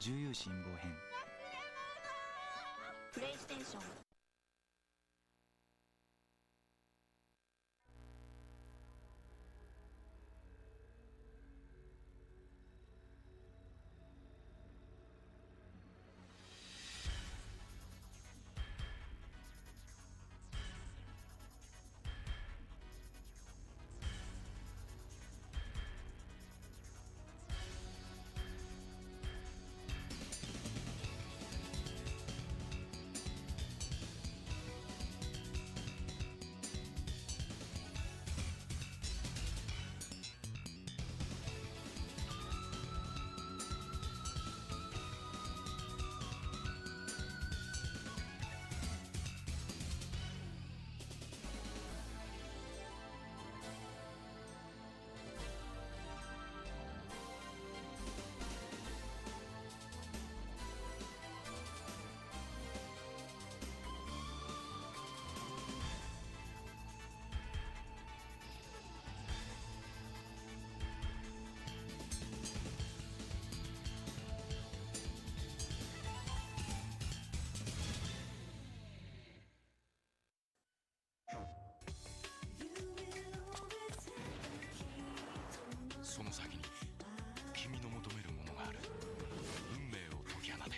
重油辛抱編。プレイステーション。その先に君の求めるものがある。運命を解き放て。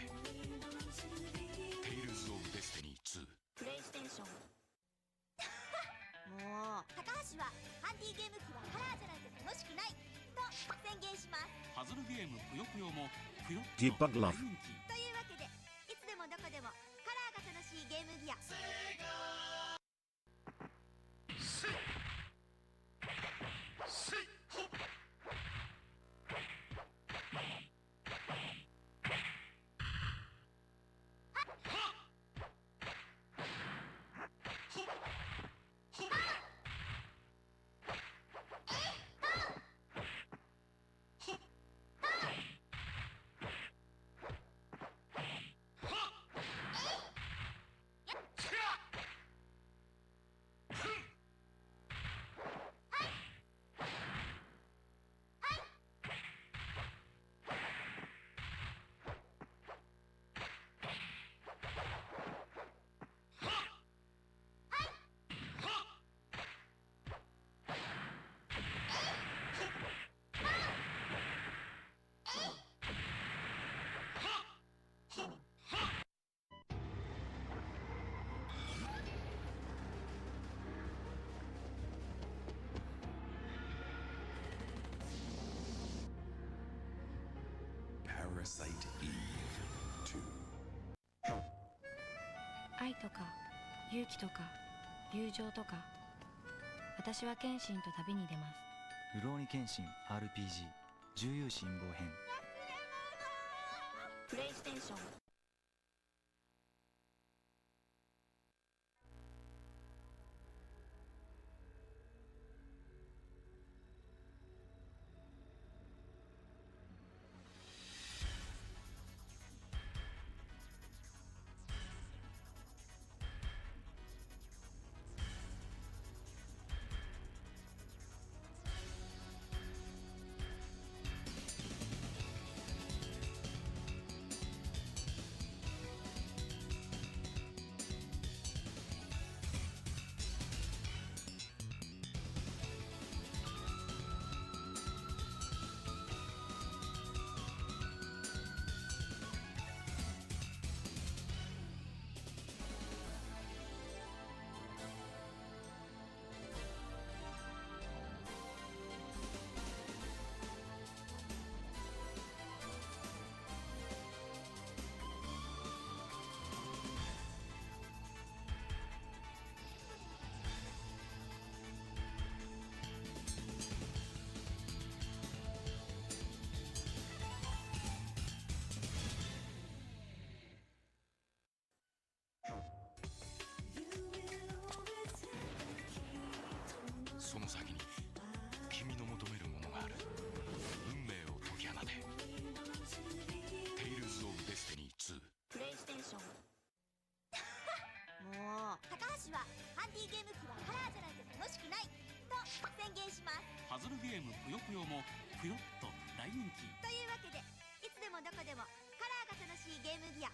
テイルズ・オブ・デスティニー2。プレイステーション。もう高橋はハンディゲーム機はカラーじゃないと楽しくないと宣言します。パズルゲームぷよぷよもぷよっとディバッグラフ大人気。というわけでいつでもどこでもカラーが楽しいゲームギア。愛とか勇気とか友情とか、私は剣心と旅に出ます。るろうに剣心 RPG 重油辛抱編。プレイステーション。その先に君の求めるものがある。運命を解き放て。テイルズ・オブ・デスティニー2。プレイステーション。もう高橋はハンディゲーム機はカラーじゃないと楽しくないと宣言します。パズルゲームぷよぷよもぷよっと大人気。というわけでいつでもどこでもカラギア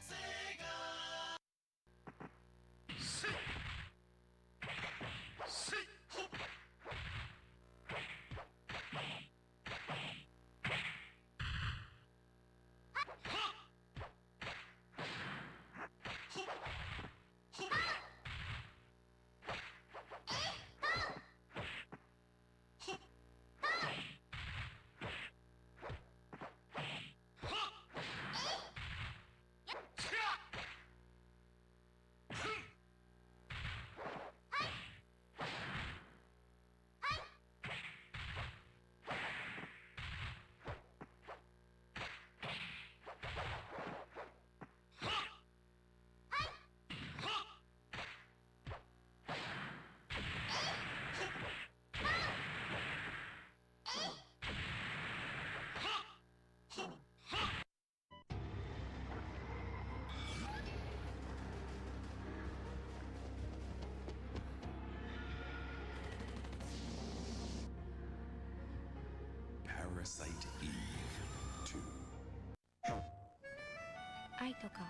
愛とか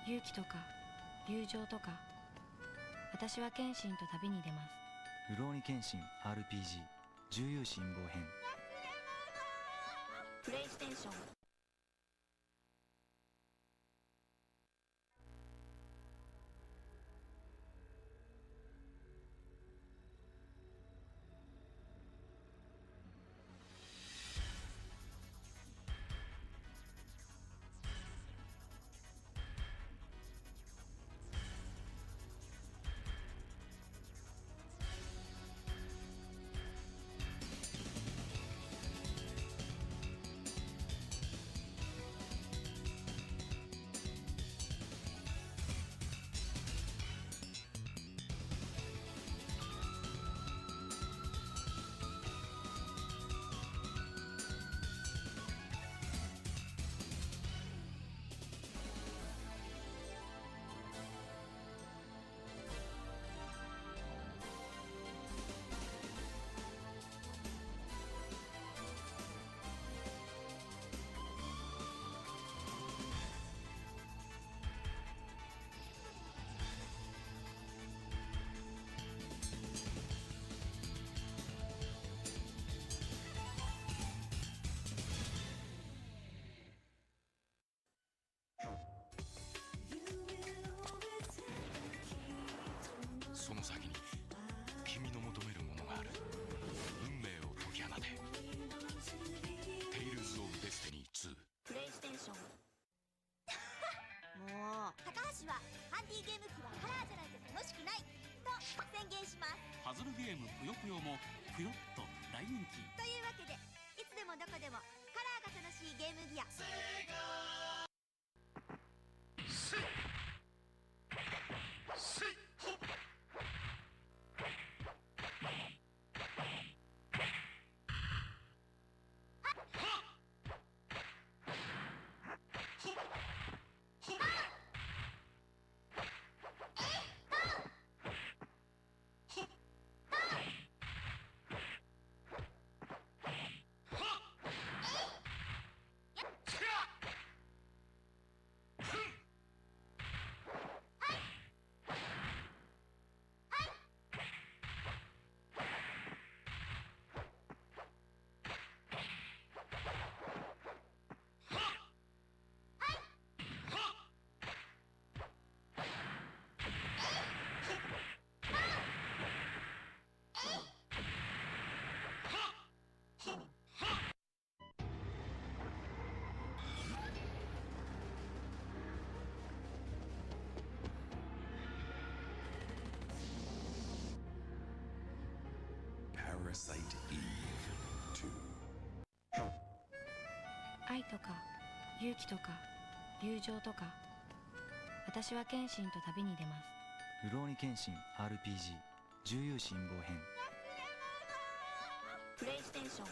勇気とか友情とか、私は剣心と旅に出ます。るろうに剣心 RPG 重勇辛抱編。プレイステーション。その先に君の求めるものがある。運命を解き放て。テイルズ・オブ・デスティニー2。プレイステーション。もう高橋はハンディゲーム機はカラーじゃないと楽しくないと宣言します。パズルゲームぷよぷよもぷよっと大人気。というわけでいつでもどこでもカラーが楽しいゲームギア愛とか勇気とか友情とか、私は剣心と旅に出ます。るろうに剣心 RPG 重勇辛抱編。プレイステーション。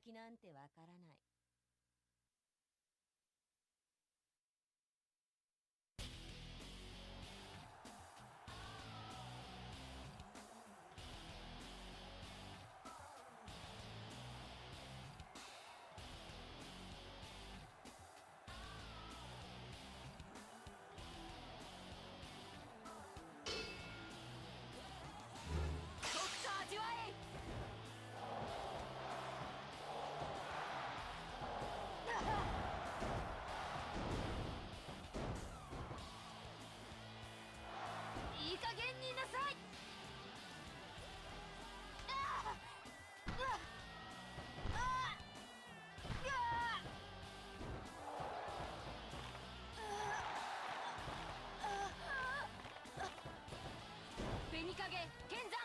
先なんてわからない。いい加減になさい。紅影剣山。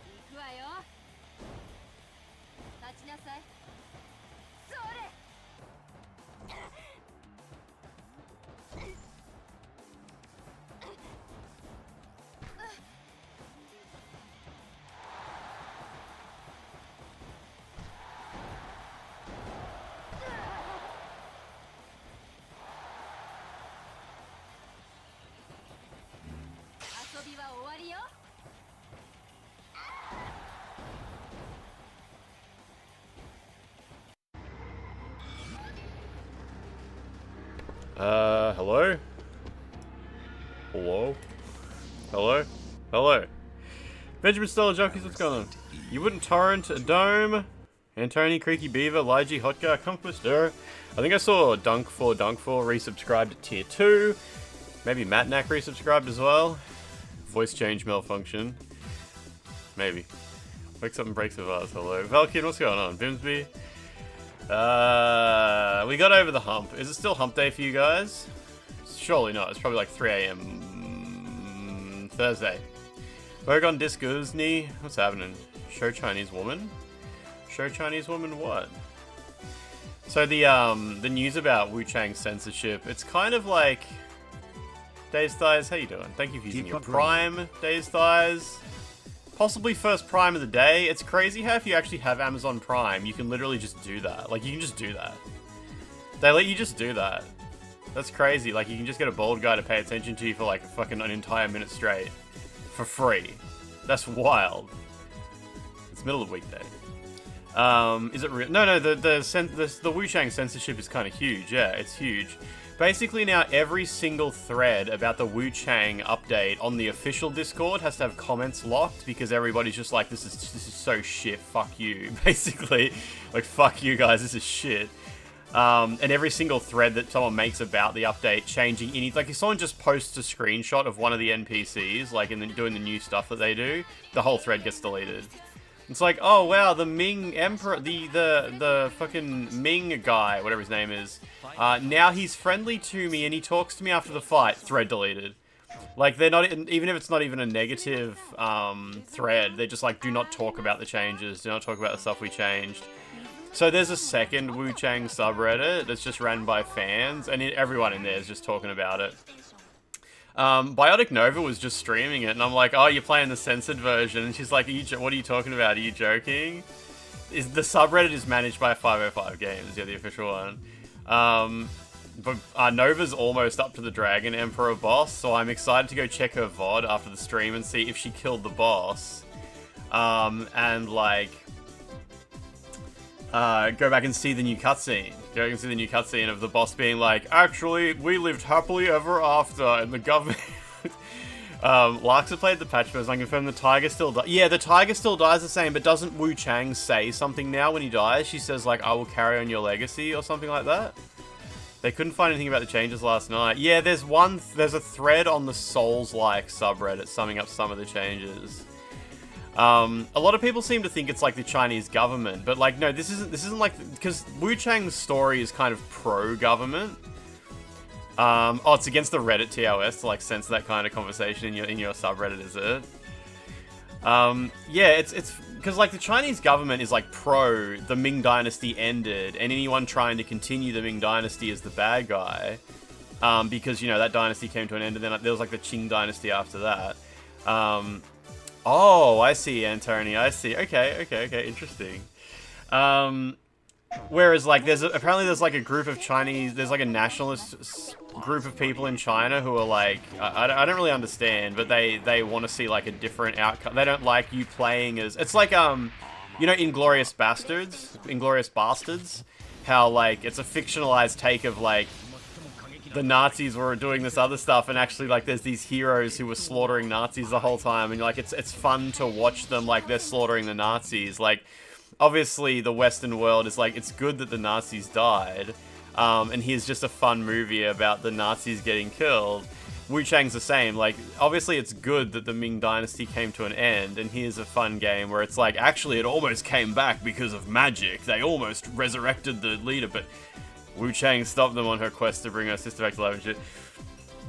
行くわよ。立ちなさい。それ。遊びは終わりよ。Hello? Hello? Hello? Hello? Benjamin Stella Junkies, what's going on? You wouldn't torrent a Dome? Antony, Creaky Beaver, Ligi, Hotgar, Conquest, I think I saw Dunk4 resubscribed at tier 2. Maybe Matnak resubscribed as well. Voice change malfunction. Maybe. Wakes up and breaks the vase. Hello. Valkyrie, what's going on? Bimsby? We got over the hump. Is it still hump day for you guys? Surely not. It's probably like 3 AM Thursday. Bogon Diskuzni. What's happening? Show Chinese woman? Show Chinese woman what? So the news about WUCHANG censorship, it's kind of like Dazed Thighs, how you doing? Thank you for using your Prime, Dazed Thighs. Possibly first Prime of the day. It's crazy how if you actually have Amazon Prime, you can literally just do that. Like, you can just do that. They let you just do that. That's crazy. Like, you can just get a bald guy to pay attention to you for like an entire minute straight for free. That's wild. It's middle of weekday. Is it real? No, the WUCHANG censorship is kind of huge. Yeah, it's huge. Basically now every single thread about the WUCHANG update on the official Discord has to have comments locked because everybody's just like, this is so shit, fuck you. Basically, like, fuck you guys, this is shit. And every single thread that someone makes about the update changing any, like if someone just posts a screenshot of one of the NPCs, like doing the new stuff that they do, the whole thread gets deleted. It's like, oh wow, the Ming Emperor, the fucking Ming guy, whatever his name is, now he's friendly to me and he talks to me after the fight. Thread deleted. Like, they're not, even if it's not even a negative thread, they're just like, do not talk about the changes, do not talk about the stuff we changed. So there's a second WUCHANG subreddit that's just ran by fans, and everyone in there is just talking about it. Biotic Nova was just streaming it, and I'm like, oh, you're playing the censored version, and she's like, what are you talking about? Are you joking? The subreddit is managed by 505 Games, yeah, the official one. But Nova's almost up to the Dragon Emperor boss, so I'm excited to go check her VOD after the stream and see if she killed the boss. And like, go back and see the new cutscene. Go back and see the new cutscene of the boss being like, actually, we lived happily ever after, and the government... Larksa played the patch version. I confirm the tiger still dies. Yeah, the tiger still dies the same, but doesn't WUCHANG say something now when he dies? She says, like, I will carry on your legacy, or something like that? They couldn't find anything about the changes last night. Yeah, there's a thread on the Souls-like subreddit summing up some of the changes. A lot of people seem to think it's like the Chinese government, but like, no, this isn't like, because WUCHANG's story is kind of pro-government. Oh, it's against the Reddit TOS to like censor that kind of conversation in your subreddit, is it? Yeah, it's because like the Chinese government is like pro the Ming Dynasty ended, and anyone trying to continue the Ming Dynasty is the bad guy. Because, you know, that dynasty came to an end, and then there was like the Qing Dynasty after that. Oh, I see, Antony, I see. Okay, interesting. Whereas, like, apparently there's like a group of Chinese, there's like a nationalist group of people in China who are like, I don't really understand, but they want to see like a different outcome. They don't like you playing as, it's like, you know, Inglourious Bastards, how like, it's a fictionalized take of like, the Nazis were doing this other stuff, and actually, like, there's these heroes who were slaughtering Nazis the whole time, and like, it's fun to watch them, like, they're slaughtering the Nazis. Like, obviously, the Western world is like, it's good that the Nazis died, and here's just a fun movie about the Nazis getting killed. WUCHANG's the same. Like, obviously, it's good that the Ming Dynasty came to an end, and here's a fun game where it's like, actually, it almost came back because of magic. They almost resurrected the leader, but WUCHANG stopped them on her quest to bring her sister back to life and shit.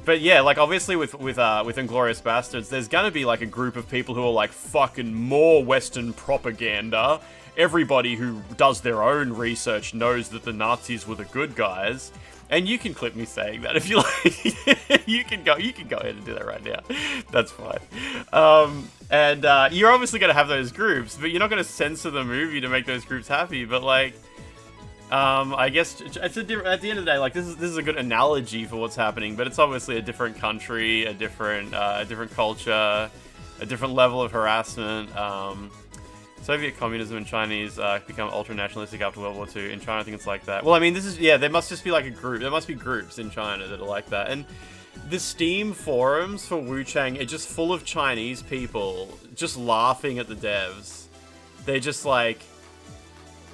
But yeah, like, obviously with Inglourious Bastards, there's gonna be like a group of people who are like, fucking more Western propaganda. Everybody who does their own research knows that the Nazis were the good guys. And you can clip me saying that if you like. you can go ahead and do that right now. That's fine. And you're obviously gonna have those groups, but you're not gonna censor the movie to make those groups happy. But like, I guess it's at the end of the day, like, this is a good analogy for what's happening, but it's obviously a different country, a different culture, a different level of harassment. Soviet communism and Chinese become ultra-nationalistic after World War II. In China, I think it's like that. Well, I mean, there must just be like a group. There must be groups in China that are like that. And the Steam forums for WUCHANG are just full of Chinese people just laughing at the devs. They're just like,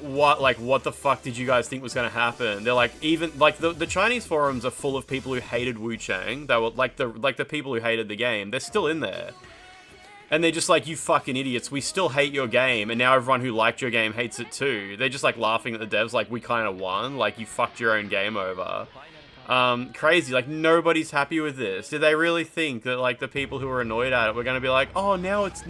what the fuck did you guys think was going to happen? They're like, even like the Chinese forums are full of people who hated WUCHANG. They were like the people who hated the game. They're still in there. And they're just like, you fucking idiots, we still hate your game, and now everyone who liked your game hates it too. They're just like laughing at the devs like, we kind of won, like, you fucked your own game over. Crazy, like, nobody's happy with this. Did they really think that, like, the people who were annoyed at it were going to be like, oh, now it's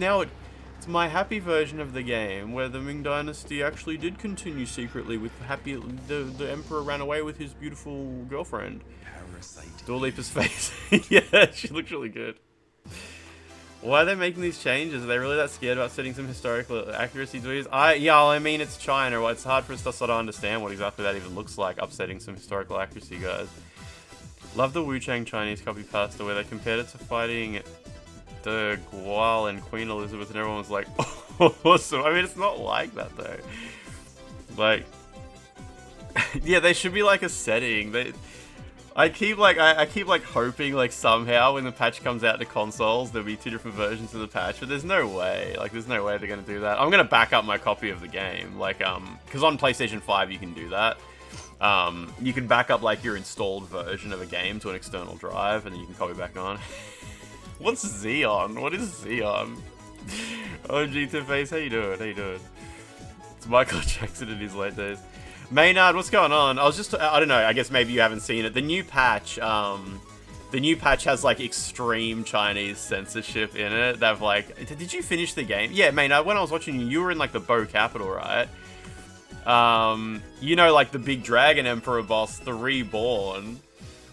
my happy version of the game, where the Ming Dynasty actually did continue secretly with the Emperor ran away with his beautiful girlfriend. Dua Lipa's face. Yeah, she looks really good. Why are they making these changes? Are they really that scared about setting some historical accuracy to these? I mean, it's China. Well, it's hard for us to sort of understand what exactly that even looks like, upsetting some historical accuracy, guys. Love the WUCHANG Chinese copy pasta where they compared it to fighting the Gual and Queen Elizabeth and everyone was like, awesome. I mean, it's not like that though. Like, yeah, they should be like a setting. I keep like hoping like somehow when the patch comes out to consoles there'll be 2 different versions of the patch, but there's no way. Like, there's no way they're gonna do that. I'm gonna back up my copy of the game, like because on PlayStation 5 you can do that. You can back up like your installed version of a game to an external drive, and then you can copy back on. What's Xeon? What is Xeon? Oh, G2Face, how you doing? How you doing? It's Michael Jackson in his late days. Maynard, what's going on? I don't know, I guess maybe you haven't seen it. The new patch has like extreme Chinese censorship in it. They've like, did you finish the game? Yeah, Maynard, when I was watching you were in like the Bo capital, right? You know, like the big Dragon Emperor boss, the Reborn.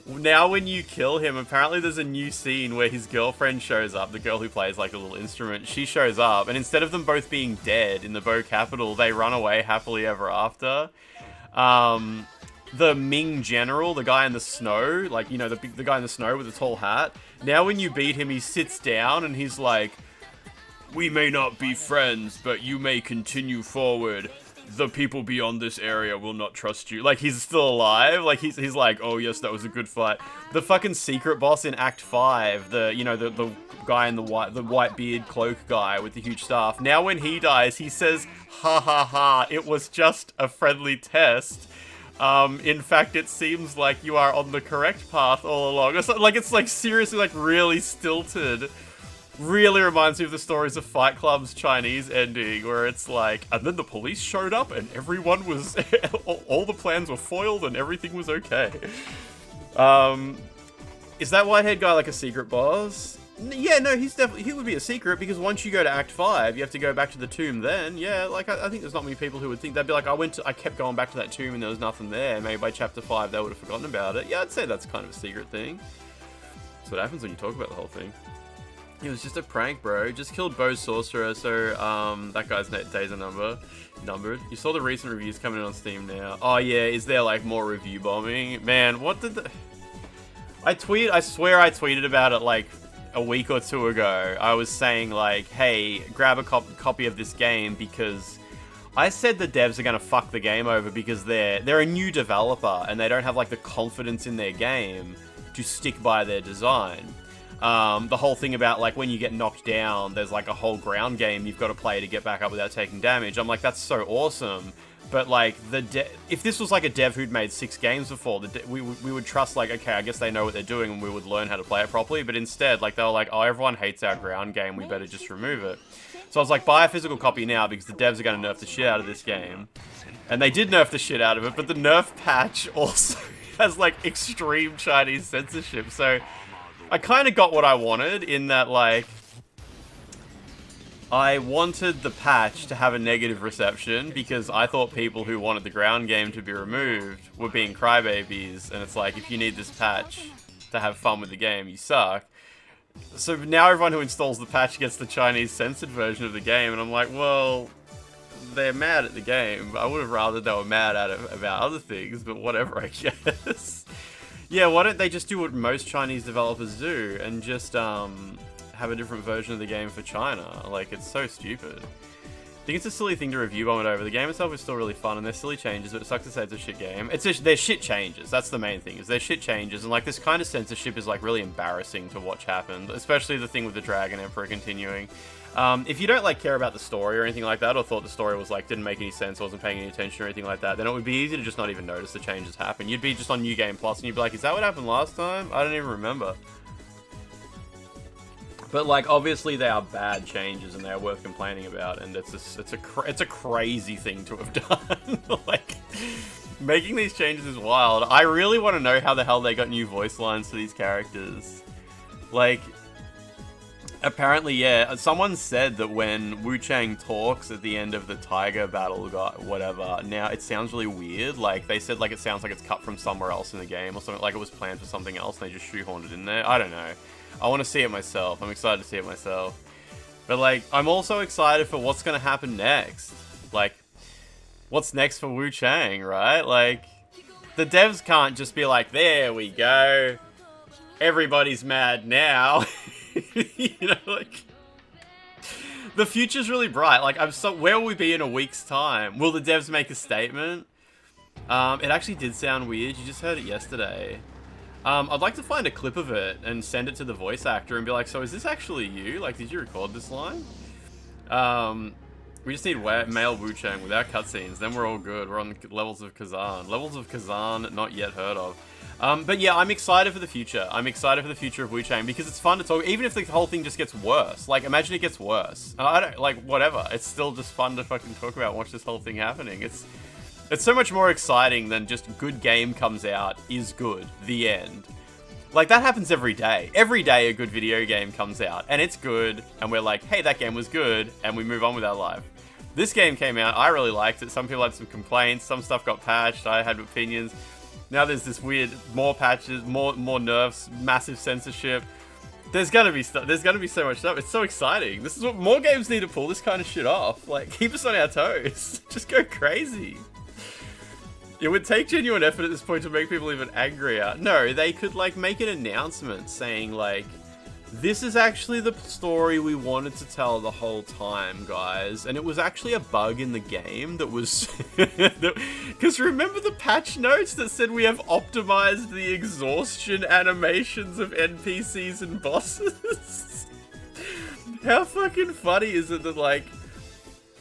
Now when you kill him, apparently there's a new scene where his girlfriend shows up, the girl who plays like a little instrument, she shows up, and instead of them both being dead in the Bo capital, they run away happily ever after. The Ming general, the guy in the snow, like, you know, the guy in the snow with the tall hat, now when you beat him, he sits down and he's like, "We may not be friends, but you may continue forward. The people beyond this area will not trust you." Like, he's still alive. Like, he's like, "Oh yes, that was a good fight." The fucking secret boss in Act 5, the guy in the white beard cloak guy with the huge staff. Now when he dies, he says, "Ha ha ha, it was just a friendly test. In fact, it seems like you are on the correct path all along." It's like seriously like really stilted. Really reminds me of the stories of Fight Club's Chinese ending, where it's like, and then the police showed up and everyone was, all the plans were foiled and everything was okay. Is that whitehead guy like a secret boss? Yeah, no, he would be a secret, because once you go to Act 5, you have to go back to the tomb then. Yeah, like, I think there's not many people who would think, they'd be like, I kept going back to that tomb and there was nothing there. Maybe by Chapter 5 they would have forgotten about it. Yeah, I'd say that's kind of a secret thing. That's what happens when you talk about the whole thing. It was just a prank, bro. Just killed Bo's sorcerer, so that guy's days are numbered. You saw the recent reviews coming in on Steam now. Oh yeah, is there like more review bombing? Man, what did the... I swear I tweeted about it like a week or 2 ago. I was saying like, hey, grab a copy of this game, because I said the devs are gonna fuck the game over because they're a new developer and they don't have like the confidence in their game to stick by their design. The whole thing about, like, when you get knocked down, there's, like, a whole ground game you've got to play to get back up without taking damage. I'm like, that's so awesome. But, like, if this was, like, a dev who'd made 6 games before, we would trust, like, okay, I guess they know what they're doing and we would learn how to play it properly. But instead, like, they were like, oh, everyone hates our ground game, we better just remove it. So I was like, buy a physical copy now, because the devs are going to nerf the shit out of this game. And they did nerf the shit out of it, but the nerf patch also has, like, extreme Chinese censorship, so... I kind of got what I wanted, in that, like, I wanted the patch to have a negative reception, because I thought people who wanted the ground game to be removed were being crybabies, and it's like, if you need this patch to have fun with the game, you suck. So now everyone who installs the patch gets the Chinese censored version of the game, and I'm like, well, they're mad at the game. I would have rather they were mad at it about other things, but whatever, I guess. Yeah, why don't they just do what most Chinese developers do and just have a different version of the game for China? Like, it's so stupid. I think it's a silly thing to review bomb it over. The game itself is still really fun, and there's silly changes, but it sucks to say it's a shit game. They're shit changes. That's the main thing, is they're shit changes, and like this kind of censorship is like really embarrassing to watch happen, especially the thing with the Dragon Emperor continuing. If you don't like care about the story or anything like that, or thought the story was like didn't make any sense, wasn't paying any attention or anything like that, then it would be easy to just not even notice the changes happen. You'd be just on New Game Plus and you'd be like, is that what happened last time? I don't even remember. But like, obviously they are bad changes and they are worth complaining about, and it's a crazy thing to have done. Like, making these changes is wild. I really want to know how the hell they got new voice lines for these characters. Like, apparently, yeah, someone said that when WUCHANG talks at the end of the Tiger battle, whatever, now it sounds really weird. Like, they said, like, it sounds like it's cut from somewhere else in the game or something, like it was planned for something else and they just shoehorned it in there. I don't know. I want to see it myself. I'm excited to see it myself. But, like, I'm also excited for what's going to happen next. Like, what's next for WUCHANG, right? Like, The devs can't just be like, there we go. Everybody's mad now. You know, like... The future's really bright. Like, where will we be in a week's time? Will the devs make a statement? It actually did sound weird. You just heard it yesterday. I'd like to find a clip of it and send it to the voice actor and be like, so is this actually you? Like, did you record this line? We just need male WUCHANG without cutscenes. Then we're all good. We're on the levels of Kazan. Levels of Kazan not yet heard of. But yeah, I'm excited for the future. I'm excited for the future of WUCHANG because it's fun to talk, even if the whole thing just gets worse. Like, imagine it gets worse. I don't, like, whatever. It's still just fun to fucking talk about and watch this whole thing happening. It's so much more exciting than just good game comes out, is good, the end. Like, that happens every day. Every day a good video game comes out, and it's good, and we're like, hey, that game was good, and we move on with our life. This game came out, I really liked it, some people had some complaints, some stuff got patched, I had opinions. Now there's this weird, more patches, more nerfs, massive censorship. There's gonna be so much stuff, it's so exciting. This is what more games need to pull this kind of shit off. Like, keep us on our toes. Just go crazy. It would take genuine effort at this point to make people even angrier. No, they could, like, make an announcement saying, like, this is actually the story we wanted to tell the whole time, guys. And it was actually a bug in the game that was... Because remember the patch notes that said we have optimized the exhaustion animations of NPCs and bosses? How fucking funny is it that, like,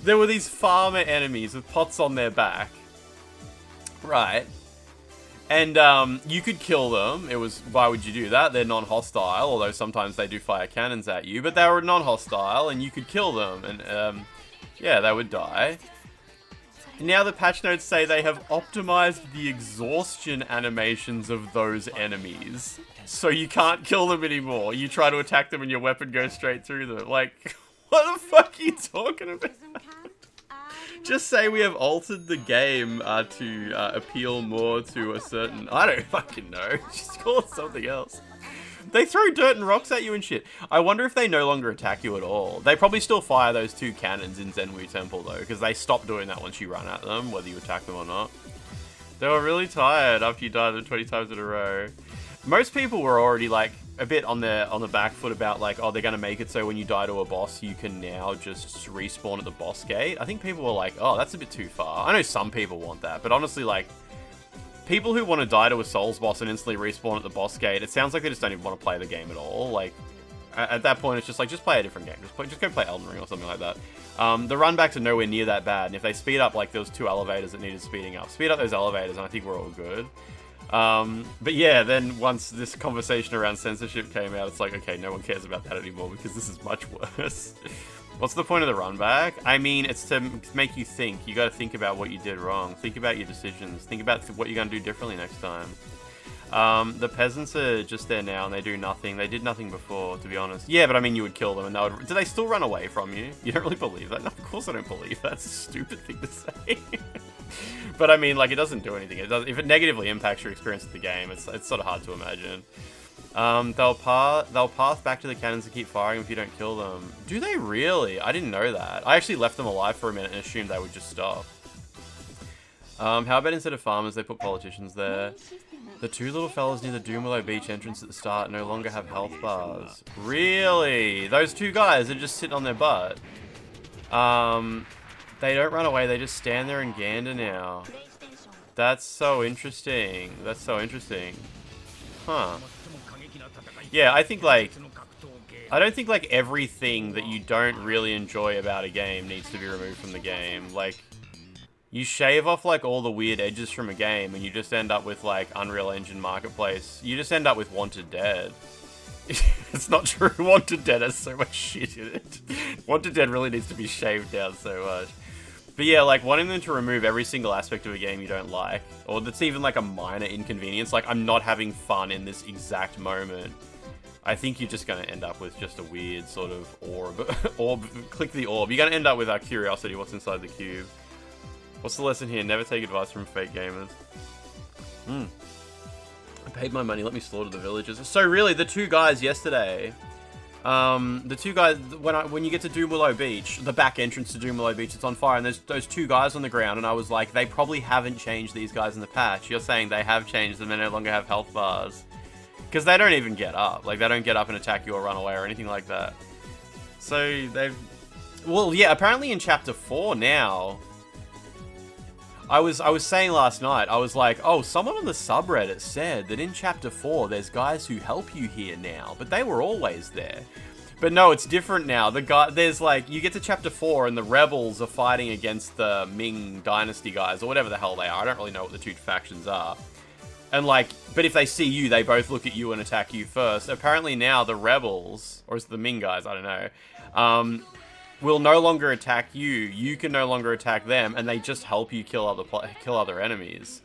there were these farmer enemies with pots on their back. Right. And you could kill them. It was, why would you do that? They're non-hostile, although sometimes they do fire cannons at you. But they were non-hostile, and you could kill them. And yeah, they would die. And now the patch notes say they have optimized the exhaustion animations of those enemies. So you can't kill them anymore. You try to attack them and your weapon goes straight through them. Like, what the fuck are you talking about? Just say we have altered the game to appeal more to a certain... I don't fucking know. Just call it something else. They throw dirt and rocks at you and shit. I wonder if they no longer attack you at all. They probably still fire those 2 cannons in Zenwu Temple, though, because they stop doing that once you run at them, whether you attack them or not. They were really tired after you died 20 times in a row. Most people were already, like, a bit on the back foot about, like, oh, they're going to make it so when you die to a boss, you can now just respawn at the boss gate. I think people were like, oh, that's a bit too far. I know some people want that, but honestly, like, people who want to die to a Souls boss and instantly respawn at the boss gate, it sounds like they just don't even want to play the game at all. Like, at that point, it's just like, just play a different game. Just go play Elden Ring or something like that. The run backs are nowhere near that bad, and if they speed up, like, there was 2 elevators that needed speeding up. Speed up those elevators, and I think we're all good. But yeah, then once this conversation around censorship came out, it's like, okay, no one cares about that anymore because this is much worse. What's the point of the run back? I mean, it's to make you think. You gotta think about what you did wrong. Think about your decisions. Think about what you're gonna do differently next time. The peasants are just there now and they do nothing. They did nothing before, to be honest. Yeah, but I mean, you would kill them and they would... Do they still run away from you? You don't really believe that? No, of course I don't believe that. That's a stupid thing to say. But I mean, like, it doesn't do anything. It does, if it negatively impacts your experience of the game, it's sort of hard to imagine. They'll path back to the cannons and keep firing if you don't kill them. Do they really? I didn't know that. I actually left them alive for a minute and assumed they would just stop. How about instead of farmers, they put politicians there? The 2 little fellas near the Doomwillow Beach entrance at the start no longer have health bars. Really? Those 2 guys are just sitting on their butt. They don't run away, they just stand there and gander now. That's so interesting. That's so interesting. Huh. Yeah, I think, like... I don't think, like, everything that you don't really enjoy about a game needs to be removed from the game. Like, you shave off, like, all the weird edges from a game and you just end up with, like, Unreal Engine Marketplace. You just end up with Wanted Dead. It's not true. Wanted Dead has so much shit in it. Wanted Dead really needs to be shaved down so much. But yeah, like, wanting them to remove every single aspect of a game you don't like, or that's even, like, a minor inconvenience, like, I'm not having fun in this exact moment, I think you're just going to end up with just a weird sort of orb. Click the orb. You're going to end up with our curiosity, what's inside the cube. What's the lesson here? Never take advice from fake gamers. I paid my money, let me slaughter the villagers. So really, the 2 guys yesterday The two guys, when you get to Doom Willow Beach, the back entrance to Doom Willow Beach, it's on fire, and there's those two guys on the ground, and I was like, they probably haven't changed these guys in the patch. You're saying they have changed them and they no longer have health bars. Because they don't even get up. Like, they don't get up and attack you or run away or anything like that. So, they've... Well, yeah, apparently in Chapter 4 now... I was saying last night, I was like, oh, someone on the subreddit said that in Chapter 4, there's guys who help you here now, but they were always there. But no, it's different now. There's like, you get to Chapter 4 and the rebels are fighting against the Ming Dynasty guys, or whatever the hell they are. I don't really know what the two factions are. And like, but if they see you, they both look at you and attack you first. Apparently now the rebels, or is it the Ming guys, I don't know, will no longer attack you. You can no longer attack them, and they just help you kill other enemies,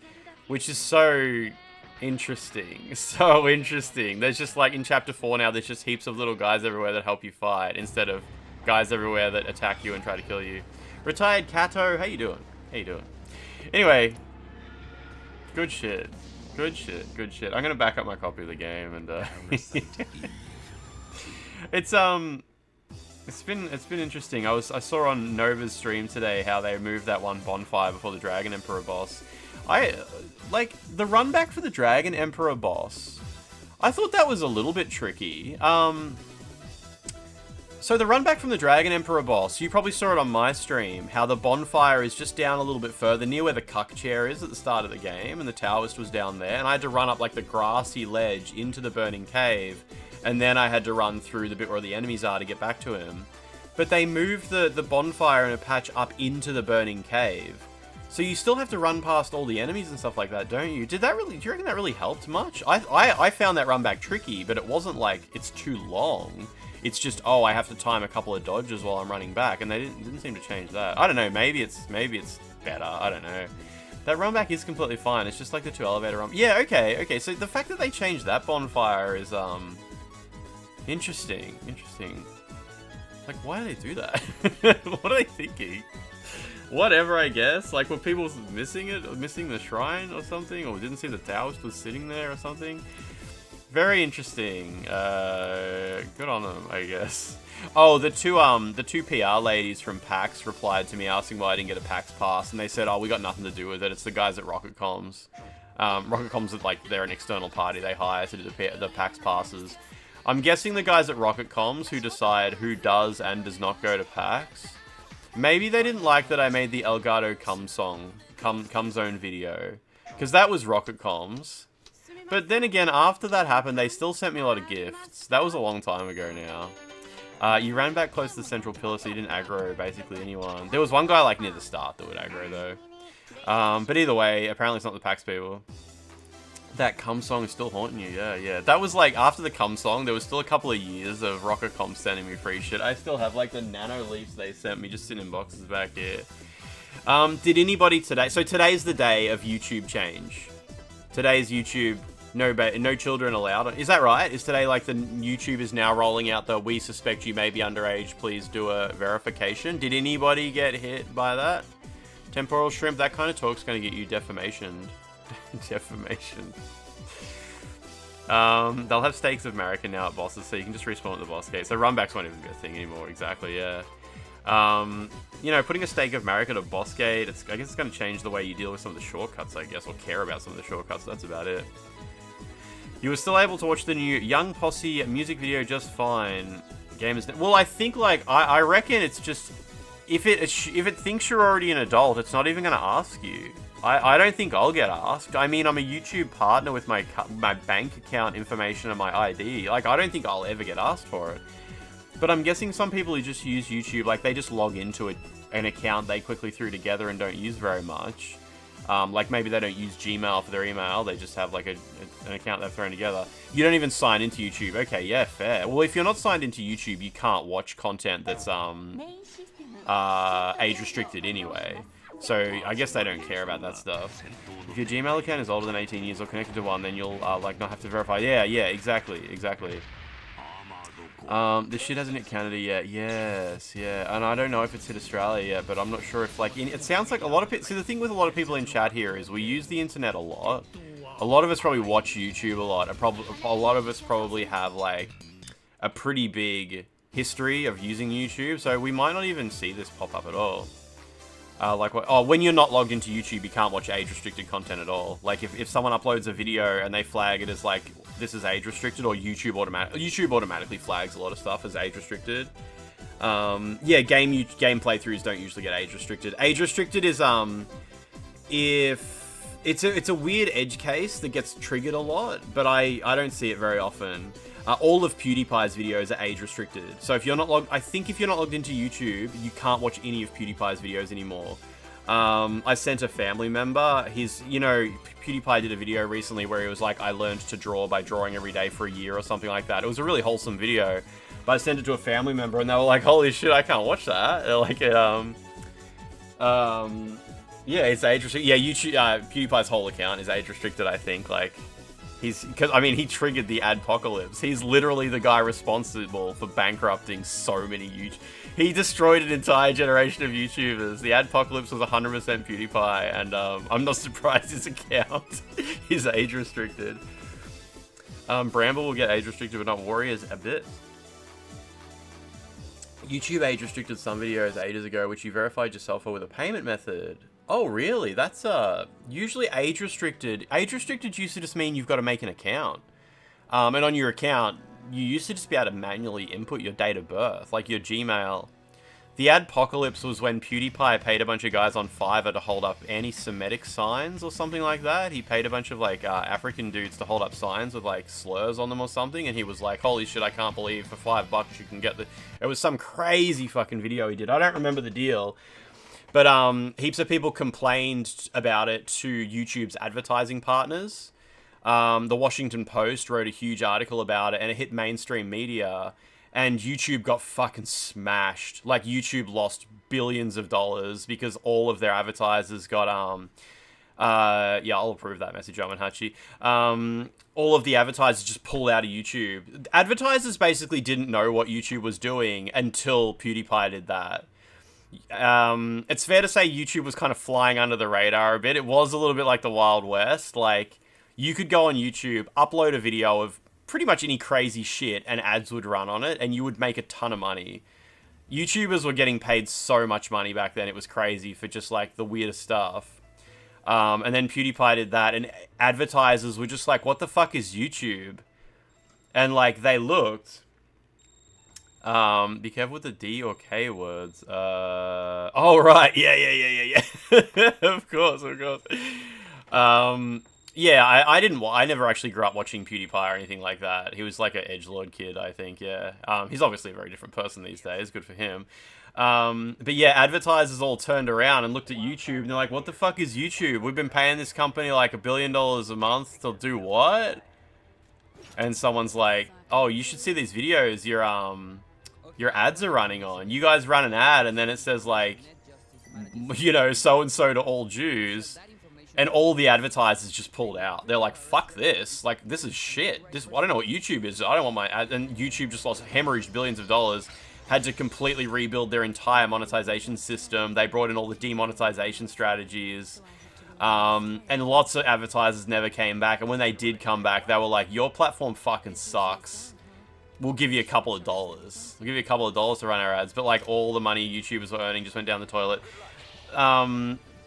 which is so interesting. So interesting. There's just like in Chapter 4 now, there's just heaps of little guys everywhere that help you fight instead of guys everywhere that attack you and try to kill you. Retired Kato, how you doing? How you doing? Anyway, good shit. Good shit. Good shit. I'm gonna back up my copy of the game and It's been interesting. I saw on Nova's stream today how they moved that one bonfire before the Dragon Emperor boss. Like the run back for the Dragon Emperor boss. I thought that was a little bit tricky. So the run back from the Dragon Emperor boss, you probably saw it on my stream, how the bonfire is just down a little bit further, near where the cuck chair is at the start of the game, and the Taoist was down there, and I had to run up like the grassy ledge into the burning cave. And then I had to run through the bit where the enemies are to get back to him. But they moved the bonfire in a patch up into the burning cave. So you still have to run past all the enemies and stuff like that, don't you? Do you reckon that really helped much? I found that run back tricky, but it wasn't like it's too long. It's just, oh, I have to time a couple of dodges while I'm running back, and they didn't seem to change that. I don't know, maybe it's better, I don't know. That run back is completely fine, it's just like the 2 elevator run. Yeah, okay, so the fact that they changed that bonfire is, interesting. Like, why do they do that? What are they thinking? Whatever, I guess. Like, were people missing it? Or missing the shrine or something? Or didn't see the Taoist was sitting there or something? Very interesting. Good on them, I guess. Oh, the two PR ladies from PAX replied to me asking why I didn't get a PAX pass. And they said, oh, we got nothing to do with it. It's the guys at Rocket Comms. Rocket Comms is like, they're an external party they hire to do the PAX passes. I'm guessing the guys at Rocket Comms who decide who does and does not go to PAX. Maybe they didn't like that I made the Elgato Cum Zone video. Because that was Rocket Comms. But then again, after that happened, they still sent me a lot of gifts. That was a long time ago now. You ran back close to the central pillar, so you didn't aggro basically anyone. There was one guy like near the start that would aggro though. But either way, apparently it's not the PAX people. That Cum song is still haunting you, yeah. That was like, after the Cum song, there was still a couple of years of Rocket Comms sending me free shit. I still have like the nano leaves they sent me just sitting in boxes back here. Did anybody today, so today's the day of YouTube change. Today's YouTube, no children allowed. Is that right? Is today like the YouTube is now rolling out the, we suspect you may be underage, please do a verification? Did anybody get hit by that? Temporal shrimp, that kind of talk's gonna get you defamation. Defamation. They'll have stakes of American now at bosses, so you can just respawn at the boss gate. So runbacks won't even be a thing anymore, exactly, yeah. You know, putting a stake of America at a boss gate, I guess it's going to change the way you deal with some of the shortcuts, I guess, or care about some of the shortcuts, that's about it. You were still able to watch the new Young Posse music video just fine. Game is... Well, I think, like, I reckon it's just... If it thinks you're already an adult, it's not even going to ask you. I don't think I'll get asked. I mean, I'm a YouTube partner with my bank account information and my ID. Like, I don't think I'll ever get asked for it. But I'm guessing some people who just use YouTube, like, they just log into an account they quickly threw together and don't use very much. Like, maybe they don't use Gmail for their email. They just have, like, an account they've thrown together. You don't even sign into YouTube. Okay, yeah, fair. Well, if you're not signed into YouTube, you can't watch content that's, age-restricted anyway. So, I guess they don't care about that stuff. If your Gmail account is older than 18 years or connected to one, then you'll, like, not have to verify. Yeah, exactly. This shit hasn't hit Canada yet. Yes, yeah. And I don't know if it's hit Australia yet, but I'm not sure if, like, it sounds like a lot of people... See, the thing with a lot of people in chat here is we use the internet a lot. A lot of us probably watch YouTube a lot. A lot of us probably have, like, a pretty big history of using YouTube, so we might not even see this pop up at all. Like, when you're not logged into YouTube, you can't watch age-restricted content at all. Like, if someone uploads a video and they flag it as, like, this is age-restricted, or YouTube automatically flags a lot of stuff as age-restricted. Yeah, game playthroughs don't usually get age-restricted. Age-restricted is, if... It's a weird edge case that gets triggered a lot, but I don't see it very often. All of PewDiePie's videos are age restricted. So if you're not logged, I think if you're not logged into YouTube, you can't watch any of PewDiePie's videos anymore. I sent a family member, PewDiePie did a video recently where he was like, I learned to draw by drawing every day for a year or something like that. It was a really wholesome video, but I sent it to a family member and they were like, holy shit, I can't watch that. Like, yeah, it's age restricted. Yeah, YouTube, PewDiePie's whole account is age restricted, I think. Like, he triggered the adpocalypse. He's literally the guy responsible for bankrupting so many He destroyed an entire generation of YouTubers. The adpocalypse was 100% PewDiePie, and I'm not surprised his account is age restricted. Bramble will get age restricted, but not Warriors a bit. YouTube age restricted some videos ages ago, which you verified yourself for with a payment method. Oh, really? That's usually age restricted. Age restricted used to just mean you've got to make an account. And on your account, you used to just be able to manually input your date of birth, like your Gmail. The adpocalypse was when PewDiePie paid a bunch of guys on Fiverr to hold up anti-Semitic signs or something like that. He paid a bunch of, like, African dudes to hold up signs with, like, slurs on them or something, and he was like, holy shit, I can't believe for $5 you can get the... It was some crazy fucking video he did. I don't remember the deal. But heaps of people complained about it to YouTube's advertising partners. The Washington Post wrote a huge article about it, and it hit mainstream media, and YouTube got fucking smashed. Like, YouTube lost billions of dollars because all of their advertisers got, yeah, I'll approve that message, Roman Hachi. All of the advertisers just pulled out of YouTube. Advertisers basically didn't know what YouTube was doing until PewDiePie did that. It's fair to say YouTube was kind of flying under the radar a bit. It was a little bit like the Wild West. Like, you could go on YouTube, upload a video of pretty much any crazy shit, and ads would run on it, and you would make a ton of money. YouTubers were getting paid so much money back then, it was crazy for just, like, the weirdest stuff. And then PewDiePie did that, and advertisers were just like, what the fuck is YouTube? And, like, they looked... be careful with the D or K words. Oh, right. Yeah. Of course. Yeah, I never actually grew up watching PewDiePie or anything like that. He was like an edgelord kid, I think, yeah. He's obviously a very different person these days. Good for him. But yeah, advertisers all turned around and looked at YouTube and they're like, what the fuck is YouTube? We've been paying this company like $1 billion a month to do what? And someone's like, oh, you should see these videos your ads are running on. You guys run an ad and then it says like, so-and-so to all Jews. And all the advertisers just pulled out. They're like, fuck this. Like, this is shit. I don't know what YouTube is. I don't want my ad. And YouTube just lost hemorrhaged billions of dollars. Had to completely rebuild their entire monetization system. They brought in all the demonetization strategies. And lots of advertisers never came back. And when they did come back, they were like, your platform fucking sucks. We'll give you a couple of dollars. We'll give you a couple of dollars to run our ads. But, like, all the money YouTubers were earning just went down the toilet.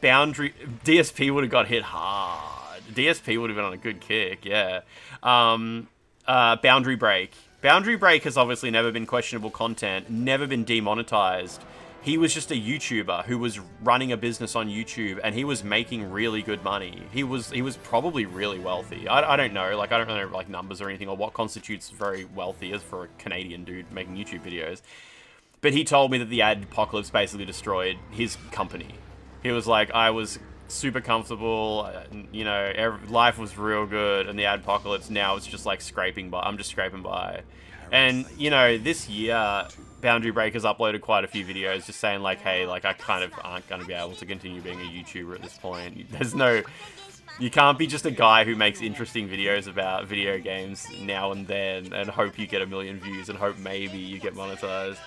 DSP would have got hit hard. DSP would have been on a good kick, yeah. Boundary Break. Boundary Break has obviously never been questionable content, never been demonetized. He was just a YouTuber who was running a business on YouTube, and he was making really good money. He was probably really wealthy. I don't know, like, I don't know, like, numbers or anything, or what constitutes very wealthy as for a Canadian dude making YouTube videos. But he told me that the adpocalypse basically destroyed his company. He was like, I was super comfortable, life was real good, and the adpocalypse now is just like scraping by. I'm just scraping by. And, this year, Boundary Break has uploaded quite a few videos just saying like, hey, like, I kind of aren't going to be able to continue being a YouTuber at this point. You can't be just a guy who makes interesting videos about video games now and then and hope you get 1 million views and hope maybe you get monetized.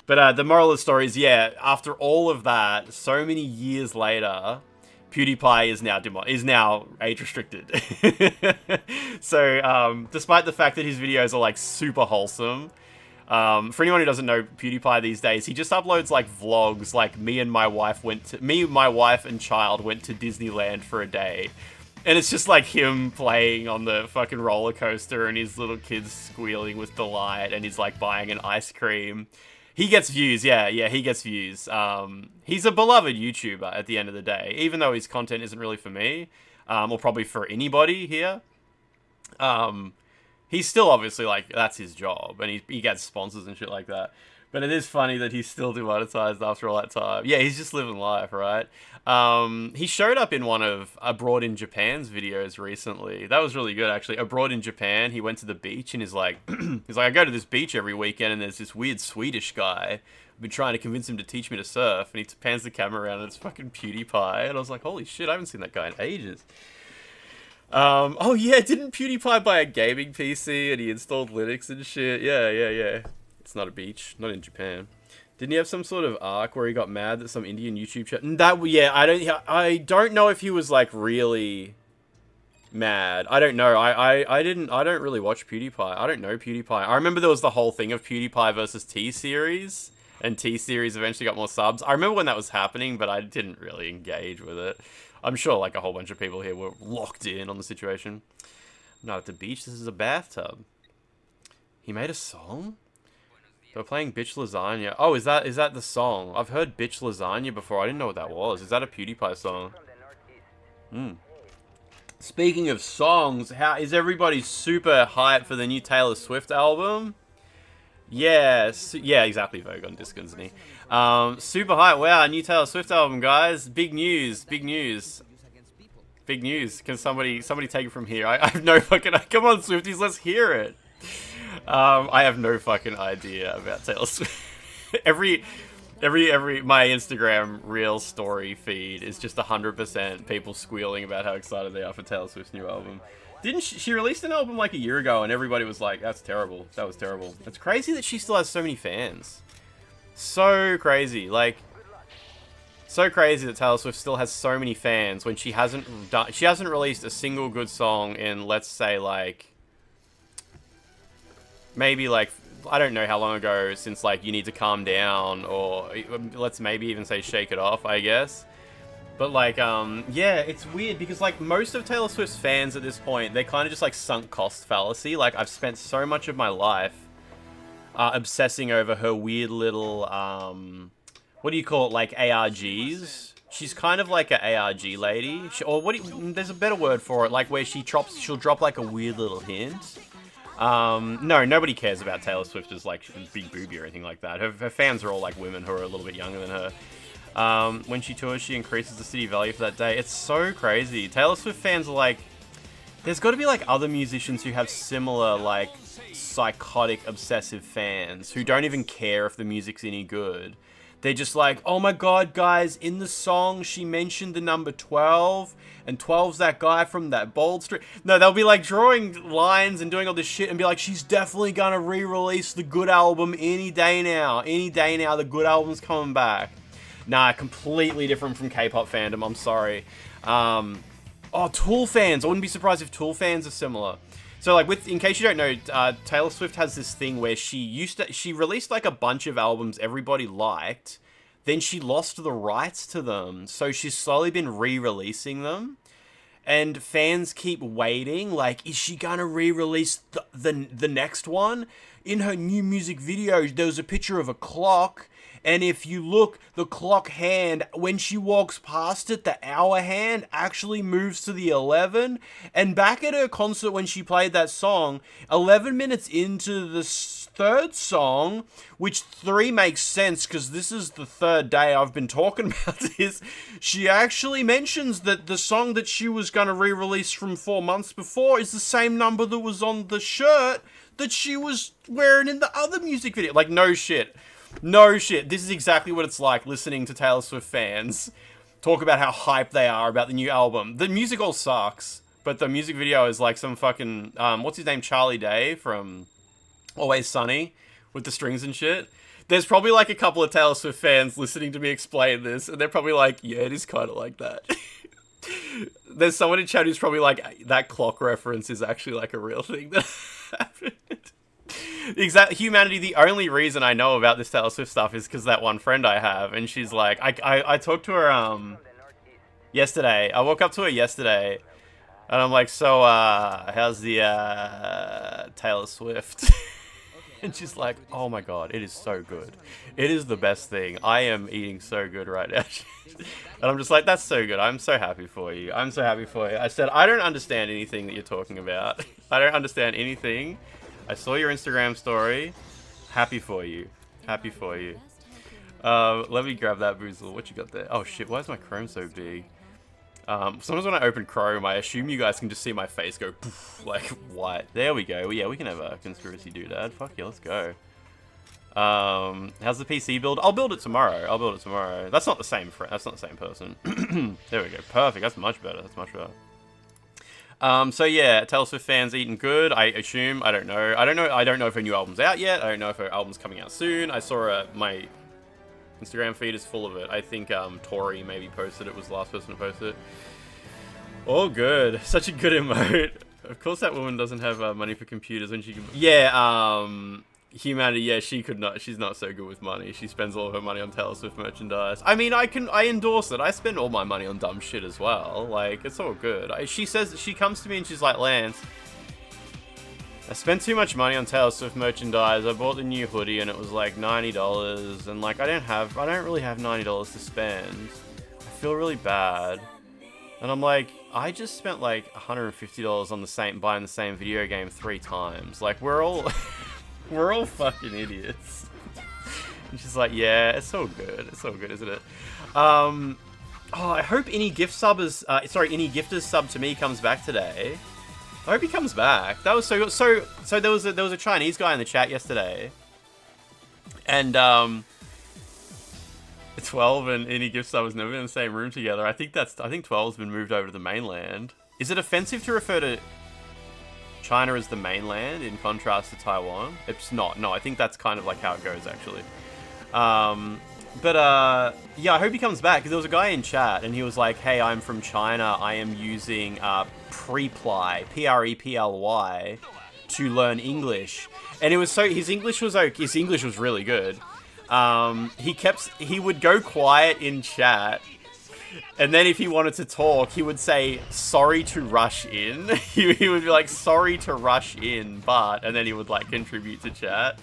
But the moral of the story is, yeah, after all of that, so many years later, PewDiePie is now age restricted. So, despite the fact that his videos are like super wholesome, for anyone who doesn't know PewDiePie these days, he just uploads like vlogs, like me, my wife and child went to Disneyland for a day. And it's just like him playing on the fucking roller coaster and his little kids squealing with delight, and he's like buying an ice cream. He gets views, yeah, he gets views. He's a beloved YouTuber at the end of the day, even though his content isn't really for me, or probably for anybody here. He's still obviously like, that's his job, and he gets sponsors and shit like that. But it is funny that he's still demonetized after all that time. Yeah, he's just living life, right? He showed up in one of Abroad in Japan's videos recently. That was really good, actually. Abroad in Japan, he went to the beach and he's like, I go to this beach every weekend and there's this weird Swedish guy. I've been trying to convince him to teach me to surf. And he pans the camera around and it's fucking PewDiePie. And I was like, holy shit, I haven't seen that guy in ages. Oh yeah, didn't PewDiePie buy a gaming PC and he installed Linux and shit? Yeah. It's not a beach, not in Japan. Didn't he have some sort of arc where he got mad that some Indian YouTube channel? I don't know if he was like really mad. I don't know. I don't really watch PewDiePie. I don't know PewDiePie. I remember there was the whole thing of PewDiePie versus T-Series, and T-Series eventually got more subs. I remember when that was happening, but I didn't really engage with it. I'm sure like a whole bunch of people here were locked in on the situation. Not at the beach, this is a bathtub. He made a song? They were playing Bitch Lasagna. Oh, is that the song? I've heard Bitch Lasagna before. I didn't know what that was. Is that a PewDiePie song? Speaking of songs, how is everybody super hyped for the new Taylor Swift album? Yes. Yeah, exactly, Vogue on Disc, isn't he? Super hyped. Wow, new Taylor Swift album, guys. Big news. Big news. Big news. Can somebody take it from here? I have no fucking... Come on, Swifties, let's hear it. I have no fucking idea about Taylor Swift. every my Instagram reel story feed is just 100% people squealing about how excited they are for Taylor Swift's new album. Didn't she released an album like a year ago and everybody was like, that's terrible. That was terrible. It's crazy that she still has so many fans. So crazy. Like, so crazy that Taylor Swift still has so many fans when she hasn't released a single good song in, let's say, like, maybe like, I don't know how long ago since like You Need to Calm Down, or let's maybe even say Shake It Off, I guess. But like, yeah, it's weird because like most of Taylor Swift's fans at this point, they're kind of just like sunk cost fallacy. Like I've spent so much of my life obsessing over her weird little, what do you call it, like ARGs? She's kind of like an ARG lady, there's a better word for it, like where she'll drop like a weird little hint. No, nobody cares about Taylor Swift as like big boobie or anything like that. Her fans are all like women who are a little bit younger than her. When she tours, she increases the city value for that day. It's so crazy. Taylor Swift fans are like, there's got to be like other musicians who have similar like psychotic obsessive fans who don't even care if the music's any good. They're just like, oh my god, guys, in the song she mentioned the number 12, and 12's that guy from that Bold Street. No, they'll be like drawing lines and doing all this shit and be like, she's definitely gonna re-release the good album any day now. Any day now, the good album's coming back. Nah, completely different from K-pop fandom, I'm sorry. Oh, Tool fans. I wouldn't be surprised if Tool fans are similar. So, like, in case you don't know, Taylor Swift has this thing where she released, like, a bunch of albums everybody liked, then she lost the rights to them, so she's slowly been re-releasing them, and fans keep waiting, like, is she gonna re-release the next one? In her new music video, there was a picture of a clock, and if you look, the clock hand, when she walks past it, the hour hand actually moves to the 11. And back at her concert when she played that song, 11 minutes into the third song, which 3 makes sense because this is the third day I've been talking about this, she actually mentions that the song that she was going to re-release from 4 months before is the same number that was on the shirt that she was wearing in the other music video. Like, no shit. No shit. This is exactly what it's like listening to Taylor Swift fans talk about how hyped they are about the new album. The music all sucks, but the music video is like some fucking, what's his name, Charlie Day from Always Sunny with the strings and shit. There's probably like a couple of Taylor Swift fans listening to me explain this, and they're probably like, yeah, it is kind of like that. There's someone in chat who's probably like, that clock reference is actually like a real thing that happened. Exact humanity. The only reason I know about this Taylor Swift stuff is because that one friend I have, and she's like, I talked to her yesterday. I woke up to her yesterday, and I'm like, so how's the Taylor Swift? And she's like, oh my god, it is so good. It is the best thing. I am eating so good right now. And I'm just like, that's so good. I'm so happy for you. I'm so happy for you. I said, I don't understand anything that you're talking about. I don't understand anything. I saw your Instagram story. Happy for you. Happy for you. Let me grab that boozle. What you got there? Oh shit, why is my Chrome so big? Sometimes when I open Chrome, I assume you guys can just see my face go poof, like white. There we go. Well, yeah, we can have a conspiracy doodad. Fuck yeah, let's go. How's the PC build? I'll build it tomorrow. I'll build it tomorrow. That's not the same friend. That's not the same person. There we go. Perfect. That's much better. That's much better. So yeah, Taylor Swift fans eating good. I assume. I don't know. I don't know if her new album's out yet. I don't know if her album's coming out soon. I saw my Instagram feed is full of it. I think Tori maybe posted it. Was the last person to post it. Oh, good. Such a good emote. Of course, that woman doesn't have money for computers when she can. Yeah. Humanity. Yeah, she could not. She's not so good with money. She spends all of her money on Taylor Swift merchandise. I mean, I endorse it. I spend all my money on dumb shit as well. Like, it's all good. She comes to me and she's like, Lance, I spent too much money on Taylor Swift merchandise. I bought the new hoodie and it was like $90, and like I don't really have $90 to spend. I feel really bad. And I'm like, I just spent like $150 on buying the same video game 3 times. Like, we're all fucking idiots. And she's like, yeah, it's all good. It's all good, isn't it? Oh, I hope any gifters sub to me comes back today. I hope he comes back. That was so good. So there was a Chinese guy in the chat yesterday, and 12 and any gift sub has never been in the same room together. I think 12's been moved over to the mainland. Is it offensive to refer to China as the mainland in contrast to Taiwan? It's not. No, I think that's kind of like how it goes actually. Yeah, I hope he comes back, because there was a guy in chat and he was like, hey, I'm from China. I am using Preply, Preply, to learn English. And it was his English was really good. He would go quiet in chat, and then if he wanted to talk, he would say, sorry to rush in. He would be like, sorry to rush in, but, and then he would like contribute to chat.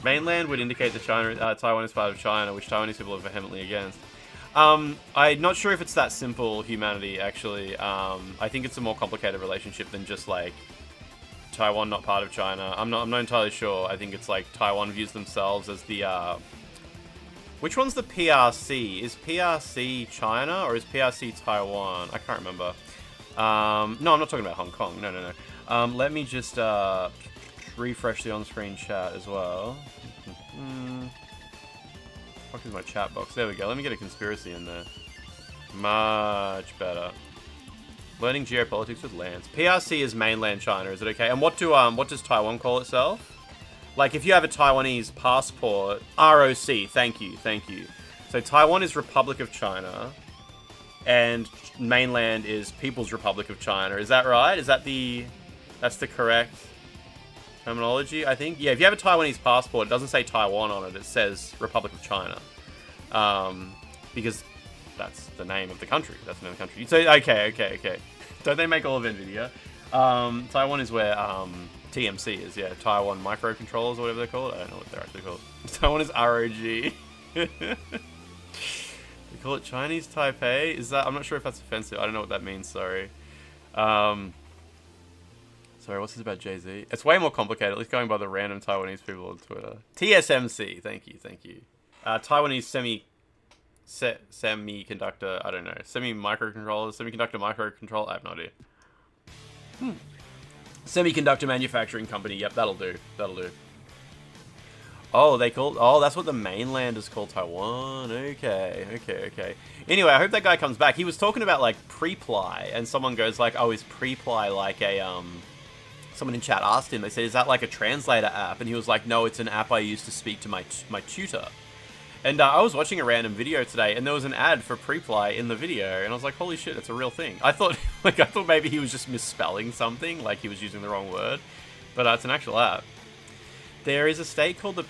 Mainland would indicate that Taiwan is part of China, which Taiwanese people are vehemently against. I'm not sure if it's that simple, humanity, actually. I think it's a more complicated relationship than just, like, Taiwan not part of China. I'm not entirely sure. I think it's, like, Taiwan views themselves as the, Which one's the PRC? Is PRC China, or is PRC Taiwan? I can't remember. No, I'm not talking about Hong Kong. No. Let me just, refresh the on-screen chat as well. What is my chat box? There we go. Let me get a conspiracy in there. Much better. Learning geopolitics with Lance. PRC is mainland China. Is it okay? And what does Taiwan call itself? Like, if you have a Taiwanese passport, ROC. Thank you. So Taiwan is Republic of China, and mainland is People's Republic of China. Is that right? That's the correct terminology, I think? Yeah, if you have a Taiwanese passport, it doesn't say Taiwan on it, it says Republic of China. Because that's the name of the country. That's the name of the country. So, okay. Don't they make all of NVIDIA? Taiwan is where TMC is, yeah. Taiwan microcontrollers, or whatever they're called. I don't know what they're actually called. Taiwan is ROG. They call it Chinese Taipei? Is that... I'm not sure if that's offensive. I don't know what that means, sorry. Sorry, what's this about Jay-Z? It's way more complicated, at least going by the random Taiwanese people on Twitter. TSMC, thank you. Taiwanese semiconductor, I don't know. Semiconductor microcontroller, I have no idea. Semiconductor manufacturing company, yep, that'll do. Oh, that's what the mainland is called, Taiwan. Okay. Anyway, I hope that guy comes back. He was talking about, like, Preply, and someone goes, like, oh, is Preply like a, someone in chat asked him, they said, is that like a translator app? And he was like, no, it's an app I use to speak to my tutor. And I was watching a random video today, and there was an ad for Preplay in the video, and I was like, holy shit, it's a real thing. I thought maybe he was just misspelling something, like he was using the wrong word, but it's an actual app. There is a state called the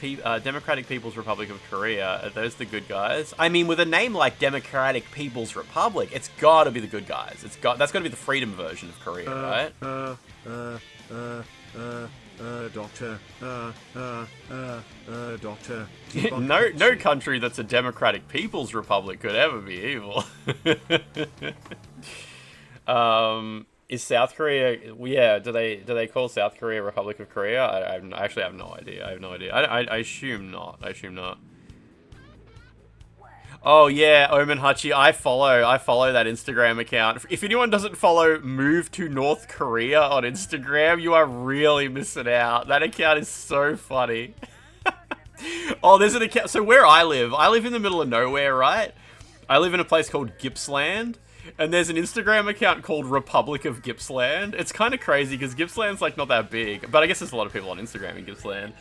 Democratic People's Republic of Korea. Are those the good guys? I mean, with a name like Democratic People's Republic, it's gotta be the good guys. That's gotta be the freedom version of Korea, right? Doctor, Doctor. No country that's a Democratic People's Republic could ever be evil. Is South Korea? Yeah, do they call South Korea Republic of Korea? I actually have no idea. I have no idea. I assume not. I assume not. Oh yeah, Omen Hachi, I follow that Instagram account. If anyone doesn't follow Move to North Korea on Instagram, you are really missing out. That account is so funny. Oh, there's an account. So where I live in the middle of nowhere, right? I live in a place called Gippsland, and there's an Instagram account called Republic of Gippsland. It's kind of crazy because Gippsland's like not that big, but I guess there's a lot of people on Instagram in Gippsland.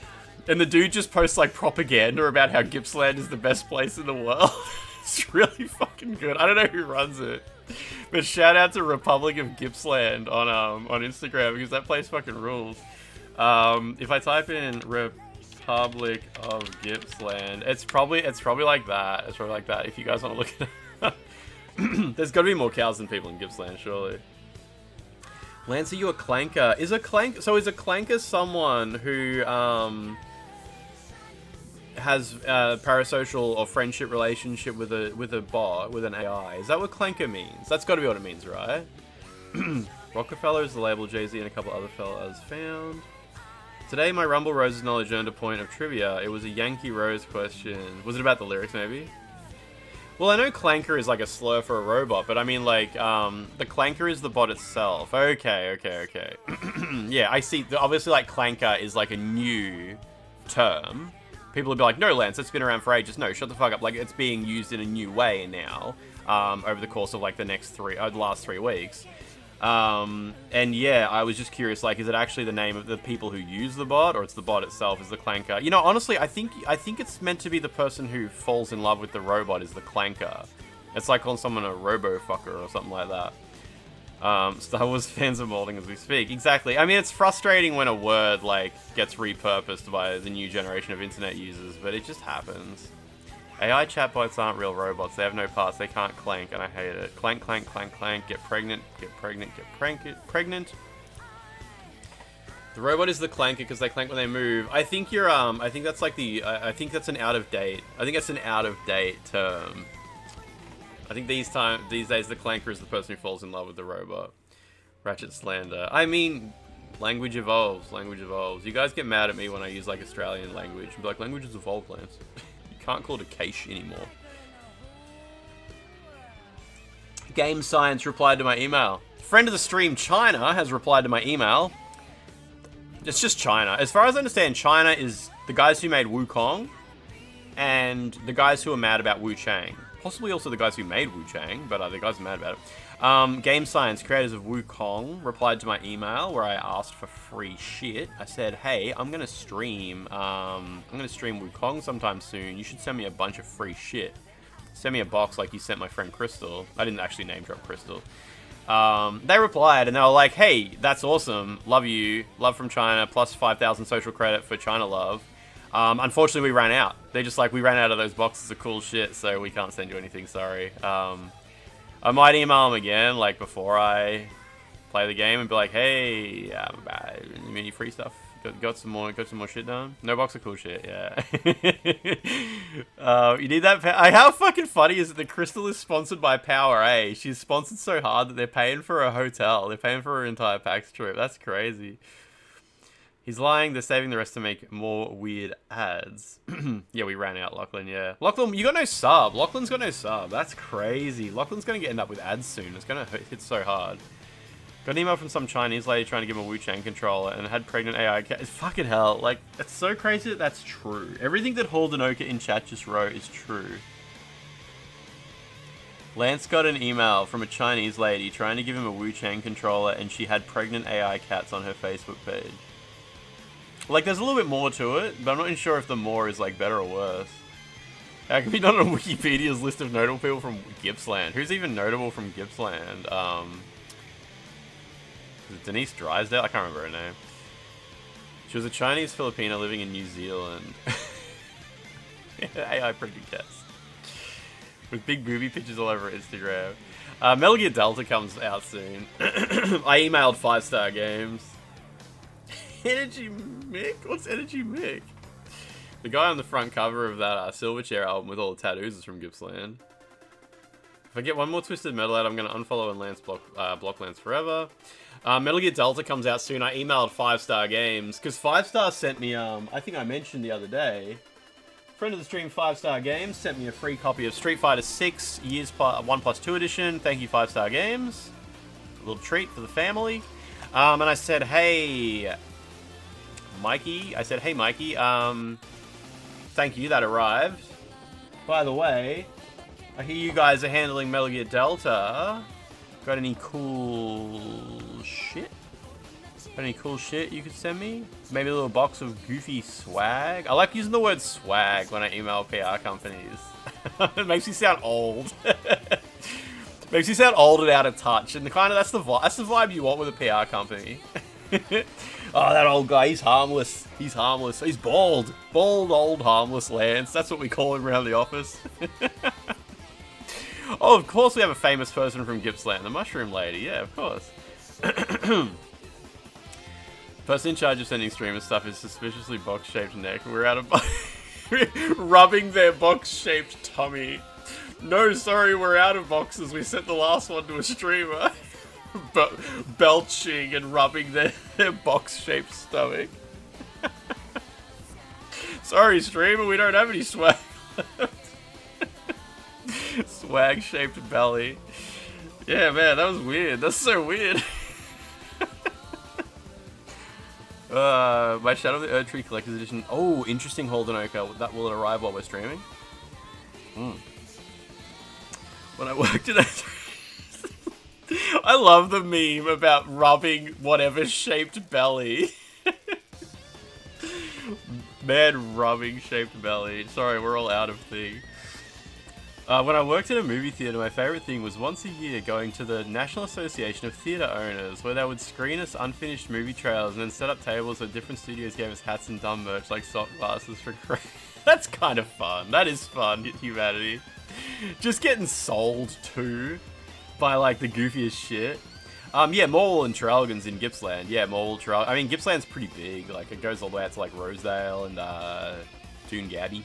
And the dude just posts like propaganda about how Gippsland is the best place in the world. It's really fucking good. I don't know who runs it, but shout out to Republic of Gippsland on Instagram because that place fucking rules. If I type in Republic of Gippsland, it's probably like that. It's probably like that. If you guys want to look at it, there's got to be more cows than people in Gippsland, surely. Lance, are you a clanker? Is a clanker someone who has a parasocial or friendship relationship with a bot, with an AI? Is that what clanker means? That's got to be what it means, right? Rockefeller is the label Jay-Z and a couple other fellas found. Today, my Rumble Roses knowledge earned a point of trivia. It was a Yankee Rose question. Was it about the lyrics, maybe? Well, I know clanker is like a slur for a robot, but I mean like, the clanker is the bot itself. Okay. Yeah, I see. Obviously, like, clanker is like a new term. People would be like, no, Lance, it's been around for ages. No, shut the fuck up. Like, it's being used in a new way now, over the course of like the last 3 weeks. And yeah, I was just curious, like, is it actually the name of the people who use the bot, or it's the bot itself is the clanker? You know, honestly, I think it's meant to be the person who falls in love with the robot is the clanker. It's like calling someone a robo-fucker or something like that. Star Wars fans are molding as we speak. Exactly. I mean, it's frustrating when a word, like, gets repurposed by the new generation of internet users, but it just happens. AI chatbots aren't real robots. They have no parts. They can't clank, and I hate it. Clank, clank, clank, clank. Get pregnant, get pregnant, get pregnant. The robot is the clanker because they clank when they move. I think you're, I think that's like the, I think that's an out-of-date. I think that's an out-of-date term. I think these days the clanker is the person who falls in love with the robot. Ratchet slander. I mean, language evolves. Language evolves. You guys get mad at me when I use like Australian language. Be like, languages evolve, Lance. Can't call it a cache anymore. Game Science replied to my email. Friend of the stream, China, has replied to my email. It's just China. As far as I understand, China is the guys who made Wukong and the guys who are mad about WUCHANG. Possibly also the guys who made WUCHANG, but the guys are mad about it. Game Science, creators of Wukong, replied to my email where I asked for free shit. I said, hey, I'm gonna stream Wukong sometime soon. You should send me a bunch of free shit. Send me a box like you sent my friend Crystal. I didn't actually name drop Crystal. They replied and they were like, hey, that's awesome. Love you. Love from China, plus 5,000 social credit for China love. Unfortunately, we ran out. They're just like, we ran out of those boxes of cool shit, so we can't send you anything, sorry. I might email them again, like, before I play the game and be like, hey, you mean free stuff? Got some more shit done? No box of cool shit, yeah. You need that. How fucking funny is it that Crystal is sponsored by Power? She's sponsored so hard that they're paying for a hotel. They're paying for her entire PAX trip. That's crazy. He's lying. They're saving the rest to make more weird ads. Yeah, we ran out, Lachlan, yeah. Lachlan, you got no sub. Lachlan's got no sub. That's crazy. Lachlan's going to end up with ads soon. It's going to hit so hard. Got an email from some Chinese lady trying to give him a WUCHANG controller and had pregnant AI cat. Fucking hell. Like, it's so crazy that that's true. Everything that Haldenoka in chat just wrote is true. Lance got an email from a Chinese lady trying to give him a WUCHANG controller and she had pregnant AI cats on her Facebook page. Like, there's a little bit more to it, but I'm not even sure if the more is, like, better or worse. How can we not on Wikipedia's list of notable people from Gippsland? Who's even notable from Gippsland? Is it Denise Drysdale? I can't remember her name. She was a Chinese Filipino living in New Zealand. AI pretty good guess. With big booby pictures all over Instagram. Metal Gear Delta comes out soon. I emailed 5-Star Games. Energy Mick? What's Energy Mick? The guy on the front cover of that Silverchair album with all the tattoos is from Gippsland. If I get one more Twisted Metal out, I'm going to unfollow and Lance block Lance forever. Metal Gear Delta comes out soon. I emailed 5-Star Games because 5-Star sent me, I think I mentioned the other day, friend of the stream 5-Star Games sent me a free copy of Street Fighter 6 Years 1+2 Edition. Thank you, 5-Star Games. A little treat for the family. And I said, hey, Mikey. Thank you, that arrived. By the way, I hear you guys are handling Metal Gear Delta. Got any cool shit? Got any cool shit you could send me? Maybe a little box of goofy swag? I like using the word swag when I email PR companies. It makes me sound old. Makes you sound old and out of touch, and that's the vibe you want with a PR company. Oh, that old guy, he's harmless. He's harmless. He's bald. Bald, old, harmless Lance. That's what we call him around the office. Oh, of course we have a famous person from Gippsland. The Mushroom Lady. Yeah, of course. Person in charge of sending streamer stuff is suspiciously box-shaped neck. We're out of... rubbing their box-shaped tummy. No, sorry, we're out of boxes. We sent the last one to a streamer. Belching and rubbing their box-shaped stomach. Sorry, streamer, we don't have any swag. Swag-shaped belly. Yeah, man, that was weird. That's so weird. My Shadow of the Erdtree Collector's Edition. Oh, interesting, Holden Oka. Will it arrive while we're streaming? When I worked at I love the meme about rubbing whatever shaped belly. Man, rubbing shaped belly. Sorry, we're all out of thing. When I worked at a movie theater, my favorite thing was once a year going to the National Association of Theater Owners, where they would screen us unfinished movie trailers and then set up tables where different studios gave us hats and dumb merch like soft glasses for free. That's kind of fun. That is fun, humanity. Just getting sold to by like the goofiest shit. Yeah, Morwell and Traralgon's in Gippsland. Yeah, Morwell, Traralgon. I mean, Gippsland's pretty big. Like, it goes all the way out to like Rosedale and Toongabbie.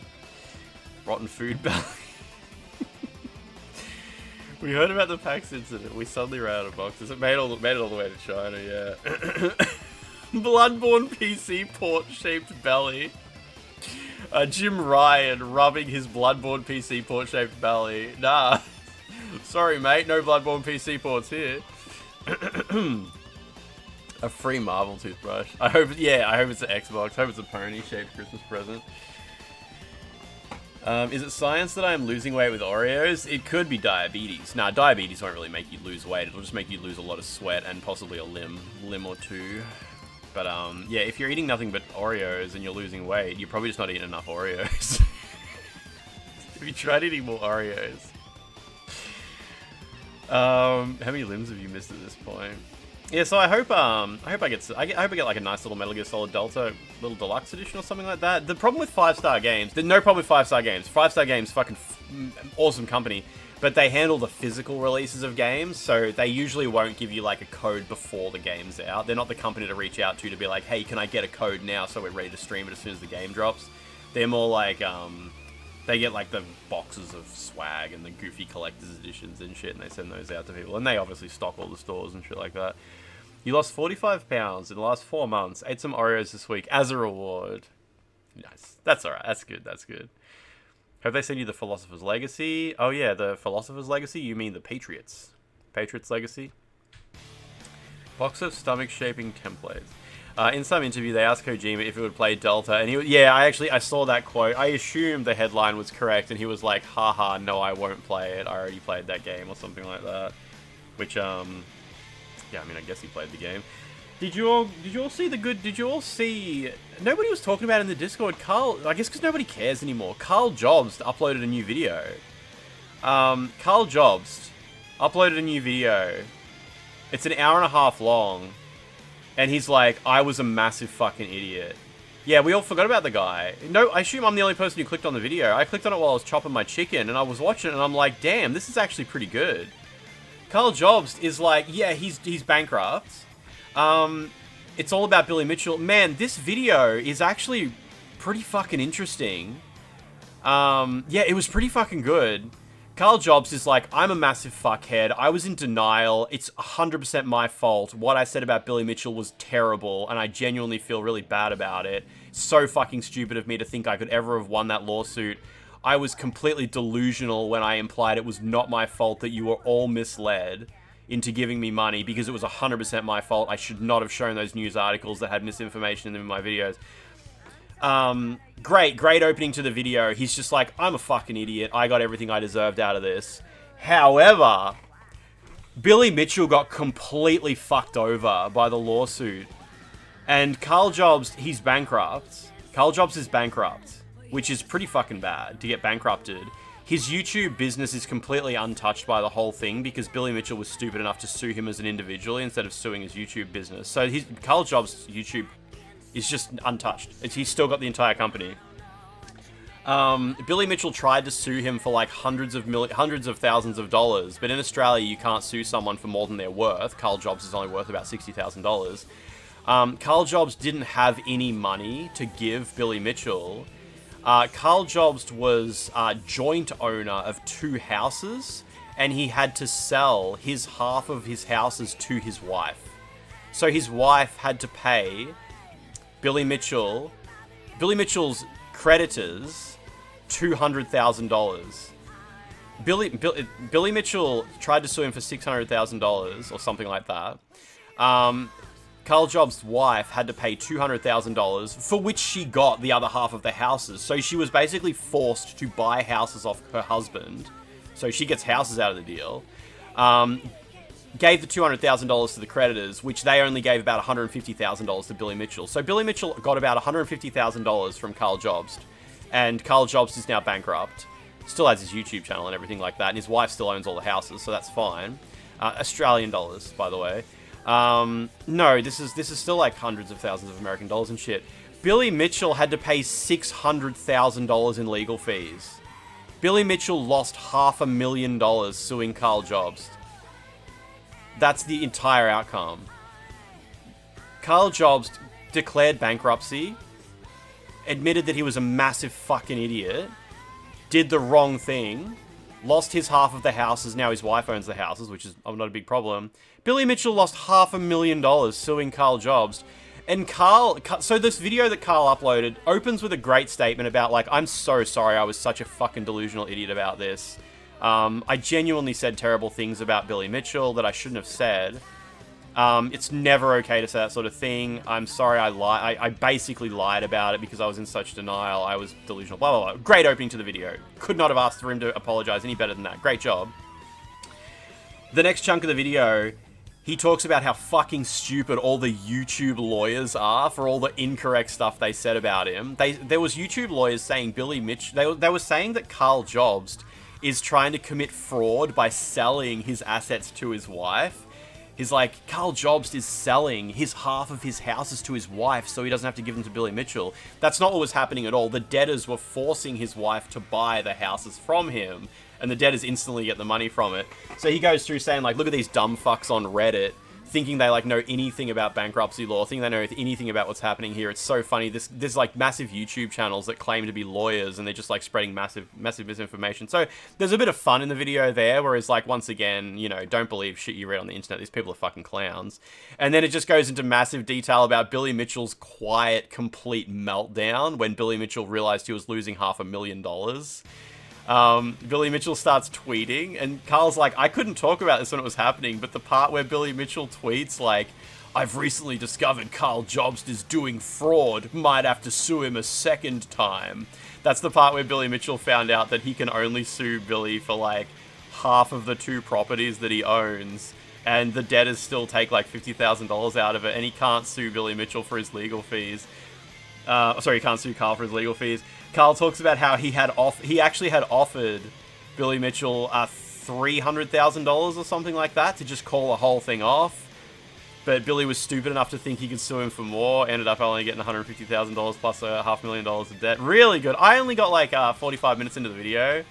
Rotten Food Belly. We heard about the PAX incident. We suddenly ran out of boxes. It made it all the way to China. Yeah. Bloodborne PC port-shaped belly. Jim Ryan rubbing his Bloodborne PC port-shaped belly. Nah. Sorry, mate. No Bloodborne PC ports here. A free Marvel toothbrush. I hope it's an Xbox. I hope it's a pony-shaped Christmas present. Is it science that I am losing weight with Oreos? It could be diabetes. Nah, diabetes won't really make you lose weight. It'll just make you lose a lot of sweat and possibly a limb or two. But yeah, if you're eating nothing but Oreos and you're losing weight, you're probably just not eating enough Oreos. Have you tried eating more Oreos? How many limbs have you missed at this point? Yeah, so I hope I get like a nice little Metal Gear Solid Delta little deluxe edition or something like that. The problem with 5-Star Games, there's no problem with 5-Star Games. 5-Star Games, fucking awesome company, but they handle the physical releases of games, so they usually won't give you like a code before the game's out. They're not the company to reach out to be like, hey, can I get a code now so we're ready to stream it as soon as the game drops. They're more like they get like the boxes of swag and the goofy collector's editions and shit, and they send those out to people. And they obviously stock all the stores and shit like that. You lost 45 pounds in the last 4 months. Ate some Oreos this week as a reward. Nice. That's alright. That's good. That's good. Have they sent you the Philosopher's Legacy? Oh yeah, the Philosopher's Legacy? You mean the Patriots. Patriots Legacy? Box of stomach-shaping templates. In some interview, they asked Kojima if he would play Delta, and he I saw that quote. I assumed the headline was correct, and he was like, haha, no, I won't play it. I already played that game, or something like that. Which, yeah, I mean, I guess he played the game. Did you all see the good? Did you all see? Nobody was talking about it in the Discord. Carl, I guess because nobody cares anymore. Carl Jobs uploaded a new video. Carl Jobs uploaded a new video. It's an hour and a half long, and he's like, "I was a massive fucking idiot." Yeah, we all forgot about the guy. No, I assume I'm the only person who clicked on the video. I clicked on it while I was chopping my chicken, and I was watching it, and I'm like, "Damn, this is actually pretty good." Carl Jobs is like, yeah, he's bankrupt. It's all about Billy Mitchell. Man, this video is actually pretty fucking interesting. Yeah, it was pretty fucking good. Carl Jobs is like, I'm a massive fuckhead. I was in denial. It's 100% my fault. What I said about Billy Mitchell was terrible, and I genuinely feel really bad about it. So fucking stupid of me to think I could ever have won that lawsuit. I was completely delusional when I implied it was not my fault, that you were all misled into giving me money, because it was 100% my fault. I should not have shown those news articles that had misinformation in them in my videos. Great opening to the video. He's just like, I'm a fucking idiot. I got everything I deserved out of this. However, Billy Mitchell got completely fucked over by the lawsuit. And Carl Jobs, he's bankrupt. Carl Jobs is bankrupt, which is pretty fucking bad to get bankrupted. His YouTube business is completely untouched by the whole thing because Billy Mitchell was stupid enough to sue him as an individual instead of suing his YouTube business. So Carl Jobs' YouTube is just untouched. He's still got the entire company. Billy Mitchell tried to sue him for like hundreds of thousands of dollars, but in Australia you can't sue someone for more than they're worth. Carl Jobs is only worth about $60,000. Carl Jobs didn't have any money to give Billy Mitchell. Carl Jobs was joint owner of 2 houses, and he had to sell his half of his houses to his wife. So his wife had to pay Billy Mitchell's creditors $200,000. Billy Mitchell tried to sue him for $600,000 or something like that. Carl Jobs' wife had to pay $200,000, for which she got the other half of the houses. So she was basically forced to buy houses off her husband. So she gets houses out of the deal. Gave the $200,000 to the creditors, which they only gave about $150,000 to Billy Mitchell. So Billy Mitchell got about $150,000 from Carl Jobs. And Carl Jobs is now bankrupt. Still has his YouTube channel and everything like that. And his wife still owns all the houses, so that's fine. Australian dollars, by the way. No, this is still like hundreds of thousands of American dollars and shit. Billy Mitchell had to pay $600,000 in legal fees. Billy Mitchell lost $500,000 suing Carl Jobs. That's the entire outcome. Carl Jobs declared bankruptcy, admitted that he was a massive fucking idiot, did the wrong thing, lost his half of the houses. Now his wife owns the houses, which is not a big problem. Billy Mitchell lost $500,000 suing Carl Jobs. And so this video that Carl uploaded opens with a great statement about, like, I'm so sorry I was such a fucking delusional idiot about this. I genuinely said terrible things about Billy Mitchell that I shouldn't have said. It's never okay to say that sort of thing. I'm sorry I basically lied about it because I was in such denial. I was delusional, blah, blah, blah. Great opening to the video. Could not have asked for him to apologize any better than that. Great job. The next chunk of the video, he talks about how fucking stupid all the YouTube lawyers are for all the incorrect stuff they said about him. There was YouTube lawyers saying Billy Mitchell... They were saying that Carl Jobs is trying to commit fraud by selling his assets to his wife. He's like, Carl Jobs is selling his half of his houses to his wife so he doesn't have to give them to Billy Mitchell. That's not what was happening at all. The debtors were forcing his wife to buy the houses from him, and the debtors instantly get the money from it. So he goes through saying, like, look at these dumb fucks on Reddit, thinking they, like, know anything about bankruptcy law, thinking they know anything about what's happening here. It's so funny. There's like, massive YouTube channels that claim to be lawyers, and they're just, like, spreading massive misinformation. So there's a bit of fun in the video there, whereas, like, once again, you know, don't believe shit you read on the internet. These people are fucking clowns. And then it just goes into massive detail about Billy Mitchell's quiet, complete meltdown when Billy Mitchell realized he was losing $500,000. Billy Mitchell starts tweeting, and Carl's like, I couldn't talk about this when it was happening, but the part where Billy Mitchell tweets, like, I've recently discovered Carl Jobs is doing fraud, might have to sue him a second time. That's the part where Billy Mitchell found out that he can only sue Billy for, like, half of the 2 properties that he owns, and the debtors still take like $50,000 out of it, and he can't sue Billy Mitchell for his legal fees. Sorry, he can't sue Carl for his legal fees. Carl talks about how he actually had offered Billy Mitchell $300,000 or something like that to just call the whole thing off. But Billy was stupid enough to think he could sue him for more. Ended up only getting $150,000 plus $500,000 of debt. Really good. I only got like 45 minutes into the video.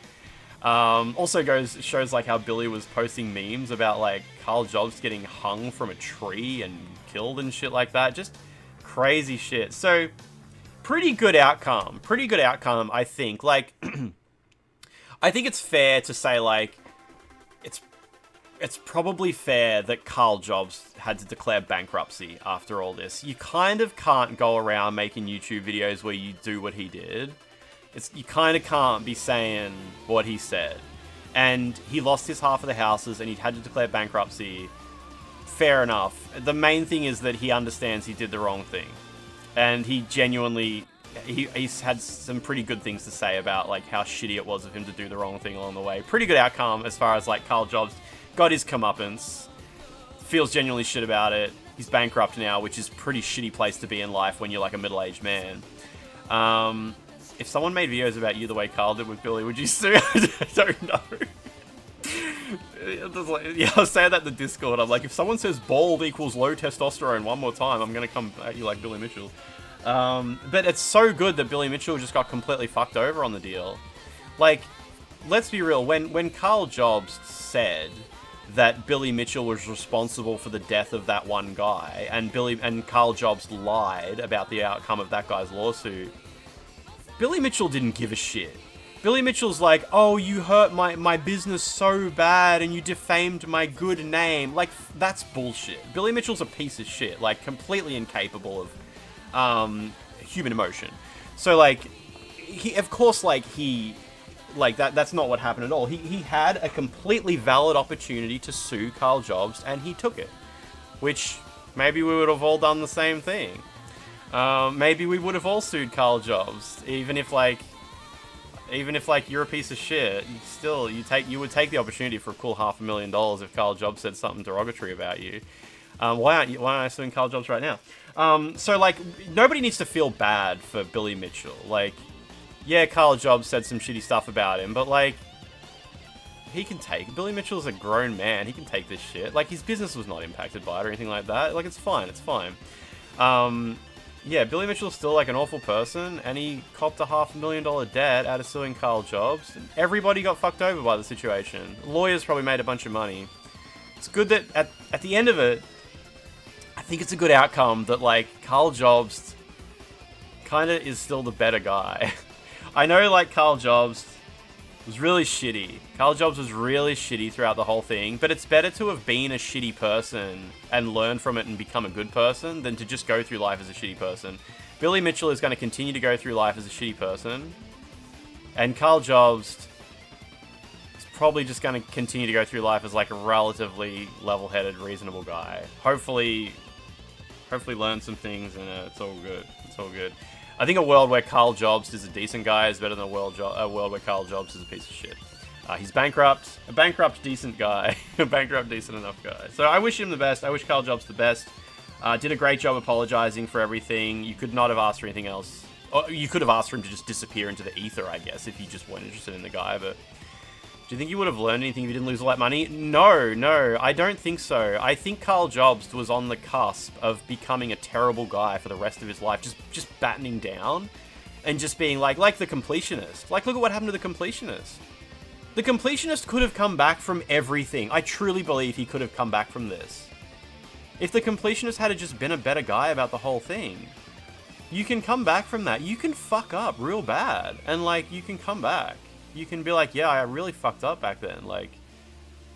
Also shows like how Billy was posting memes about like Carl Jobs getting hung from a tree and killed and shit like that. Just crazy shit. So pretty good outcome. Pretty good outcome, I think. Like, I think it's fair to say like it's probably fair that Carl Jobs had to declare bankruptcy after all this. You kind of can't go around making YouTube videos where you do what he did. You kind of can't be saying what he said. And he lost his half of the houses and he had to declare bankruptcy. Fair enough. The main thing is that he understands he did the wrong thing. And he genuinely... He's had some pretty good things to say about like how shitty it was of him to do the wrong thing along the way. Pretty good outcome as far as like Carl Jobs got his comeuppance. Feels genuinely shit about it. He's bankrupt now, which is a pretty shitty place to be in life when you're like a middle-aged man. If someone made videos about you the way Carl did with Billy, would you sue? I don't know. Yeah, I was saying that in the Discord. I'm like, if someone says bald equals low testosterone one more time, I'm going to come at you like Billy Mitchell. But it's so good that Billy Mitchell just got completely fucked over on the deal. Like, let's be real. When Carl Jobs said that Billy Mitchell was responsible for the death of that one guy, and Carl Jobs lied about the outcome of that guy's lawsuit, Billy Mitchell didn't give a shit. Billy Mitchell's like, oh, you hurt my business so bad and you defamed my good name. Like, that's bullshit. Billy Mitchell's a piece of shit. Like, completely incapable of human emotion. So, like, that's not what happened at all. He had a completely valid opportunity to sue Carl Jobs, and he took it. Which, maybe we would have all done the same thing. Maybe we would have all sued Carl Jobs, even if you're a piece of shit, you would take the opportunity for a cool $500,000 if Carl Jobs said something derogatory about you. Why aren't I suing Carl Jobs right now? So like, nobody needs to feel bad for Billy Mitchell. Like, yeah, Carl Jobs said some shitty stuff about him, but like, Billy Mitchell's a grown man. He can take this shit. Like, his business was not impacted by it or anything like that. Like, it's fine. Yeah, Billy Mitchell's still like an awful person, and he copped a $500,000 debt out of suing Carl Jobs. Everybody got fucked over by the situation. Lawyers probably made a bunch of money. It's good that at the end of it, I think it's a good outcome that like Carl Jobs kind of is still the better guy. I know like Carl Jobs was really shitty. Carl Jobs was really shitty throughout the whole thing, but it's better to have been a shitty person and learn from it and become a good person than to just go through life as a shitty person. Billy Mitchell is going to continue to go through life as a shitty person, and Carl Jobs is probably just going to continue to go through life as like a relatively level-headed, reasonable guy. Hopefully learn some things, and it's all good. It's all good. I think a world where Carl Jobs is a decent guy is better than a world where Carl Jobs is a piece of shit. He's bankrupt. A bankrupt, decent guy. A bankrupt, decent enough guy. So I wish him the best. I wish Carl Jobs the best. Did a great job apologizing for everything. You could not have asked for anything else. Or you could have asked for him to just disappear into the ether, I guess, if you just weren't interested in the guy. But do you think you would have learned anything if you didn't lose all that money? No, I don't think so. I think Carl Jobs was on the cusp of becoming a terrible guy for the rest of his life, just battening down and just being like the completionist. Like, look at what happened to the completionist. The completionist could have come back from everything. I truly believe he could have come back from this. If the completionist had just been a better guy about the whole thing, you can come back from that. You can fuck up real bad, and like, you can come back. You can be like, yeah, I really fucked up back then. Like,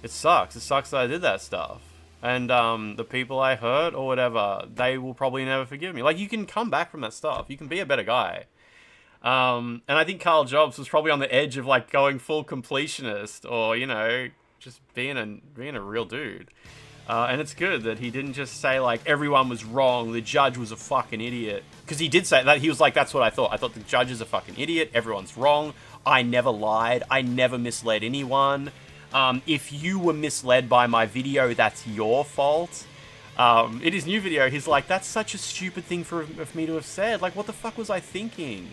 it sucks. It sucks that I did that stuff. And the people I hurt or whatever, they will probably never forgive me. Like, you can come back from that stuff. You can be a better guy. And I think Carl Jobs was probably on the edge of like going full completionist, or, you know, just being a real dude. And it's good that he didn't just say like everyone was wrong, the judge was a fucking idiot. Because he did say that. He was like, that's what I thought. I thought the judge is a fucking idiot. Everyone's wrong. I never lied. I never misled anyone. If you were misled by my video, that's your fault. In his new video, he's like, that's such a stupid thing of me to have said. Like, what the fuck was I thinking?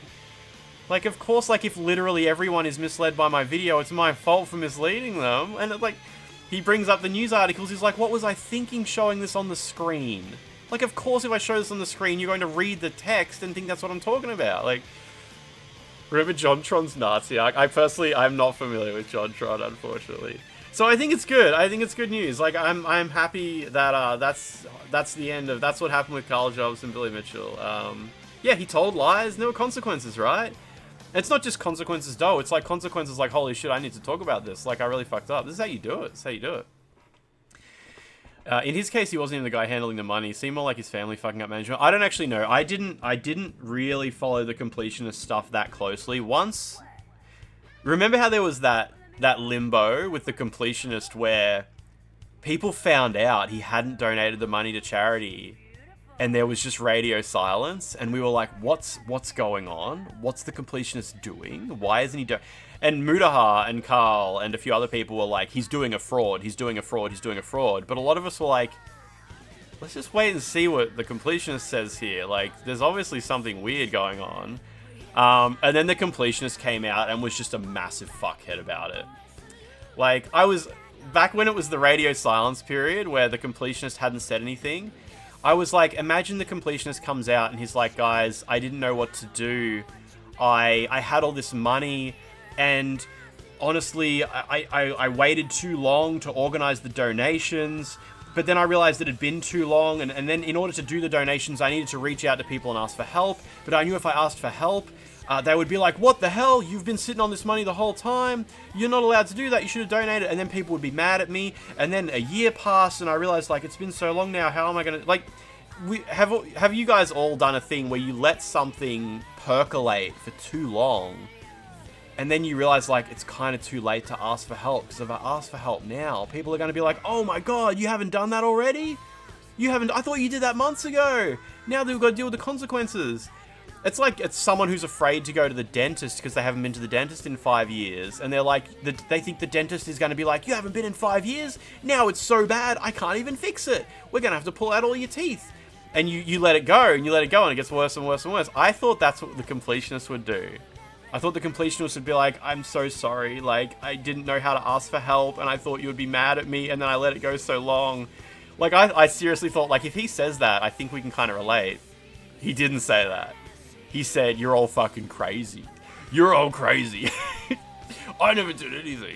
Like, of course, like, if literally everyone is misled by my video, it's my fault for misleading them. And, like, he brings up the news articles. He's like, what was I thinking showing this on the screen? Like, of course, if I show this on the screen, you're going to read the text and think that's what I'm talking about. Like, remember JonTron's Nazi arc? I'm not familiar with JonTron, unfortunately. So I think it's good. I think it's good news. Like, I'm happy that that's the end of... That's what happened with Carl Jobs and Billy Mitchell. Yeah, he told lies, and there were consequences, right? It's not just consequences, though. It's like consequences like, holy shit, I need to talk about this. Like, I really fucked up. This is how you do it. This is how you do it. In his case, he wasn't even the guy handling the money. It seemed more like his family fucking up management. I don't actually know. I didn't really follow the completionist stuff that closely. Once... Remember how there was that limbo with the completionist where people found out he hadn't donated the money to charity and there was just radio silence, and we were like, what's going on? What's the completionist doing? Why isn't he doing... And Mudahar and Carl and a few other people were like, he's doing a fraud, he's doing a fraud, he's doing a fraud. But a lot of us were like, let's just wait and see what the completionist says here. Like, there's obviously something weird going on. And then the completionist came out and was just a massive fuckhead about it. Like, I was... Back when it was the radio silence period where the completionist hadn't said anything, I was like, imagine the completionist comes out and he's like, guys, I didn't know what to do. I had all this money, and honestly, I waited too long to organize the donations, but then I realized it had been too long, and then in order to do the donations, I needed to reach out to people and ask for help, but I knew if I asked for help, they would be like, what the hell? You've been sitting on this money the whole time. You're not allowed to do that. You should have donated. And then people would be mad at me. And then a year passed and I realized, like, it's been so long now. How am I going to... Like, have you guys all done a thing where you let something percolate for too long and then you realize, like, it's kind of too late to ask for help? Because if I ask for help now, people are going to be like, oh my god, you haven't done that already? You haven't... I thought you did that months ago. Now they've got to deal with the consequences. It's like it's someone who's afraid to go to the dentist because they haven't been to the dentist in 5 years. And they're like, they think the dentist is going to be like, you haven't been in 5 years? Now it's so bad, I can't even fix it. We're going to have to pull out all your teeth. And you let it go, and you let it go, and it gets worse and worse and worse. I thought that's what the completionist would do. I thought the completionist would be like, I'm so sorry. Like, I didn't know how to ask for help, and I thought you would be mad at me, and then I let it go so long. Like, I seriously thought, like, if he says that, I think we can kind of relate. He didn't say that. He said, you're all fucking crazy. You're all crazy. I never did anything.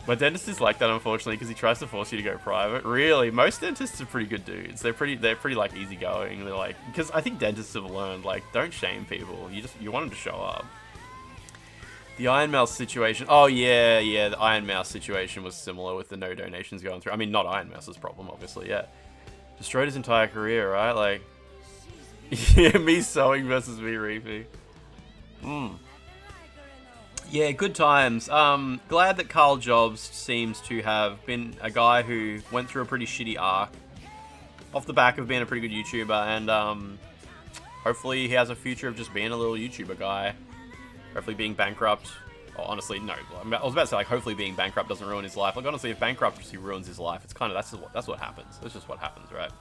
My dentist is like that, unfortunately, because he tries to force you to go private. Really, most dentists are pretty good dudes. They're pretty like easygoing. They're like, because I think dentists have learned, like, don't shame people. You want them to show up. The Iron Mouse situation. Oh yeah, the Iron Mouse situation was similar with the no donations going through. I mean, not Iron Mouse's problem, obviously. Yeah, destroyed his entire career, right? Like. Yeah, me sewing versus me reaping. Yeah, good times. Glad that Carl Jobs seems to have been a guy who went through a pretty shitty arc off the back of being a pretty good YouTuber, and hopefully he has a future of just being a little YouTuber guy. Hopefully being bankrupt. Oh, honestly, no. I was about to say, like, hopefully being bankrupt doesn't ruin his life. Like, honestly, if bankruptcy ruins his life, it's kind of, that's what happens. That's just what happens, right?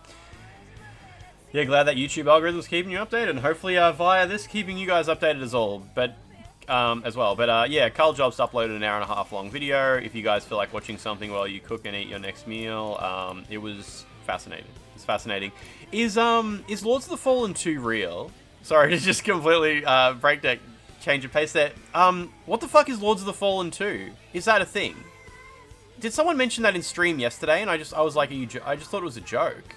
Yeah, glad that YouTube algorithm's keeping you updated, and hopefully via this keeping you guys updated as well. But as well. But yeah, Carl Jobs uploaded an 1.5 hour long video. If you guys feel like watching something while you cook and eat your next meal, it was fascinating. It's fascinating. Is Lords of the Fallen 2 real? Sorry to just completely breakdown, change of pace there. What the fuck is Lords of the Fallen 2? Is that a thing? Did someone mention that in stream yesterday? And I was like, I just thought it was a joke.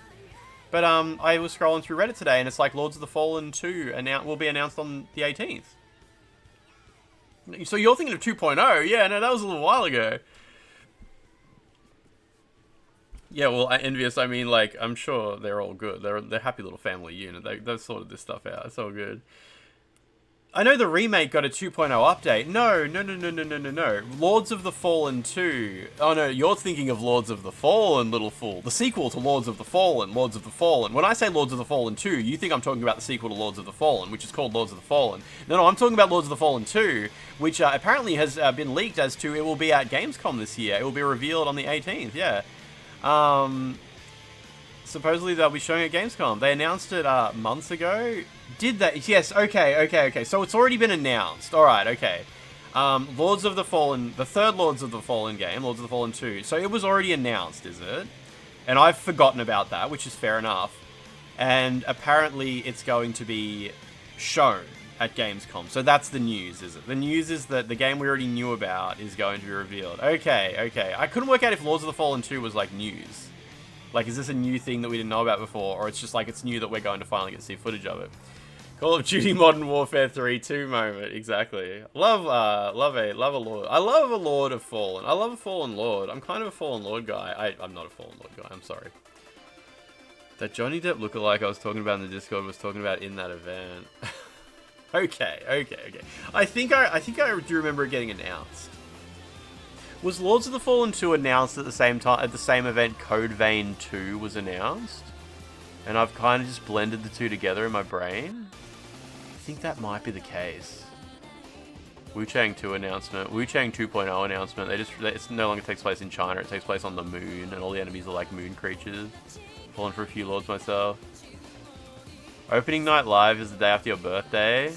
But I was scrolling through Reddit today, and it's like Lords of the Fallen 2 will be announced on the 18th. So you're thinking of 2.0? Yeah, no, that was a little while ago. Yeah, well, envious. I mean, like, I'm sure they're all good. They're a happy little family unit. They've sorted this stuff out. It's all good. I know the remake got a 2.0 update. No. Lords of the Fallen 2. Oh no, you're thinking of Lords of the Fallen, little fool. The sequel to Lords of the Fallen, Lords of the Fallen. When I say Lords of the Fallen 2, you think I'm talking about the sequel to Lords of the Fallen, which is called Lords of the Fallen. No, I'm talking about Lords of the Fallen 2, which apparently has been leaked as to it will be at Gamescom this year. It will be revealed on the 18th, yeah. Supposedly they'll be showing it at Gamescom. They announced it months ago. Did they? Yes, okay. So it's already been announced. Alright, okay. Lords of the Fallen, the third Lords of the Fallen game, Lords of the Fallen 2. So it was already announced, is it? And I've forgotten about that, which is fair enough. And apparently it's going to be shown at Gamescom. So that's the news, is it? The news is that the game we already knew about is going to be revealed. Okay. I couldn't work out if Lords of the Fallen 2 was like news. Like, is this a new thing that we didn't know about before? Or it's just like it's new that we're going to finally get to see footage of it. Call of Duty Modern Warfare 3 2 moment, exactly. Love a Lord. I love a Lord of Fallen. I love a Fallen Lord. I'm kind of a Fallen Lord guy. I'm not a Fallen Lord guy, I'm sorry. That Johnny Depp lookalike I was talking about in the Discord was talking about in that event. Okay. I think I do remember it getting announced. Was Lords of the Fallen 2 announced at the same time, at the same event Code Vein 2 was announced? And I've kind of just blended the two together in my brain? I think that might be the case. WUCHANG 2 announcement, WUCHANG 2.0 announcement, it no longer takes place in China, it takes place on the moon, and all the enemies are like moon creatures. Falling for a few lords myself. Opening night live is the day after your birthday.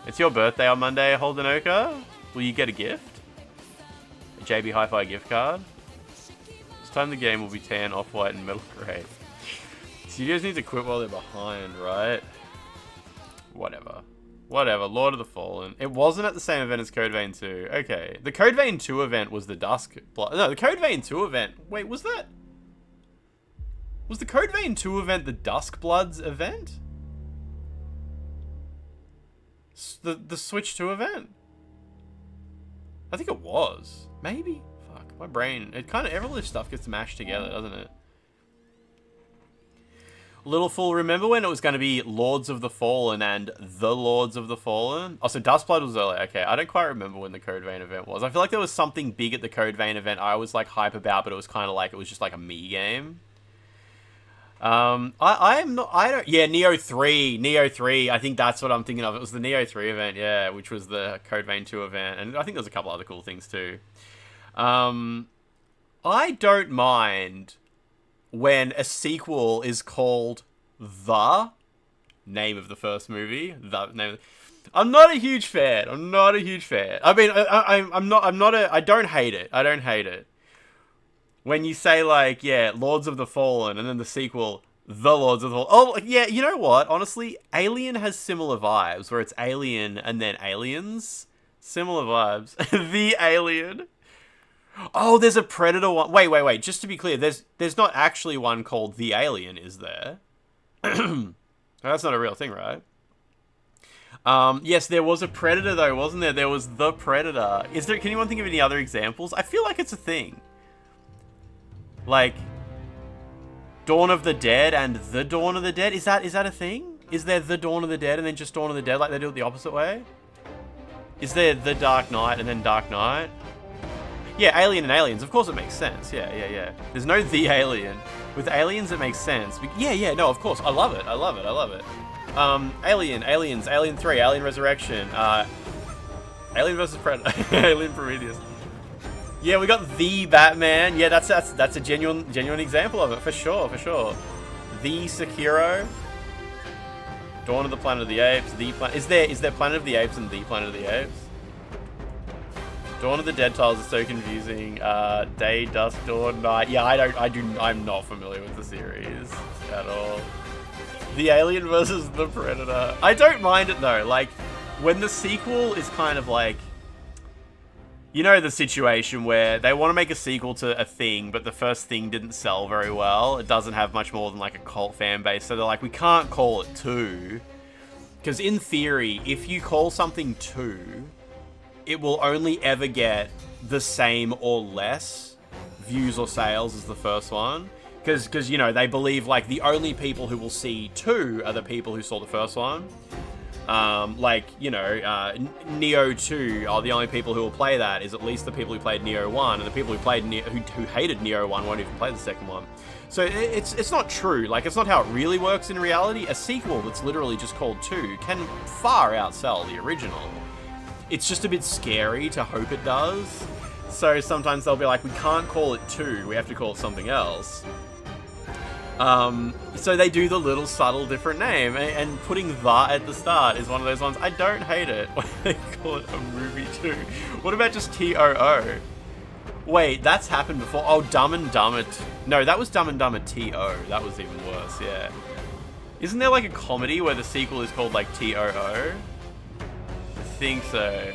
It's your birthday on Monday, Holden Oka. Will you get a gift? A JB Hi-Fi gift card? This time the game will be tan, off-white, and metal grey. Studios need to quit while they're behind, right? Whatever, Lord of the Fallen. It wasn't at the same event as Code Vein 2. Okay. The Code Vein 2 event was the Dusk Blood. No, the Code Vein 2 event. Wait, was that? Was the Code Vein 2 event the Dusk Bloods event? The Switch 2 event? I think it was. Maybe? Fuck, my brain. It kind of, all this stuff gets mashed together, doesn't it? Little Fool, remember when it was going to be Lords of the Fallen and The Lords of the Fallen? Oh, so Dustblood was early. Okay, I don't quite remember when the Code Vein event was. I feel like there was something big at the Code Vein event I was like hype about, but it was kind of like, it was just like a me game. Yeah, Neo 3, I think that's what I'm thinking of. It was the Neo 3 event, yeah, which was the Code Vein 2 event, and I think there's a couple other cool things too. I don't mind when a sequel is called the name of the first movie. I'm not a huge fan. I mean, I don't hate it. When you say, like, yeah, Lords of the Fallen, and then the sequel, The Lords of the Fallen. Oh, yeah, you know what? Honestly, Alien has similar vibes, where it's Alien and then Aliens. Similar vibes. The Alien. Oh, there's a Predator one. Wait. Just to be clear, there's not actually one called The Alien, is there? That's not a real thing, right? Yes, there was a Predator, though, wasn't there? There was The Predator. Can anyone think of any other examples? I feel like it's a thing. Like, Dawn of the Dead and The Dawn of the Dead? Is that a thing? Is there The Dawn of the Dead and then just Dawn of the Dead, like they do it the opposite way? Is there The Dark Knight and then Dark Knight? Yeah, Alien and Aliens. Of course it makes sense. Yeah. There's no The Alien. With Aliens, it makes sense. Yeah, no, of course. I love it. Aliens, Alien 3, Alien Resurrection, Alien vs. Predator, Alien Prometheus. Yeah, we got The Batman. Yeah, that's a genuine example of it, for sure. The Sekiro. Dawn of the Planet of the Apes. Is there Planet of the Apes and The Planet of the Apes? Dawn of the Dead tiles are so confusing. Day, dusk, dawn, night. Yeah, I'm not familiar with the series at all. The Alien versus the Predator. I don't mind it though. Like, when the sequel is kind of like, you know, the situation where they want to make a sequel to a thing, but the first thing didn't sell very well. It doesn't have much more than like a cult fan base. So they're like, we can't call it 2. Because in theory, if you call something 2, it will only ever get the same or less views or sales as the first one. Because, you know, they believe like the only people who will see 2 are the people who saw the first one. Like, you know, Neo 2 are the only people who will play that is at least the people who played Neo 1, and the people who played who hated Neo 1 won't even play the second one. So it's not true. Like, it's not how it really works in reality. A sequel that's literally just called 2 can far outsell the original. It's just a bit scary to hope it does. So sometimes they'll be like, we can't call it 2, we have to call it something else. So they do the little subtle different name, and putting that at the start is one of those ones. I don't hate it when they call it a movie 2. What about just TOO? Wait, that's happened before. Oh, Dumb and Dumber. No, that was Dumb and Dumber TO. That was even worse, yeah. Isn't there like a comedy where the sequel is called like TOO? I think so.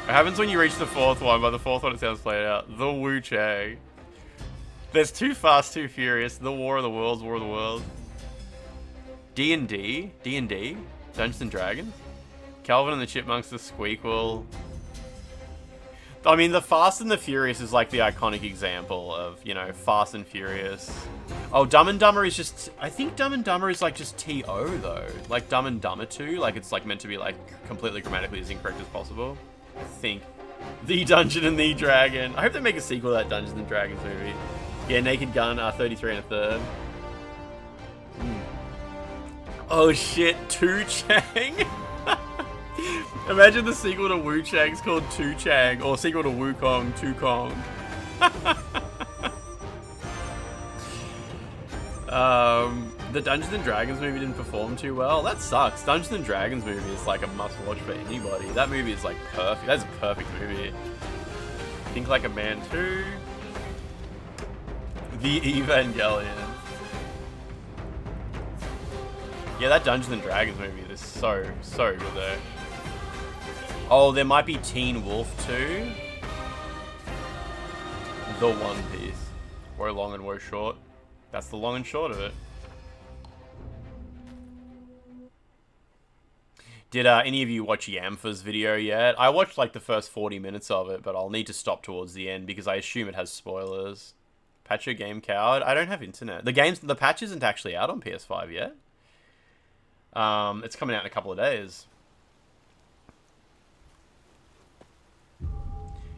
It happens when you reach the fourth one. By the fourth one, it sounds played out. The WUCHANG. There's Too Fast, Too Furious. The War of the Worlds, War of the Worlds. D&D. D&D. Dungeons and Dragons. Calvin and the Chipmunks, the Squeakquel. I mean, the Fast and the Furious is like the iconic example of, you know, Fast and Furious. Oh, Dumb and Dumber is just... I think Dumb and Dumber is like just TO, though. Like Dumb and Dumber 2. Like, it's like meant to be like completely grammatically as incorrect as possible. I think. The Dungeon and the Dragon. I hope they make a sequel to that Dungeons and Dragons movie. Yeah, Naked Gun, 33 and a third. Oh shit, WUCHANG. Imagine the sequel to WUCHANG's called WUCHANG, or sequel to WUCHANG, WUCHANG. The Dungeons and Dragons movie didn't perform too well. That sucks. Dungeons and Dragons movie is like a must-watch for anybody. That movie is like perfect. That's a perfect movie. Think Like a Man 2. The Evangelion. Yeah, that Dungeons and Dragons movie is so good though. Oh, there might be Teen Wolf 2. The One Piece. Woe long and woe short. That's the long and short of it. Did any of you watch Yamfa's video yet? I watched like the first 40 minutes of it, but I'll need to stop towards the end because I assume it has spoilers. Patch your game, coward. I don't have internet. The patch isn't actually out on PS5 yet. It's coming out in a couple of days.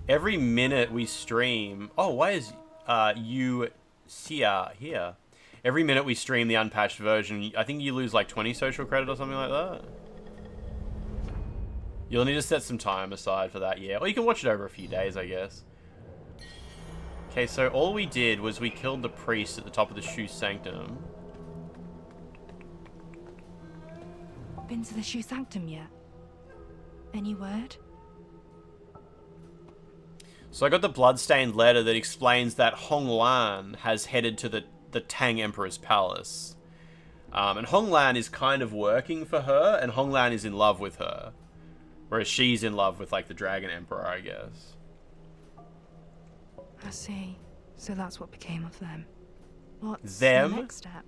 Every minute we stream... Oh, why is UCR here? Every minute we stream the unpatched version, I think you lose like 20 social credit or something like that. You'll need to set some time aside for that, yeah. Or you can watch it over a few days, I guess. Okay, so all we did was we killed the priest at the top of the Shoe Sanctum. Been to the Shoe Sanctum yet? Any word? So I got the bloodstained letter that explains that Hong Lan has headed to the Tang Emperor's palace. And Hong Lan is kind of working for her, and Hong Lan is in love with her. Whereas she's in love with, like, the Dragon Emperor, I guess. I see. So that's what became of them. What's them? the next step?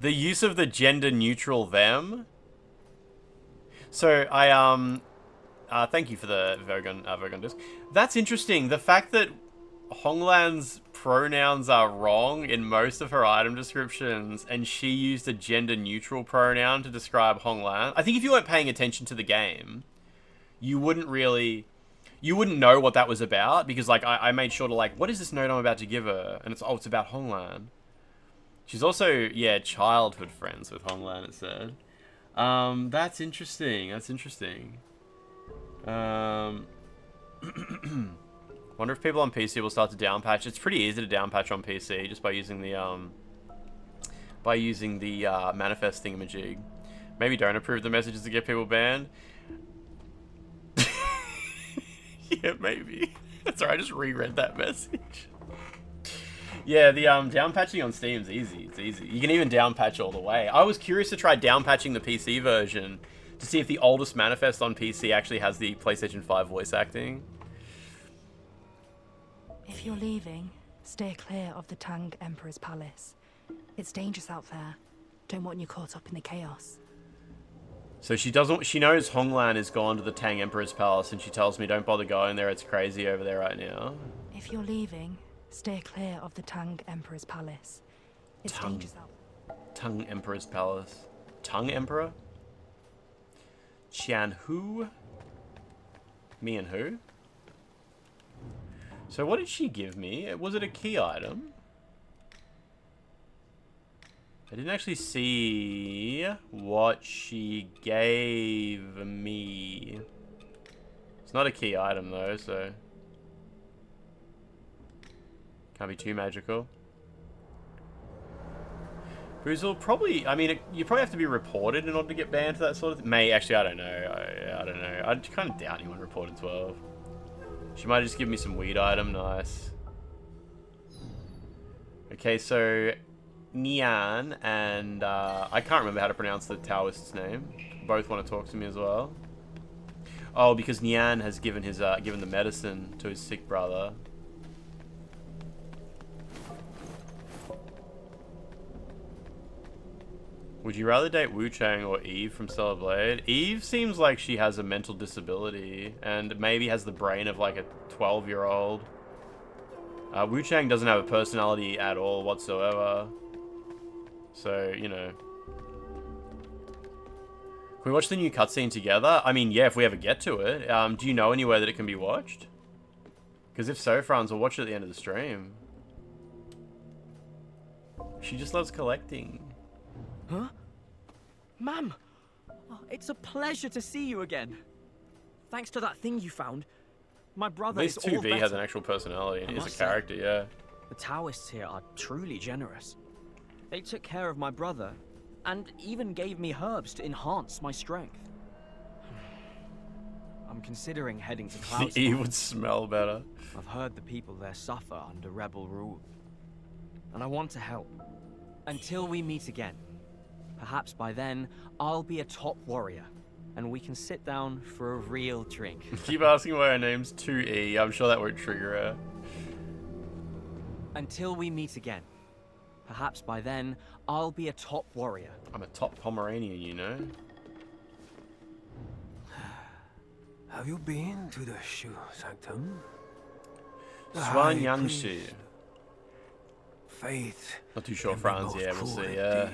The use of the gender-neutral them? So, thank you for the Vogon disc. That's interesting. The fact that Honglan's pronouns are wrong in most of her item descriptions, and she used a gender-neutral pronoun to describe Honglan. I think if you weren't paying attention to the game, you wouldn't know what that was about, because, like, I made sure to, like, what is this note I'm about to give her? And it's about Honglan. She's also, yeah, childhood friends with Honglan, it said. That's interesting. That's interesting. Wonder if people on PC will start to downpatch. It's pretty easy to downpatch on PC just by using the manifest thingamajig. Maybe don't approve the messages to get people banned. Yeah, maybe. That's alright. I just reread that message. Yeah, the downpatching on Steam's easy. It's easy. You can even downpatch all the way. I was curious to try downpatching the PC version to see if the oldest manifest on PC actually has the PlayStation 5 voice acting. If you're leaving, stay clear of the Tang Emperor's palace. It's dangerous out there. Don't want you caught up in the chaos. So she knows Honglan has gone to the Tang Emperor's palace, and she tells me don't bother going there, it's crazy over there right now. If you're leaving, stay clear of the Tang Emperor's palace. It's dangerous out there. Tang Emperor's palace. Tang Emperor. Qian Hu. Me and who? So what did she give me? Was it a key item? I didn't actually see what she gave me. It's not a key item though, so can't be too magical. Boozle, probably, I mean, you probably have to be reported in order to get banned for that sort of thing. Actually, I don't know. I don't know. I kind of doubt anyone reported 12. She might just give me some weed item. Nice. Okay, so Nian and I can't remember how to pronounce the Taoist's name. Both want to talk to me as well. Oh, because Nian has given his given the medicine to his sick brother. Would you rather date WUCHANG or Eve from Stellar Blade? Eve seems like she has a mental disability and maybe has the brain of like a 12-year-old. WUCHANG doesn't have a personality at all whatsoever. So, you know. Can we watch the new cutscene together? I mean, yeah, if we ever get to it. Do you know anywhere that it can be watched? Because if so, Franz, we'll watch it at the end of the stream. She just loves collecting. Huh? Ma'am! Oh, it's a pleasure to see you again. Thanks to that thing you found, my brother is all better. At least 2B has an actual personality and is a character, yeah. The Taoists here are truly generous. They took care of my brother, and even gave me herbs to enhance my strength. I'm considering heading to Cloud's. The E would smell better. I've heard the people there suffer under rebel rule. And I want to help. Until we meet again. Perhaps by then, I'll be a top warrior, and we can sit down for a real drink. Keep asking why her name's 2E. I'm sure that won't trigger her. Until we meet again. Perhaps by then, I'll be a top warrior. I'm a top Pomeranian, you know? Have you been to the Shu Sanctum? Swan Yanshi. Faith. Not too sure, Franz. Yeah, we'll see. Yeah.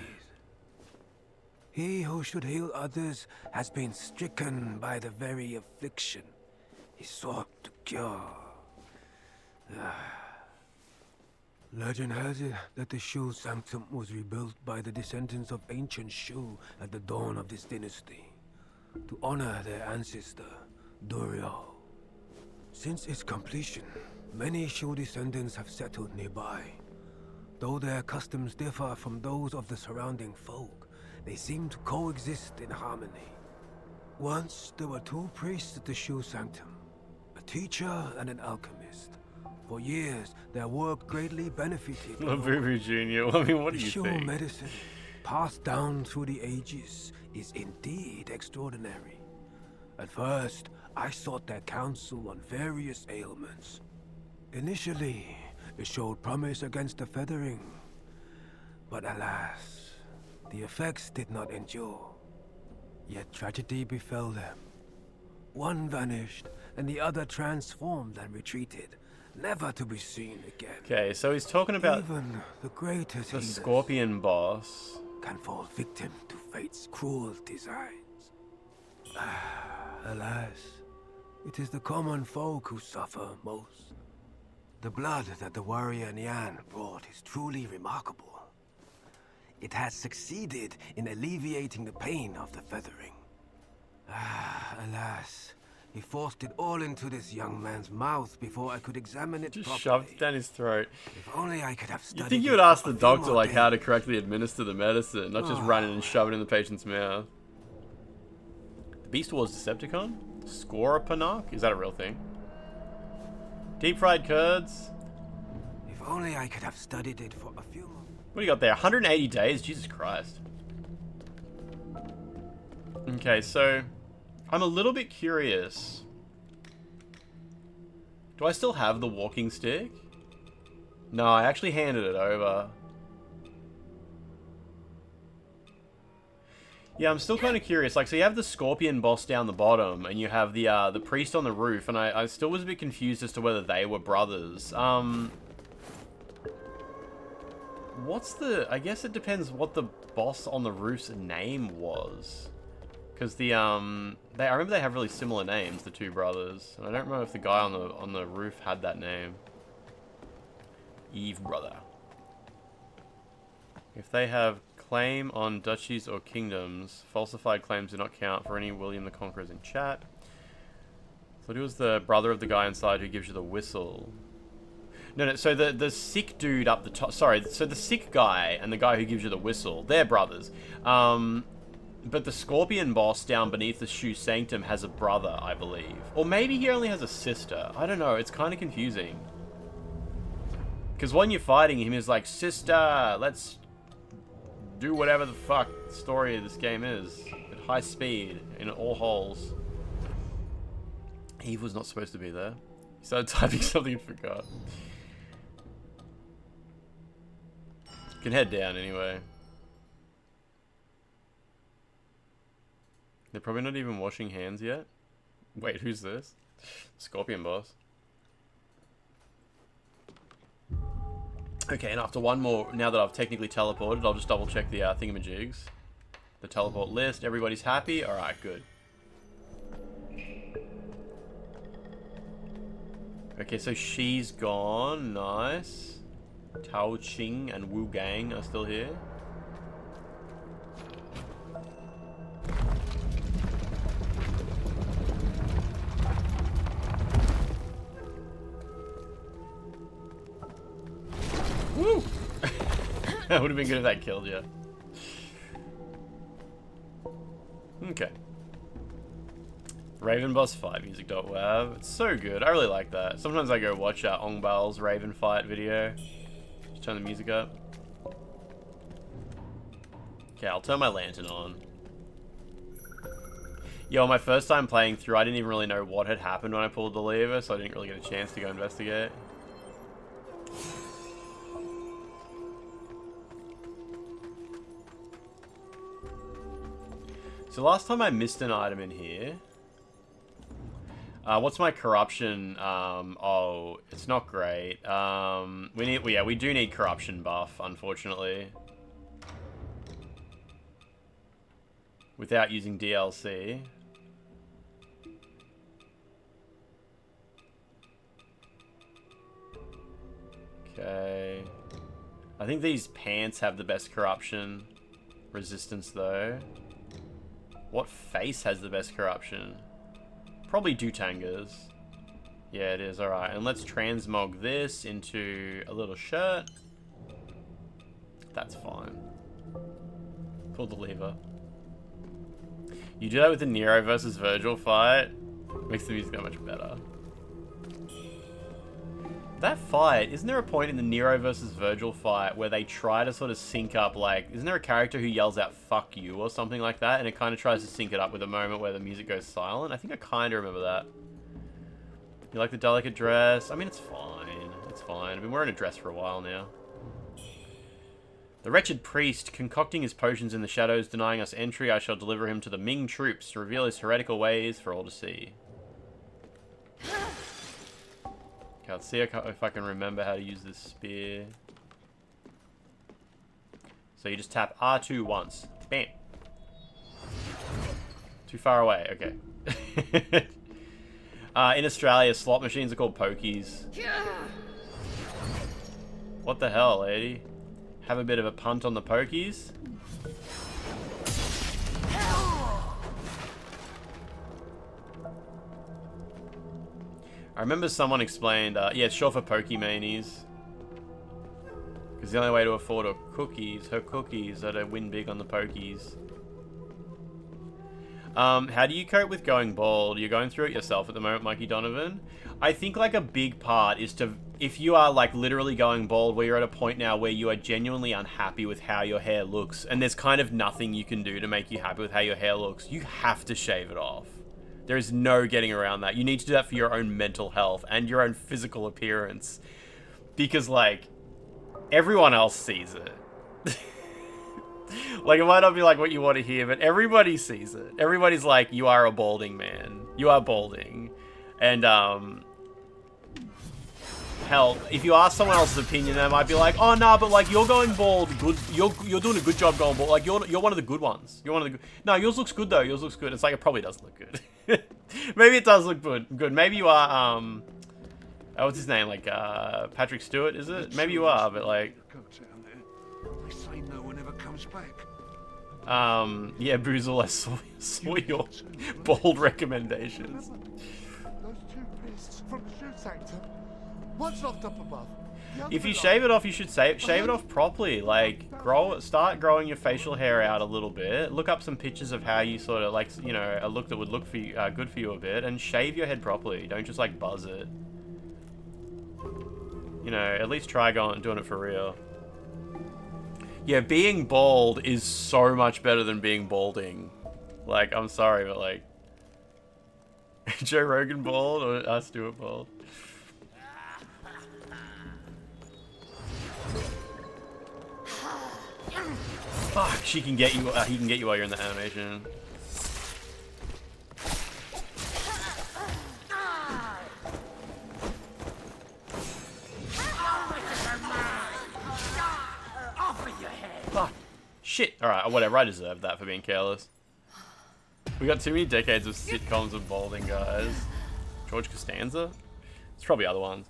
He who should heal others has been stricken by the very affliction he sought to cure. Legend has it that the Shu Sanctum was rebuilt by the descendants of ancient Shu at the dawn of this dynasty, to honor their ancestor, Duriao. Since its completion, many Shu descendants have settled nearby. Though their customs differ from those of the surrounding folk, they seem to coexist in harmony. Once, there were two priests at the Shu Sanctum, a teacher and an alchemist. For years, their work greatly benefited. Labubu Jr. I mean, what do you Shu think? medicine, passed down through the ages, is indeed extraordinary. At first, I sought their counsel on various ailments. Initially, it showed promise against the feathering. But alas, the effects did not endure. Yet tragedy befell them. One vanished, and the other transformed and retreated, never to be seen again. Okay, so he's talking about even the greatest the healers Scorpion boss. can fall victim to fate's cruel designs. Alas, it is the common folk who suffer most. The blood that the warrior Nian brought is truly remarkable. It has succeeded in alleviating the pain of the feathering. Alas, he forced it all into this young man's mouth before I could examine it Just properly. shoved it down his throat. If only I could have studied. You think you it would ask for the a few doctor more like how to days. correctly administer the medicine, not just run in and shove it in the patient's mouth. The Beast Wars Decepticon? Scorapanarch? Is that a real thing? Deep fried curds? If only I could have studied it for a few more. What do you got there? 180 days? Jesus Christ. Okay, so I'm a little bit curious. Do I still have the walking stick? No, I actually handed it over. Yeah, I'm still kind of curious. Like, so you have the Scorpion boss down the bottom, and you have the priest on the roof, and I still was a bit confused as to whether they were brothers. What's the... I guess it depends what the boss on the roof's name was. Because the, I remember they have really similar names, the two brothers. And I don't remember if the guy on the roof had that name. Eve brother. If they have claim on duchies or kingdoms, falsified claims do not count for any William the Conquerors in chat. So it was the brother of the guy inside who gives you the whistle. No, so the sick dude up the top... Sorry, so the sick guy and the guy who gives you the whistle, they're brothers. But the Scorpion boss down beneath the Shoe Sanctum has a brother, I believe. Or maybe he only has a sister. I don't know, it's kind of confusing. Because when you're fighting him, he's like, sister, let's do whatever the fuck the story of this game is. At high speed, in all holes. Eve was not supposed to be there. He started typing something and forgot. Can head down anyway. They're probably not even washing hands yet. Wait, who's this? Scorpion boss. Okay, and after one more, now that I've technically teleported, I'll just double check the thingamajigs. The teleport list, everybody's happy? Alright, good. Okay, so she's gone, nice. Tao Ching and Wu Gang are still here. Woo! That would have been good if that killed you. Okay. Raven Boss Fight music.wav. It's so good. I really like that. Sometimes I go watch Ongbal's Raven Fight video. Just turn the music up. Okay, I'll turn my lantern on. Yo, my first time playing through, I didn't even really know what had happened when I pulled the lever, so I didn't really get a chance to go investigate. So last time I missed an item in here. What's my corruption? Oh, it's not great. We do need corruption buff, unfortunately. Without using DLC. Okay. I think these pants have the best corruption resistance though. What face has the best corruption? Probably Dutanga's. Yeah, it is. Alright, and let's transmog this into a little shirt. That's fine. Pull the lever. You do that with the Nero versus Virgil fight. Makes the music that much better. That fight, isn't there a point in the Nero versus Virgil fight where they try to sort of sync up, like, isn't there a character who yells out "fuck you" or something like that, and it kind of tries to sync it up with a moment where the music goes silent? I think I kind of remember that. You like the delicate dress? I mean, it's fine. It's fine. I've been wearing a dress for a while now. The wretched priest, concocting his potions in the shadows, denying us entry, I shall deliver him to the Ming troops to reveal his heretical ways for all to see. Okay, let's see if I can remember how to use this spear. So you just tap R2 once. Bam. Too far away. Okay. In Australia, slot machines are called pokies. What the hell, lady? Have a bit of a punt on the pokies? I remember someone explained, yeah, it's short for Pokemanies. Because the only way to afford her cookies are to win big on the pokies. How do you cope with going bald? You're going through it yourself at the moment, Mikey Donovan. I think like a big part is to, if you are like literally going bald, where you're at a point now where you are genuinely unhappy with how your hair looks, and there's kind of nothing you can do to make you happy with how your hair looks, you have to shave it off. There is no getting around that. You need to do that for your own mental health and your own physical appearance. Because, like, everyone else sees it. Like, it might not be, like, what you want to hear, but everybody sees it. Everybody's like, you are a balding man. You are balding. And, help. If you ask someone else's opinion, they might be like, "Oh no, but like you're going bald. Good, you're doing a good job going bald. Like you're one of the good ones. You're one of the good. No, yours looks good though. Yours looks good. It's like it probably doesn't look good. Maybe it does look good. Good. Maybe you are. What's his name? Like Patrick Stewart, is it? Maybe you are, but like. They say no one ever comes back. Yeah, Boozle, I saw your bold recommendations. Those two priests from the shoe sanctum. One's locked up above. If you shave it off, you should shave it off properly. Like, start growing your facial hair out a little bit. Look up some pictures of how you sort of like, you know, a look that would look for you, good for you a bit, and shave your head properly. Don't just like buzz it. You know, at least try doing it for real. Yeah, being bald is so much better than being balding. Like, I'm sorry, but like... Joe Rogan bald or Stewart bald? Fuck, she can get you, he can get you while you're in the animation. Fuck. Shit. Alright, whatever. I deserved that for being careless. We got too many decades of sitcoms of balding guys. George Costanza? There's probably other ones.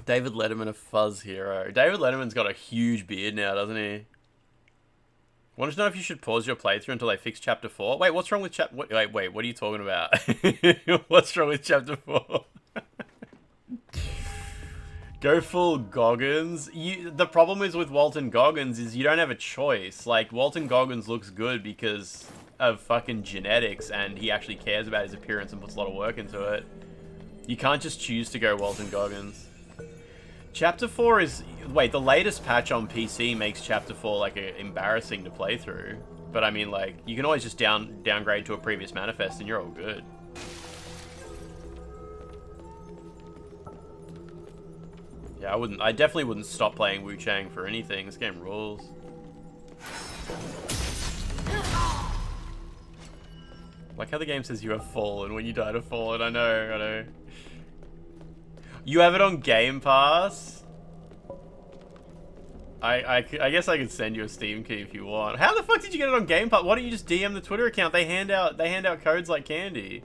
David Letterman, a fuzz hero. David Letterman's got a huge beard now, doesn't he? Want to know if you should pause your playthrough until they fix Chapter 4? Wait, what's wrong with Wait, what are you talking about? What's wrong with Chapter 4? Go full Goggins. The problem is with Walton Goggins is you don't have a choice. Like, Walton Goggins looks good because of fucking genetics, and he actually cares about his appearance and puts a lot of work into it. You can't just choose to go Walton Goggins. Chapter 4 is... Wait, the latest patch on PC makes Chapter 4, like, embarrassing to play through. But, I mean, like, you can always just downgrade to a previous manifest and you're all good. Yeah, I definitely wouldn't stop playing WUCHANG for anything. This game rules. Like how the game says you have fallen when you die to fallen. I know. You have it on Game Pass? I guess I could send you a Steam key if you want. How the fuck did you get it on Game Pass? Why don't you just DM the Twitter account? They hand out codes like candy.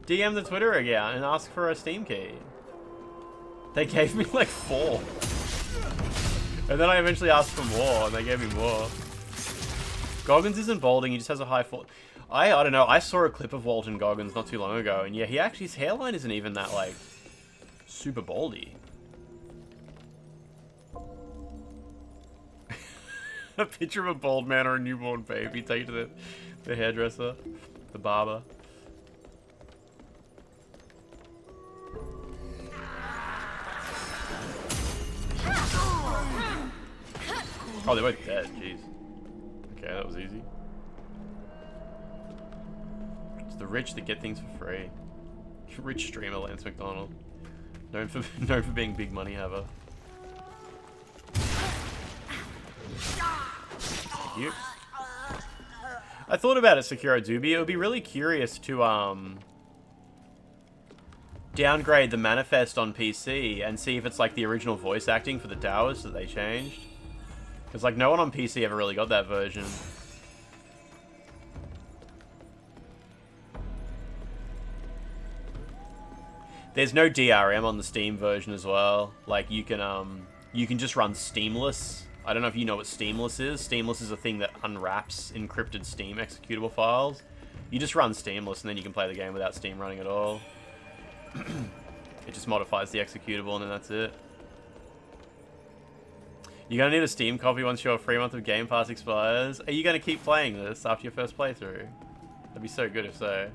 DM the Twitter account and ask for a Steam key. They gave me like 4. And then I eventually asked for more and they gave me more. Goggins isn't balding, he just has a high fall. I don't know, I saw a clip of Walton Goggins not too long ago and yeah, his hairline isn't even that like super baldy. A picture of a bald man or a newborn baby, take it to the hairdresser, the barber. Oh, they're both dead, jeez. Okay, that was easy. It's the rich that get things for free. Rich streamer Lance McDonald. Known for being big money haver. Thank you. I thought about it, Sekiro Doobie. It would be really curious to downgrade the manifest on PC and see if it's like the original voice acting for the Taoists that they changed. Because, like, no one on PC ever really got that version. There's no DRM on the Steam version as well. Like, you can just run Steamless. I don't know if you know what Steamless is. Steamless is a thing that unwraps encrypted Steam executable files. You just run Steamless and then you can play the game without Steam running at all. It just modifies the executable and then that's it. You're gonna need a Steam copy once your free month of Game Pass expires. Are you gonna keep playing this after your first playthrough? That'd be so good if so.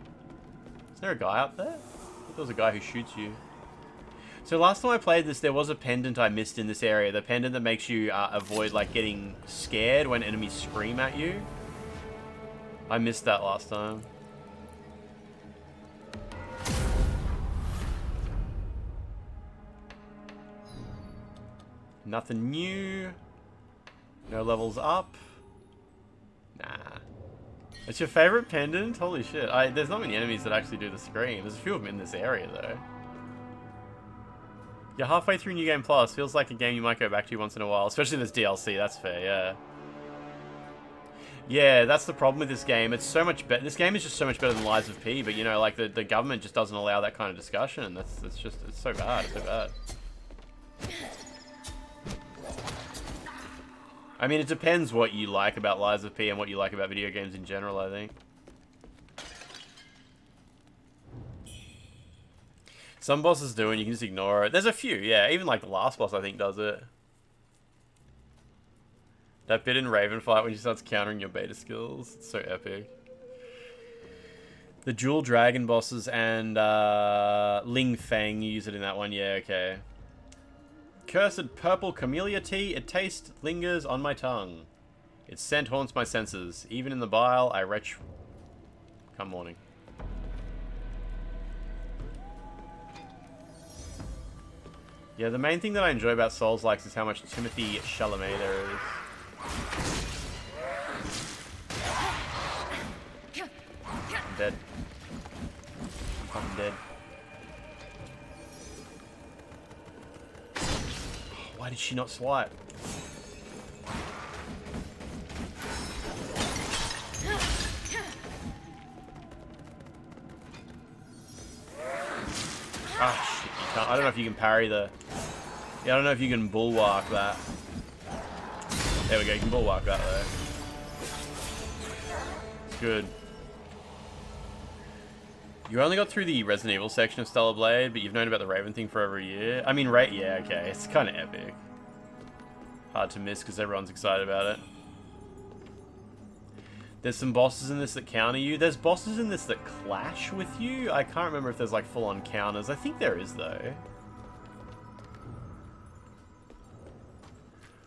Is there a guy up there? I thought there was a guy who shoots you. So last time I played this, there was a pendant I missed in this area. The pendant that makes you avoid like getting scared when enemies scream at you. I missed that last time. Nothing new. No levels up. Nah. It's your favorite pendant? Holy shit. There's not many enemies that actually do the scream. There's a few of them in this area, though. You're halfway through New Game Plus. Feels like a game you might go back to once in a while, especially if there's DLC. That's fair, yeah. Yeah, that's the problem with this game. It's so much better. This game is just so much better than Lies of P, but you know, like the government just doesn't allow that kind of discussion. It's so bad. It's so bad. I mean, it depends what you like about Lies of P and what you like about video games in general, I think. Some bosses do, and you can just ignore it. There's a few, yeah. Even like the last boss, I think, does it. That bit in Raven Fight when she starts countering your beta skills. It's so epic. The dual dragon bosses and Ling Feng, you use it in that one. Yeah, okay. Cursed purple camellia tea. It tastes lingers on my tongue. Its scent haunts my senses. Even in the bile, I retch. Come morning. Yeah, the main thing that I enjoy about Souls-likes is how much Timothy Chalamet there is. I'm dead. I'm fucking dead. Why did she not swipe? Ah, shit, you can't. I don't know if you can parry the... Yeah, I don't know if you can bulwark that. There we go, you can bulwark that there. Good. You only got through the Resident Evil section of Stellar Blade, but you've known about the Raven thing for over a year. I mean, right? Yeah, okay. It's kind of epic. Hard to miss because everyone's excited about it. There's some bosses in this that counter you. There's bosses in this that clash with you. I can't remember if there's like full-on counters. I think there is though.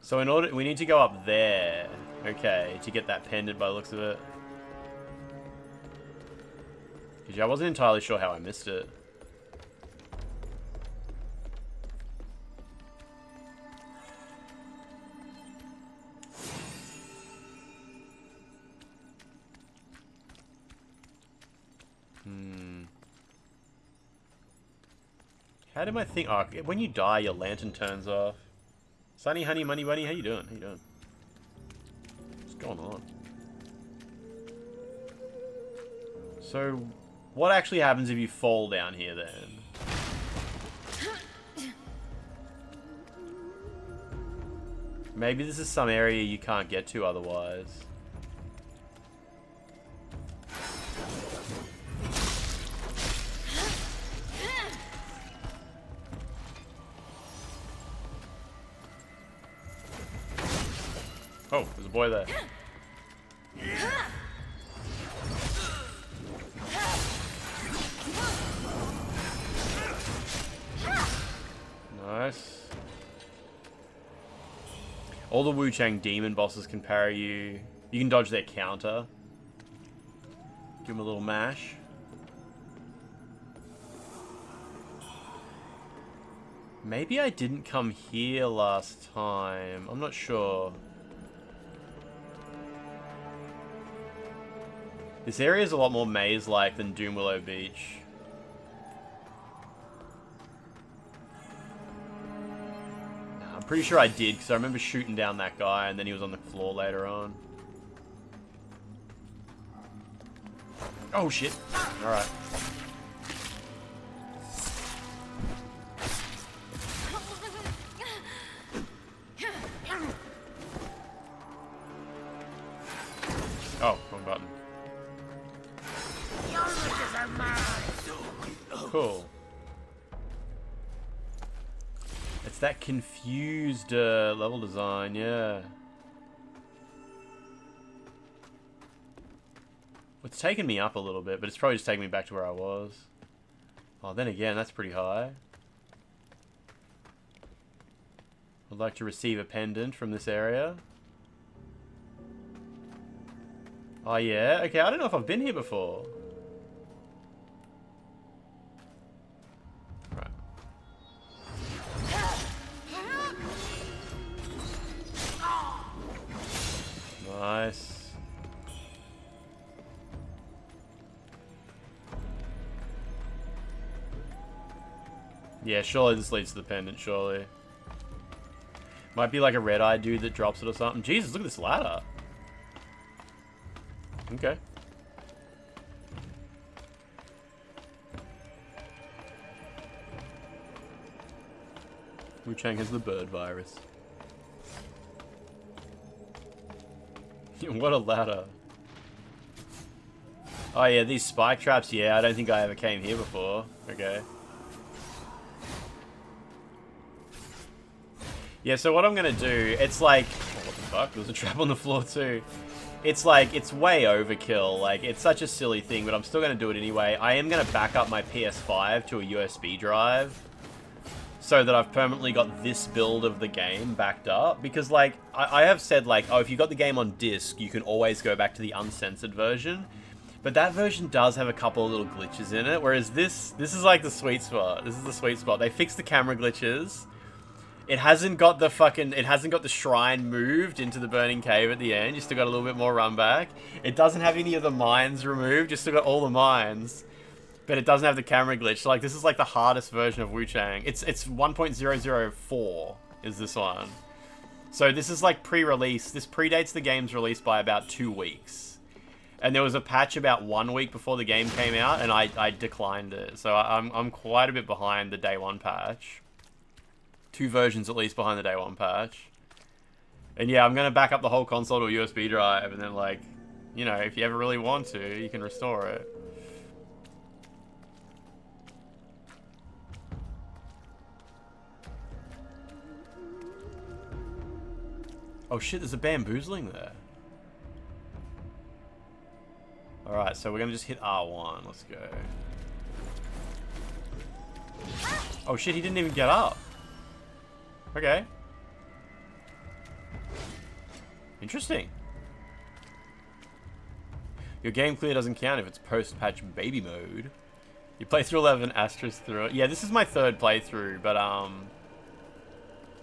So in order, we need to go up there, okay, to get that pendant by the looks of it. Because I wasn't entirely sure how I missed it. How did my thing... Oh, when you die, your lantern turns off. Sunny, honey, money, bunny, how you doing? How you doing? What's going on? So, what actually happens if you fall down here then? Maybe this is some area you can't get to otherwise. Oh, there's a boy there. Nice. All the WUCHANG demon bosses can parry you. You can dodge their counter. Give them a little mash. Maybe I didn't come here last time. I'm not sure. This area is a lot more maze-like than Doomwillow Beach. I'm pretty sure I did, because I remember shooting down that guy, and then he was on the floor later on. Oh, shit. Alright. Oh, wrong button. Cool. It's that confused level design, yeah. It's taken me up a little bit, but it's probably just taking me back to where I was. Oh, then again, that's pretty high. I'd like to receive a pendant from this area. Oh, yeah? Okay, I don't know if I've been here before. Right. Nice. Yeah, surely this leads to the pendant, surely. Might be like a red-eyed dude that drops it or something. Jesus, look at this ladder. Okay. WUCHANG has the bird virus. What a ladder. Oh yeah, these spike traps, yeah, I don't think I ever came here before. Okay. Yeah, so what I'm gonna do, it's like... Oh, what the fuck? There's a trap on the floor too. It's like, it's way overkill. Like, it's such a silly thing, but I'm still gonna do it anyway. I am gonna back up my PS5 to a USB drive, so that I've permanently got this build of the game backed up. Because, like, I have said, like, oh, if you got the game on disc, you can always go back to the uncensored version. But that version does have a couple of little glitches in it, whereas this is like the sweet spot. This is the sweet spot. They fixed the camera glitches. It hasn't got the shrine moved into the burning cave at the end. You still got a little bit more run back. It doesn't have any of the mines removed. You still got all the mines. But it doesn't have the camera glitch. So, like, this is like the hardest version of WUCHANG. It's 1.004 is this one. So this is like pre-release. This predates the game's release by about 2 weeks. And there was a patch about 1 week before the game came out, and I declined it. So I'm quite a bit behind the day one patch. 2 versions at least behind the day one patch. And yeah, I'm going to back up the whole console to a USB drive, and then, like, you know, if you ever really want to, you can restore it. Oh shit, there's a bamboozling there. Alright, so we're gonna just hit R1. Let's go. Oh shit, he didn't even get up. Okay. Interesting. Your game clear doesn't count if it's post-patch baby mode. You play through 11 asterisk through it. Yeah, this is my 3rd playthrough, but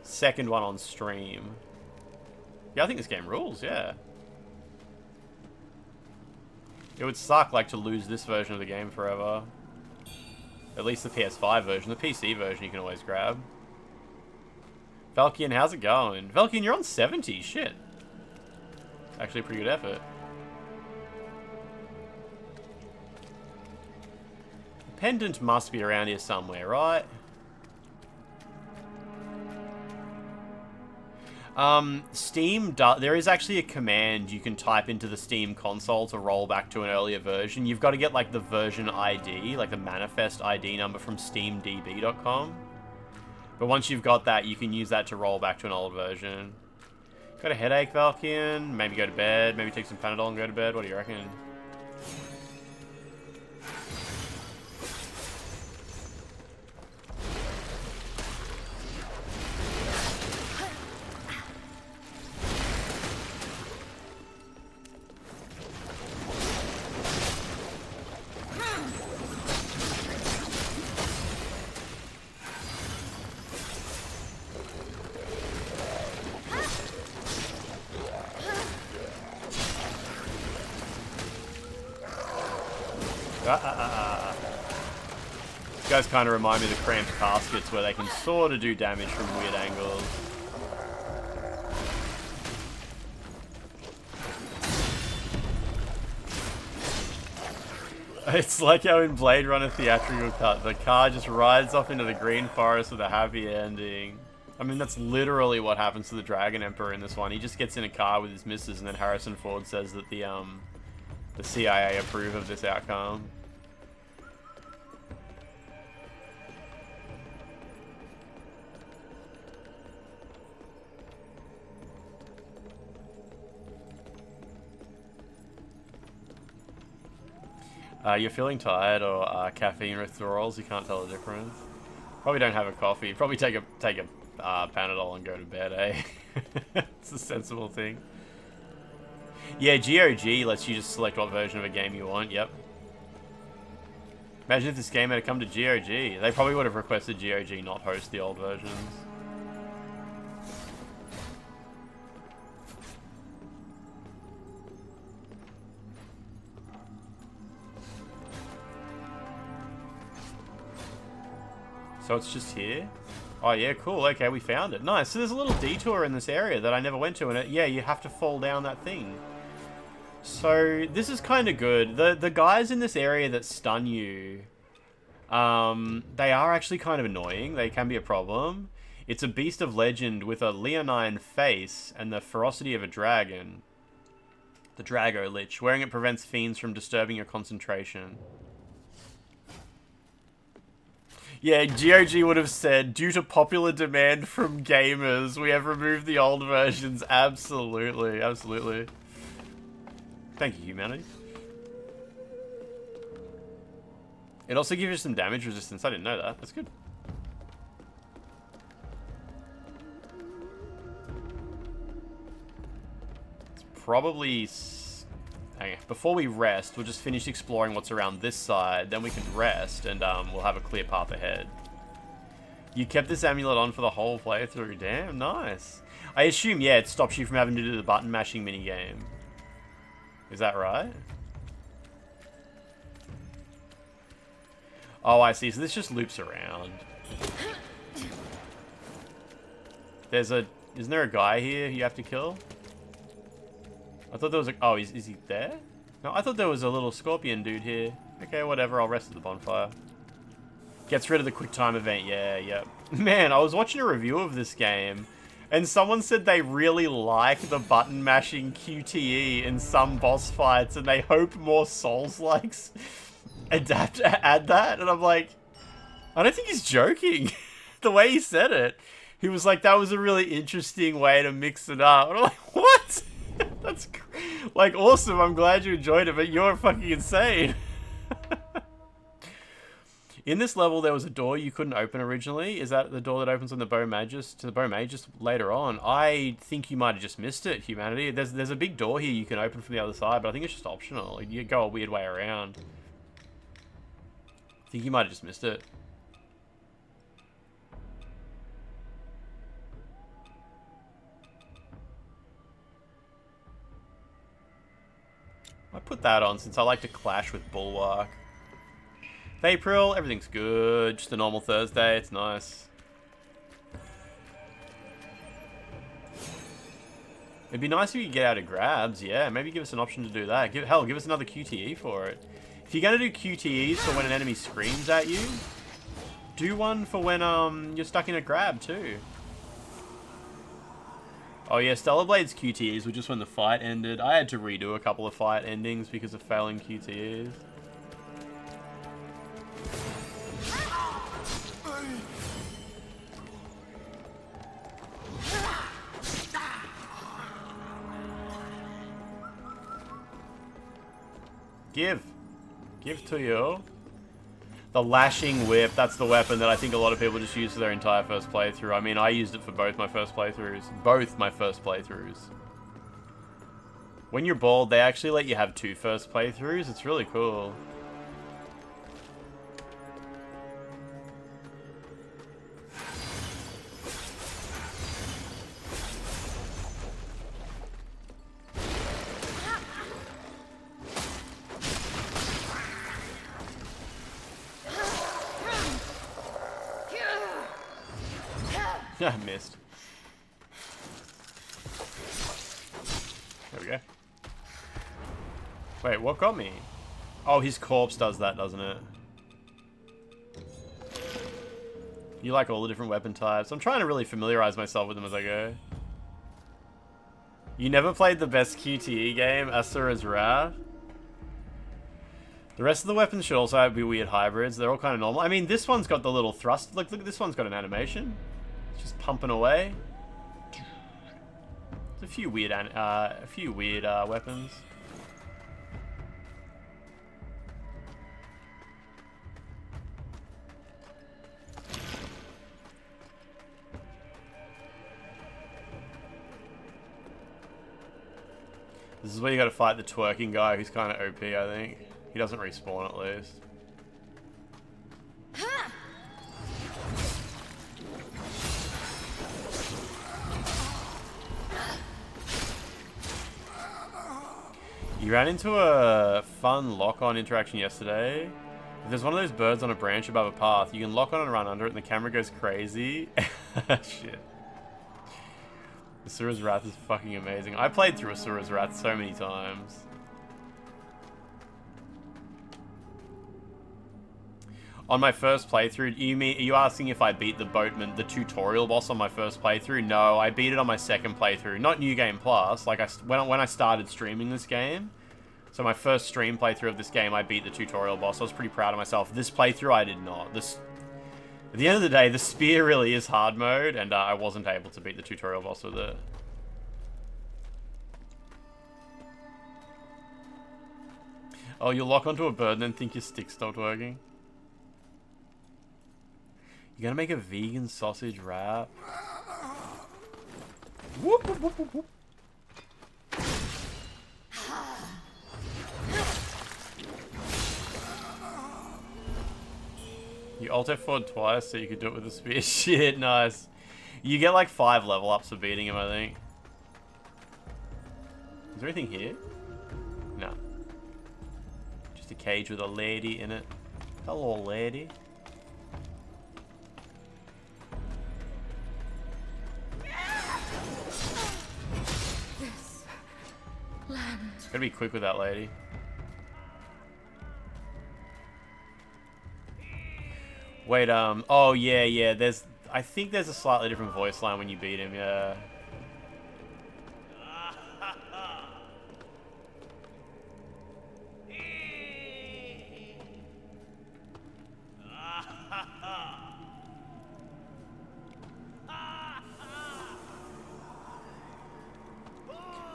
2nd one on stream. Yeah, I think this game rules, yeah. It would suck, like, to lose this version of the game forever. At least the PS5 version. The PC version you can always grab. Valkian, how's it going? Valkian, you're on 70, shit. Actually a pretty good effort. The pendant must be around here somewhere, right? Steam, there is actually a command you can type into the Steam console to roll back to an earlier version. You've got to get, like, the version ID, like the manifest ID number from steamdb.com. But once you've got that, you can use that to roll back to an old version. Got a headache, Valkian? Maybe go to bed, maybe take some Panadol and go to bed. What do you reckon? These guys kind of remind me of the cramped caskets where they can sort of do damage from weird angles. It's like how in Blade Runner Theatrical Cut, the car just rides off into the green forest with a happy ending. I mean, that's literally what happens to the Dragon Emperor in this one. He just gets in a car with his missus, and then Harrison Ford says that the CIA approve of this outcome. You're feeling tired or caffeine withdrawals? You can't tell the difference. Probably don't have a coffee. Probably take a Panadol and go to bed, eh? It's a sensible thing. Yeah, GOG lets you just select what version of a game you want. Yep. Imagine if this game had come to GOG. They probably would have requested GOG not host the old versions. So it's just here? Oh yeah, cool. Okay, we found it. Nice. So there's a little detour in this area that I never went to, and yeah, you have to fall down that thing. So this is kind of good. The guys in this area that stun you, they are actually kind of annoying. They can be a problem. It's a beast of legend with a leonine face and the ferocity of a dragon. The Drago Lich. Wearing it prevents fiends from disturbing your concentration. Yeah, GOG would have said, due to popular demand from gamers, we have removed the old versions. Absolutely, absolutely. Thank you, humanity. It also gives you some damage resistance. I didn't know that. That's good. It's probably... Hang on. Before we rest, we'll just finish exploring what's around this side. Then we can rest, and we'll have a clear path ahead. You kept this amulet on for the whole playthrough. Damn, nice. I assume, yeah, it stops you from having to do the button mashing minigame. Is that right? Oh, I see. So this just loops around. Isn't there a guy here you have to kill? I thought there was a... Oh, is he there? No, I thought there was a little scorpion dude here. Okay, whatever. I'll rest at the bonfire. Gets rid of the quick time event. Yeah, yeah. Man, I was watching a review of this game, and someone said they really like the button mashing QTE in some boss fights, and they hope more Souls-likes add that. And I'm like, I don't think he's joking. The way he said it, he was like, that was a really interesting way to mix it up. And I'm like, what? That's like awesome. I'm glad you enjoyed it, but you're fucking insane. In this level, there was a door you couldn't open originally. Is that the door that opens on the Bow Magus to the Bow Magus later on? I think you might have just missed it, humanity. There's a big door here you can open from the other side, but I think it's just optional. You go a weird way around. I think you might have just missed it. I put that on since I like to clash with Bulwark. April, everything's good. Just a normal Thursday, it's nice. It'd be nice if you could get out of grabs, yeah. Maybe give us an option to do that. Hell, give us another QTE for it. If you're going to do QTEs for when an enemy screams at you, do one for when you're stuck in a grab too. Oh yeah, Stellar Blade's QTEs were just when the fight ended. I had to redo a couple of fight endings because of failing QTEs. Give to you. The Lashing Whip, that's the weapon that I think a lot of people just use for their entire first playthrough. I mean, I used it for both my first playthroughs. When you're bold, they actually let you have 2 first playthroughs. It's really cool. I missed. There we go. Wait, what got me? Oh, his corpse does that, doesn't it? You like all the different weapon types. I'm trying to really familiarize myself with them as I go. You never played the best QTE game, Asura's Wrath? The rest of the weapons should also be weird hybrids. They're all kind of normal. I mean, this one's got the little thrust. Look, this one's got an animation. It's just pumping away. There's a few weird weapons. This is where you gotta fight the twerking guy who's kind of OP, I think. He doesn't respawn at least. You ran into a fun lock-on interaction yesterday. If there's one of those birds on a branch above a path, you can lock on and run under it and the camera goes crazy. Shit. Asura's Wrath is fucking amazing. I played through Asura's Wrath so many times. On my first playthrough, are you asking if I beat the boatman, the tutorial boss on my first playthrough? No, I beat it on my second playthrough. Not New Game Plus. Like, when I started streaming this game, so my first stream playthrough of this game, I beat the tutorial boss. I was pretty proud of myself. This playthrough, I did not. At the end of the day, the spear really is hard mode, and I wasn't able to beat the tutorial boss with it. Oh, you'll lock onto a bird and then think your stick stopped working? You gonna make a vegan sausage wrap? Whoop, whoop, whoop, whoop, whoop. You alt F4'd twice so you could do it with a spear. Shit, nice. You get like 5 level ups for beating him, I think. Is there anything here? No. Just a cage with a lady in it. Hello, lady. Gotta be quick with that lady. Wait, oh yeah, I think there's a slightly different voice line when you beat him, yeah.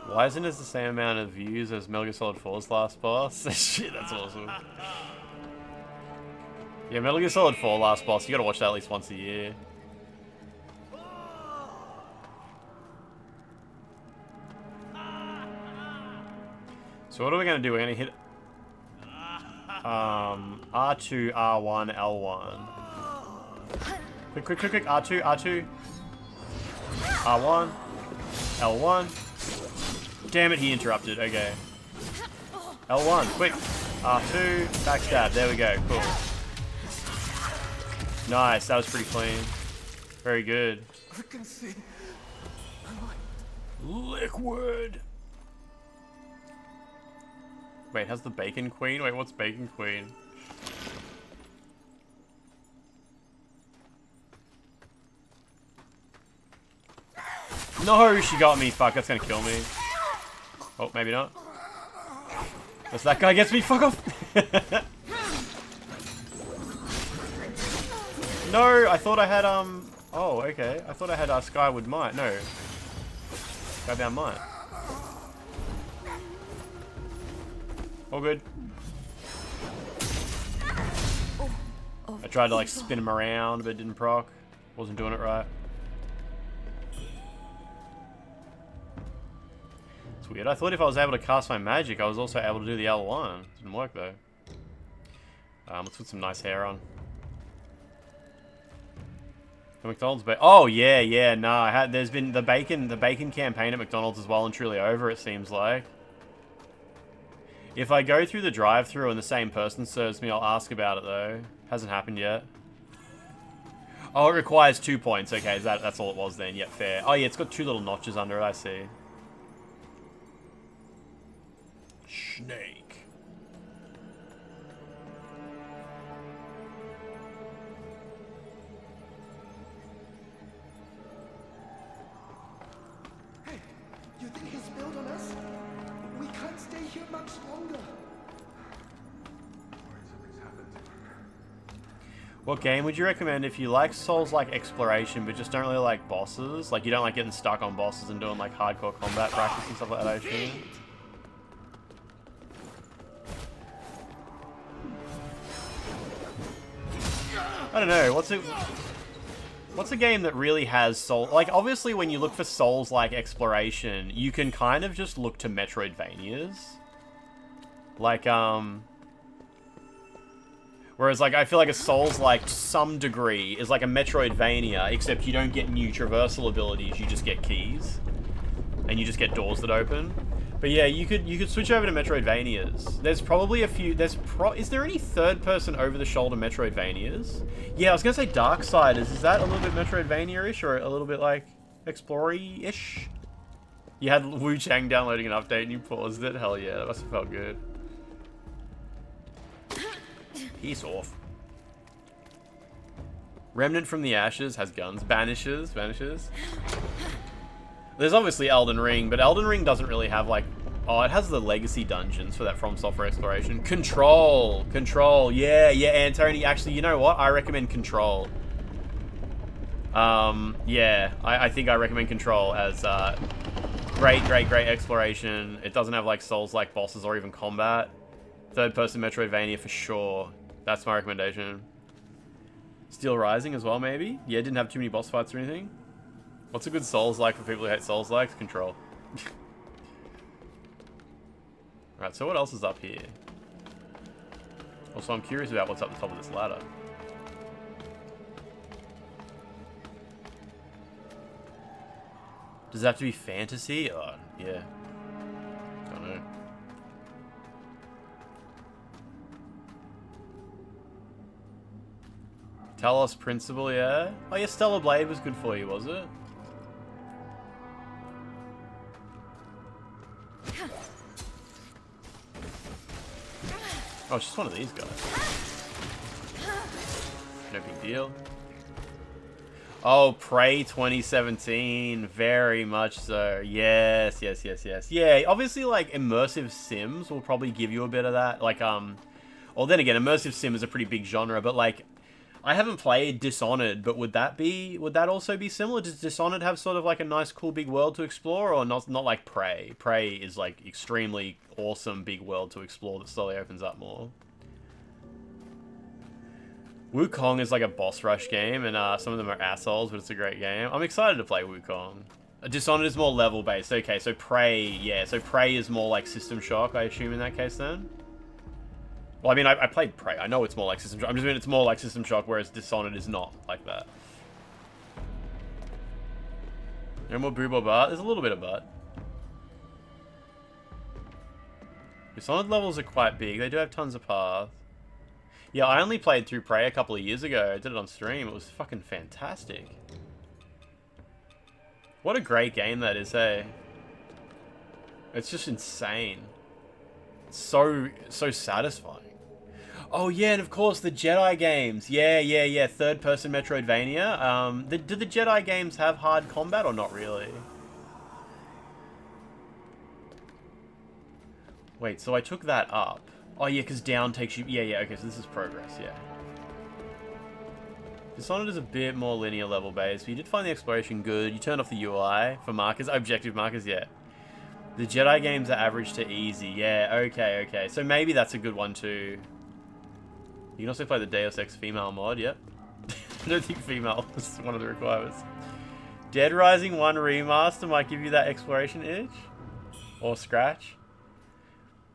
Why isn't it the same amount of views as Metal Gear Solid 4's last boss? Shit, that's awesome. Yeah, Metal Gear Solid 4 last boss, you gotta watch that at least once a year. So what are we gonna do? We're gonna hit R2, R1, L1. Quick, R2, R2. R1, L1. Damn it, he interrupted. Okay. L1, quick. R2, backstab. There we go. Cool. Nice. That was pretty clean. Very good. I can see. Liquid. Wait, how's the Bacon Queen? Wait, what's Bacon Queen? No, she got me. Fuck, that's gonna kill me. Oh, maybe not. Unless that guy gets me, fuck off! No, I thought I had, oh, okay. I thought I had, Skyward Might. No. Skybound Might. All good. I tried to, like, spin him around, but it didn't proc. Wasn't doing it right. It's weird. I thought if I was able to cast my magic, I was also able to do the L1. Didn't work though. Let's put some nice hair on. The McDonald's oh yeah, nah. There's been the bacon campaign at McDonald's is well and truly over. It seems like. If I go through the drive-thru and the same person serves me, I'll ask about it though. Hasn't happened yet. Oh, it requires 2 points. Okay, that's all it was then. Yep, fair. Oh yeah, it's got 2 little notches under it. I see. Snake. Hey, you think he's built on us? We can't stay here much longer. What game would you recommend if you like Souls-like exploration, but just don't really like bosses? Like, you don't like getting stuck on bosses and doing, like, hardcore combat practice and stuff like that, I assume? I don't know, what's a game that really has soul... Like, obviously when you look for Souls-like exploration, you can kind of just look to Metroidvanias. Like, whereas, like, I feel like a Souls-like, to some degree, is like a Metroidvania, except you don't get new traversal abilities, you just get keys. And you just get doors that open. But yeah, you could switch over to Metroidvanias. There's probably a few. Is there any third-person over-the-shoulder Metroidvanias? Yeah, I was gonna say Darksiders. Is that a little bit Metroidvania-ish or a little bit like Explory-ish? You had WUCHANG downloading an update and you paused it. Hell yeah, that must have felt good. Peace off. Remnant from the Ashes has guns. Vanishes. There's obviously Elden Ring, but Elden Ring doesn't really have like... Oh, it has the legacy dungeons for that From Software exploration. Control. Yeah, Antony. Actually, you know what? I recommend Control. Yeah, I think I recommend Control as great exploration. It doesn't have like Souls-like bosses or even combat. Third-person Metroidvania for sure. That's my recommendation. Steel Rising as well, maybe? Yeah, it didn't have too many boss fights or anything. What's a good Souls-like for people who hate Souls-likes? Control. Alright, so what else is up here? Also, I'm curious about what's up the top of this ladder. Does it have to be fantasy? Oh, yeah. Don't know. Talos Principle, yeah? Oh yeah, Stellar Blade was good for you, was it? Oh, it's just one of these guys. No big deal. Oh, Prey 2017. Very much so. Yes. Yeah, obviously, like, immersive sims will probably give you a bit of that. Like, well, then again, immersive sim is a pretty big genre, but, like, I haven't played Dishonored, but would that also be similar? Does Dishonored have sort of, like, a nice, cool, big world to explore, or not like Prey? Prey is, like, extremely awesome, big world to explore that slowly opens up more. WUCHANG is like a boss rush game, and some of them are assholes, but it's a great game. I'm excited to play WUCHANG. Dishonored is more level-based. Okay, so Prey, yeah. So Prey is more like System Shock, I assume, in that case, then? Well, I mean, I played Prey. I know it's more like System Shock. I'm just saying it's more like System Shock, whereas Dishonored is not like that. No more boob or butt? There's a little bit of butt. Dishonored levels are quite big. They do have tons of paths. Yeah, I only played through Prey a couple of years ago. I did it on stream. It was fucking fantastic. What a great game that is, hey? It's just insane. It's so satisfying. Oh yeah, and of course the Jedi games. Yeah. Third-person Metroidvania. Do the Jedi games have hard combat or not really? Wait, so I took that up. Oh yeah, because down takes you... Yeah, okay, so this is progress, yeah. Dishonored is a bit more linear level based, but you did find the exploration good. You turned off the UI for markers, objective markers, yeah. The Jedi games are average to easy, yeah, okay. So maybe that's a good one too. You can also play the Deus Ex female mod, yep. I don't think female is one of the requirements. Dead Rising 1 Remaster might give you that exploration itch. Or scratch.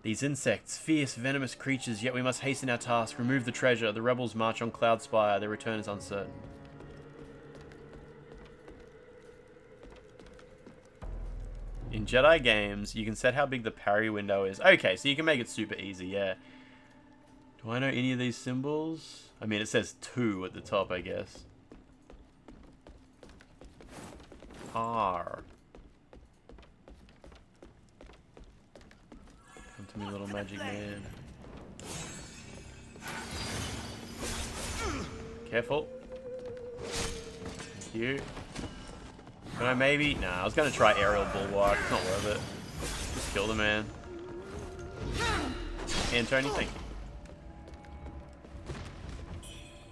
These insects, fierce, venomous creatures, yet we must hasten our task, remove the treasure. The rebels march on Cloud Spire, their return is uncertain. In Jedi games, you can set how big the parry window is. Okay, so you can make it super easy, yeah. Do I know any of these symbols? I mean, it says 2 at the top, I guess. R. Come to me, little magic man. Careful. Thank you. Can I maybe... Nah, I was going to try aerial bulwark. It's not worth it. Just kill the man. Antony, thank you.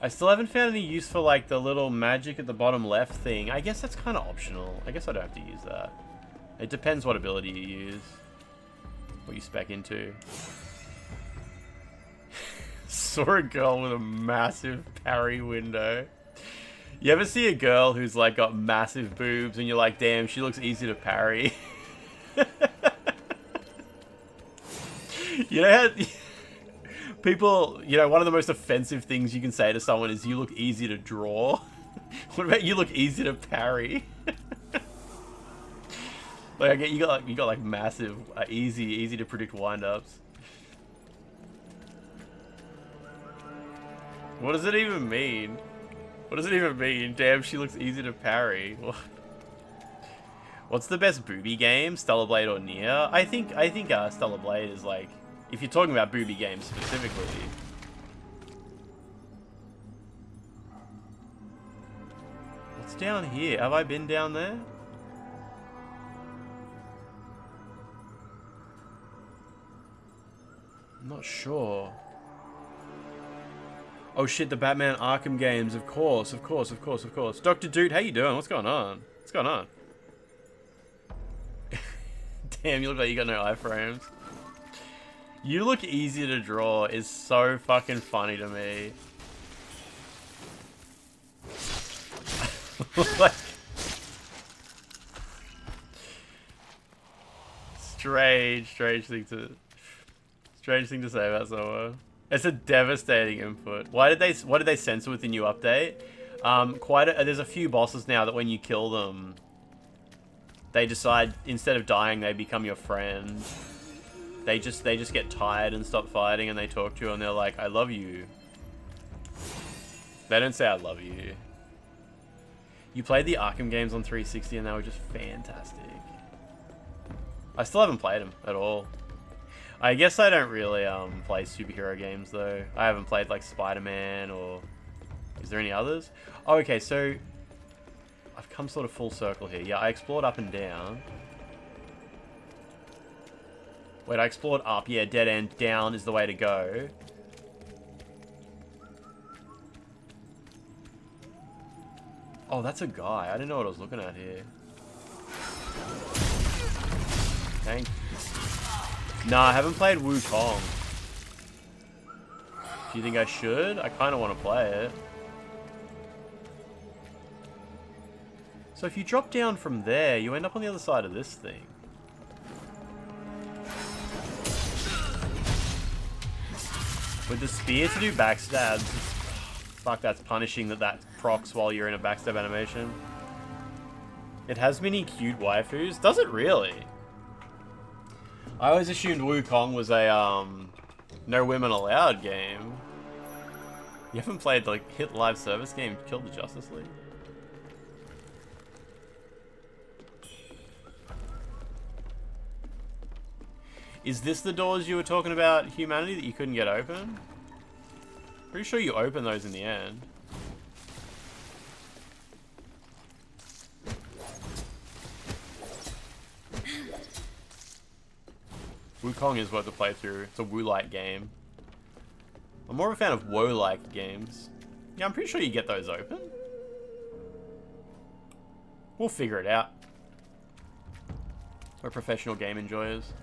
I still haven't found any use for, like, the little magic at the bottom left thing. I guess that's kind of optional. I guess I don't have to use that. It depends what ability you use. What you spec into. Saw a girl with a massive parry window. You ever see a girl who's, like, got massive boobs and you're like, damn, she looks easy to parry? You know how... People, you know, one of the most offensive things you can say to someone is, you look easy to draw. What about you look easy to parry? Like I get you got like massive, easy to predict wind-ups. What does it even mean? What does it even mean? Damn, she looks easy to parry. What's the best booby game? Stellar Blade or Nier? I think Stellar Blade is like, if you're talking about booby games specifically. What's down here? Have I been down there? I'm not sure. Oh shit, the Batman Arkham games, of course. Dr. Dude, how you doing? What's going on? What's going on? Damn, you look like you got no iframes. You look easy to draw is so fucking funny to me. Like, strange thing to say about someone. It's a devastating input. What did they censor with the new update? There's a few bosses now that when you kill them, they decide instead of dying they become your friend. They just get tired and stop fighting and they talk to you and they're like, I love you. They don't say I love you. You played the Arkham games on 360 and they were just fantastic. I still haven't played them at all. I guess I don't really play superhero games though. I haven't played like Spider-Man or... Is there any others? Oh, okay, so... I've come sort of full circle here. Yeah, I explored up and down. Wait, I explored up. Yeah, dead end. Down is the way to go. Oh, that's a guy. I didn't know what I was looking at here. Thank you. Nah, I haven't played WUCHANG. Do you think I should? I kind of want to play it. So if you drop down from there, you end up on the other side of this thing. With the spear to do backstabs, fuck, that's punishing that procs while you're in a backstab animation. It has many cute waifus. Does it really? I always assumed WUCHANG was a no women allowed game. You haven't played the hit live service game Kill the Justice League? Is this the doors you were talking about, Humanity, that you couldn't get open? Pretty sure you opened those in the end. WUCHANG is worth a playthrough. It's a Wu-like game. I'm more of a fan of Woe-like games. Yeah, I'm pretty sure you get those open. We'll figure it out. We're professional game enjoyers.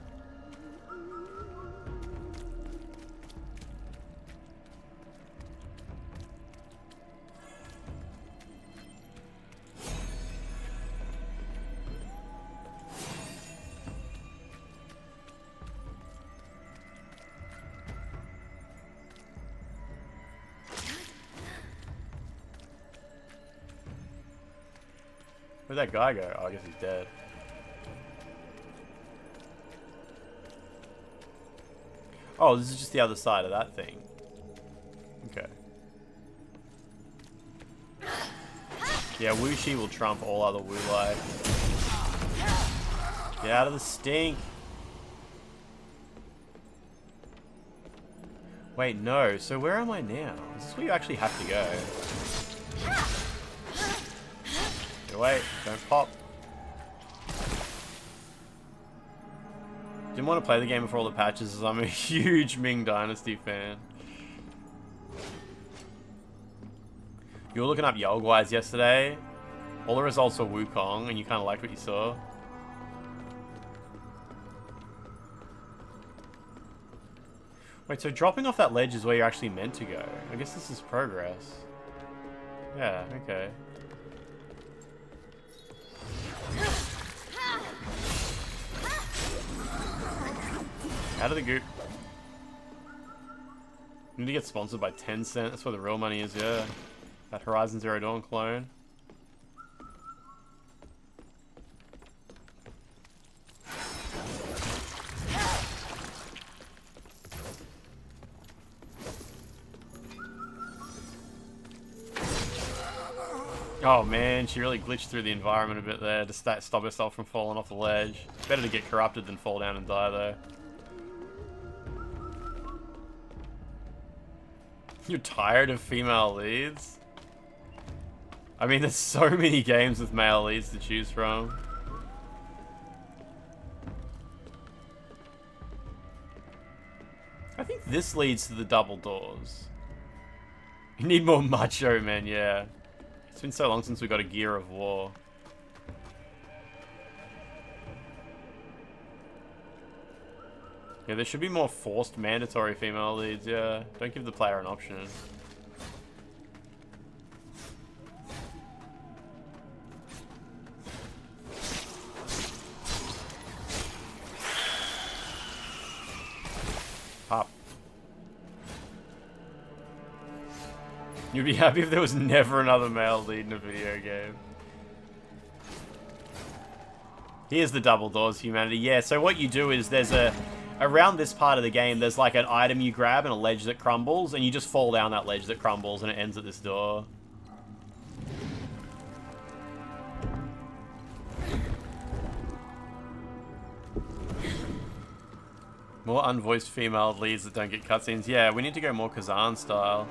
Where'd that guy go? Oh, I guess he's dead. Oh, this is just the other side of that thing. Okay. Yeah, Wuxi will trump all other Wu-like. Get out of the stink! Wait, no. So where am I now? Is this where you actually have to go? Wait, don't pop. Didn't want to play the game before all the patches as I'm a huge Ming Dynasty fan. You were looking up Yolgwise yesterday. All the results were WUCHANG and you kind of liked what you saw. Wait, so dropping off that ledge is where you're actually meant to go. I guess this is progress. Yeah, okay. Out of the goop. Need to get sponsored by Tencent. That's where the real money is, yeah. That Horizon Zero Dawn clone. Oh man, she really glitched through the environment a bit there to stop herself from falling off the ledge. Better to get corrupted than fall down and die though. You're tired of female leads? I mean, there's so many games with male leads to choose from. I think this leads to the double doors. You need more macho men, yeah. It's been so long since we got a Gear of War. Yeah, there should be more forced mandatory female leads, yeah. Don't give the player an option. Pop. You'd be happy if there was never another male lead in a video game. Here's the double doors, humanity. Yeah, so what you do is there's around this part of the game, there's like an item you grab and a ledge that crumbles, and you just fall down that ledge that crumbles, and it ends at this door. More unvoiced female leads that don't get cutscenes. Yeah, we need to go more Kazan style.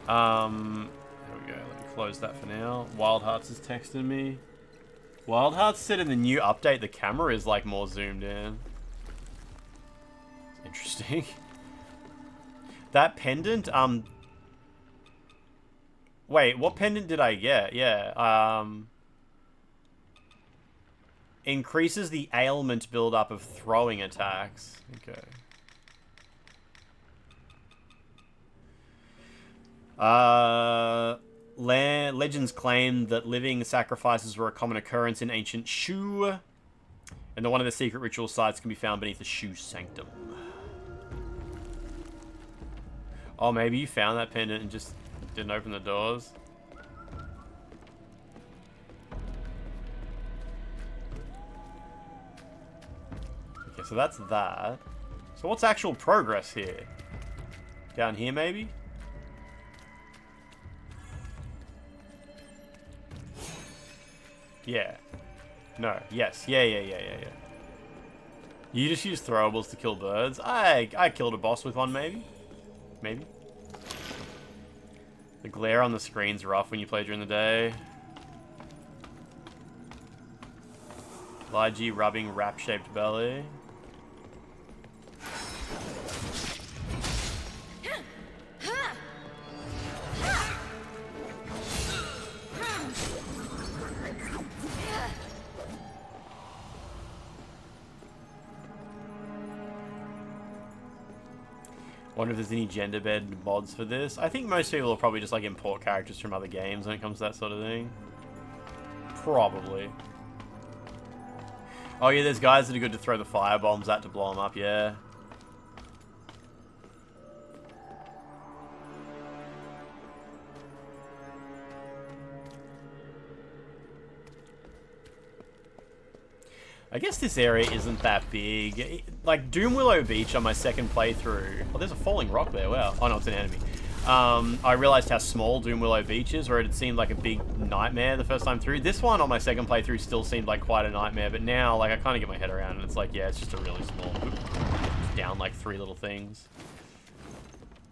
There we go. Let me close that for now. Wild Hearts is texting me. Wild Hearts said in the new update the camera is like more zoomed in. Interesting. That pendant, wait, what pendant did I get? Yeah, increases the ailment buildup of throwing attacks. Okay. Legends claim that living sacrifices were a common occurrence in ancient Shu, and that one of the secret ritual sites can be found beneath the Shu Sanctum. Oh, maybe you found that pendant and just didn't open the doors? Okay, so that's that. So what's actual progress here? Down here, maybe? Yeah. No. Yes. Yeah. You just use throwables to kill birds? I killed a boss with one, maybe? Maybe? The glare on the screen's rough when you play during the day. Lygie rubbing wrap-shaped belly. Wonder if there's any gender bed mods for this. I think most people will probably just like import characters from other games when it comes to that sort of thing. Probably. Oh yeah, there's guys that are good to throw the fire bombs at to blow them up, yeah. I guess this area isn't that big. Like, Doom Willow Beach on my second playthrough... Oh, there's a falling rock there, wow. Oh no, it's an enemy. I realized how small Doom Willow Beach is, where it seemed like a big nightmare the first time through. This one on my second playthrough still seemed like quite a nightmare, but now, like, I kind of get my head around and it's like, yeah, it's just a really small... It's down, like, 3 little things.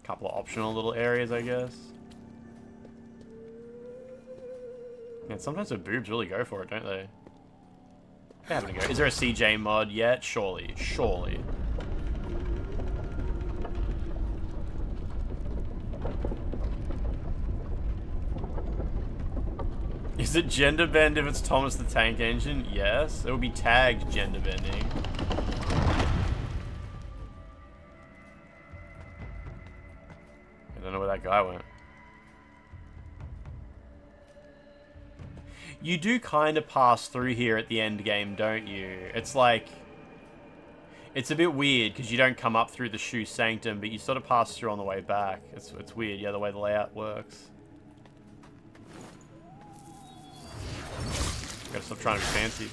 A couple of optional little areas, I guess. Man, sometimes the boobs really go for it, don't they? They're having a go. Is there a CJ mod yet? Surely. Surely. Is it gender bend if it's Thomas the Tank Engine? Yes. It will be tagged gender bending. I don't know where that guy went. You do kind of pass through here at the end game, don't you? It's like... It's a bit weird, because you don't come up through the Shu Sanctum, but you sort of pass through on the way back. It's weird, yeah, the way the layout works. Gotta stop trying to be fancy.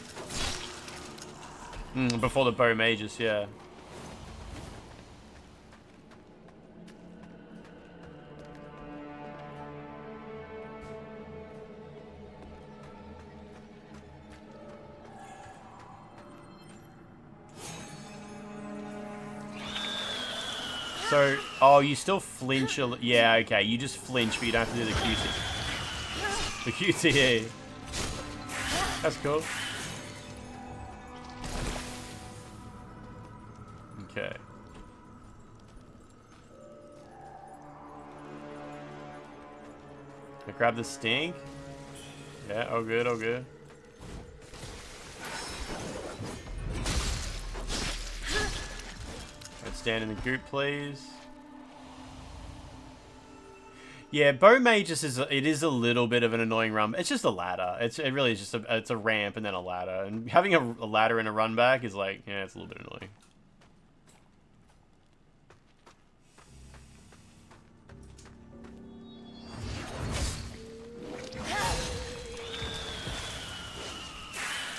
Before the bow mages, yeah. So, oh, you still flinch a yeah, okay, you just flinch, but you don't have to do the QT. The QTE. That's cool. Okay. I grab the stink. Yeah, all good, all good. Let's stand in the group, please. Yeah, Bow Magus is it is a little bit of an annoying run. It's just a ladder. It really is just it's a ramp and then a ladder. And having a ladder and a run back is like, yeah, it's a little bit annoying.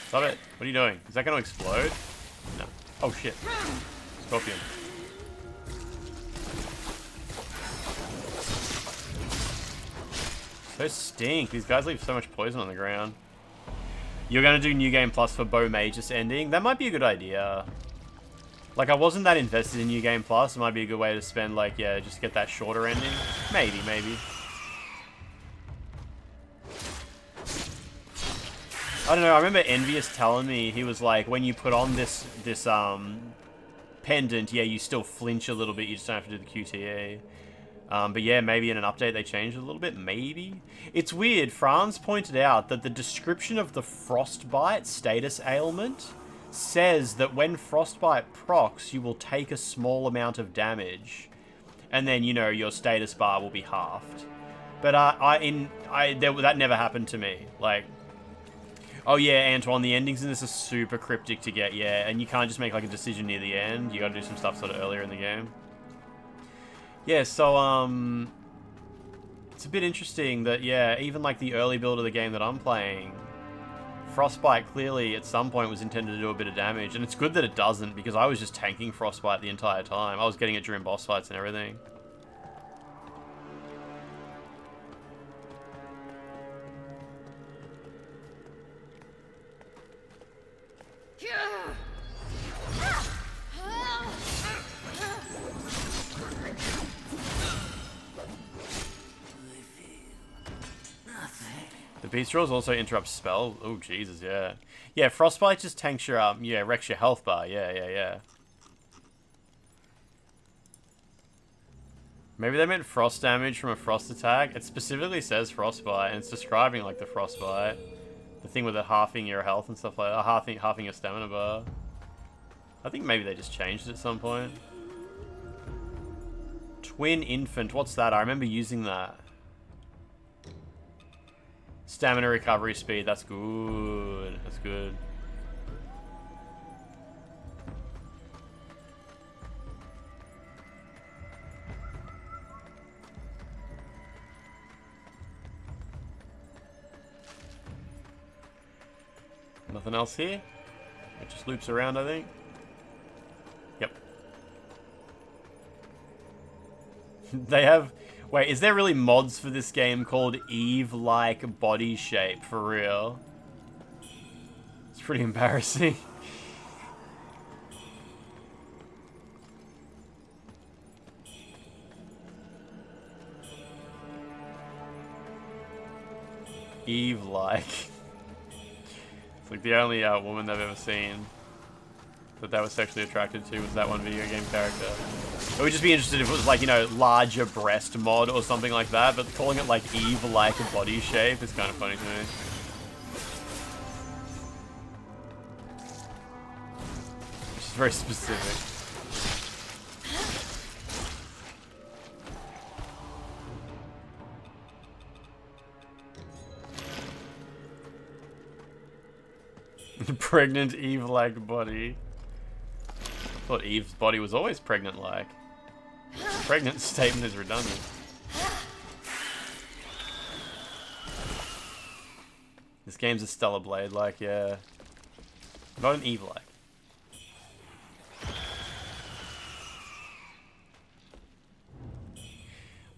Stop it. What are you doing? Is that going to explode? No. Oh, shit. Scorpion. So stink. These guys leave so much poison on the ground. You're going to do New Game Plus for Bow Magus ending? That might be a good idea. Like, I wasn't that invested in New Game Plus. It might be a good way to spend, like, yeah, just get that shorter ending. Maybe, maybe. I don't know, I remember Envious telling me, he was like, when you put on this pendant, yeah, you still flinch a little bit, you just don't have to do the QTE. But yeah, maybe in an update they changed it a little bit, maybe? It's weird, Franz pointed out that the description of the frostbite status ailment says that when frostbite procs, you will take a small amount of damage, and then, you know, your status bar will be halved. But that never happened to me, like... Oh yeah, Antoine, the endings in this are super cryptic to get, yeah, and you can't just make like a decision near the end. You gotta do some stuff sort of earlier in the game. Yeah, so, it's a bit interesting that, yeah, even like the early build of the game that I'm playing, Frostbite clearly at some point was intended to do a bit of damage, and it's good that it doesn't, because I was just tanking Frostbite the entire time. I was getting it during boss fights and everything. The Beast Rolls also interrupts spell. Oh, Jesus, yeah. Yeah, Frostbite just tanks your, yeah, wrecks your health bar. Yeah. Maybe they meant frost damage from a frost attack. It specifically says Frostbite, and it's describing, like, the Frostbite. The thing with the halving your health and stuff like that. Halving your stamina bar. I think maybe they just changed it at some point. Twin Infant, what's that? I remember using that. Stamina recovery speed, that's good. That's good. Nothing else here? It just loops around, I think. Yep. They have... Wait, is there really mods for this game called Eve-like body shape, for real? It's pretty embarrassing. Eve-like. It's like the only woman they've ever seen that they were sexually attracted to was that one video game character. I would just be interested if it was like, you know, larger breast mod or something like that, but calling it like Eve-like body shape is kind of funny to me. Which is very specific. Pregnant Eve-like body. I thought Eve's body was always pregnant-like. Pregnant statement is redundant. This game's a Stellar Blade-like, yeah. Not an Eve-like.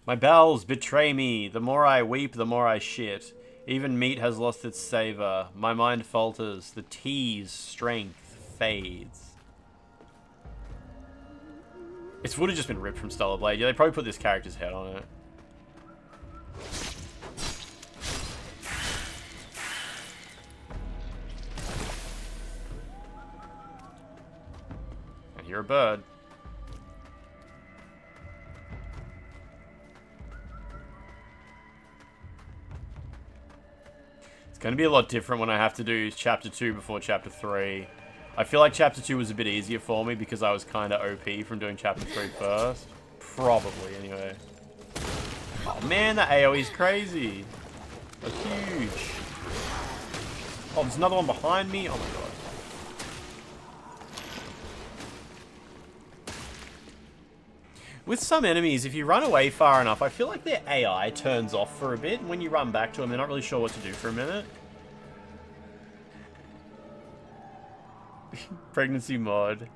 My bowels betray me. The more I weep, the more I shit. Even meat has lost its savor. My mind falters. The tea's strength fades. It would have just been ripped from Stellar Blade. Yeah, they probably put this character's head on it. And you're a bird. It's going to be a lot different when I have to do Chapter 2 before Chapter 3. I feel like Chapter 2 was a bit easier for me because I was kind of OP from doing Chapter 3 first. Probably, anyway. Oh man, that AoE is crazy. That's huge. Oh, there's another one behind me. Oh my god. With some enemies, if you run away far enough, I feel like their AI turns off for a bit. And when you run back to them, they're not really sure what to do for a minute. Pregnancy mod.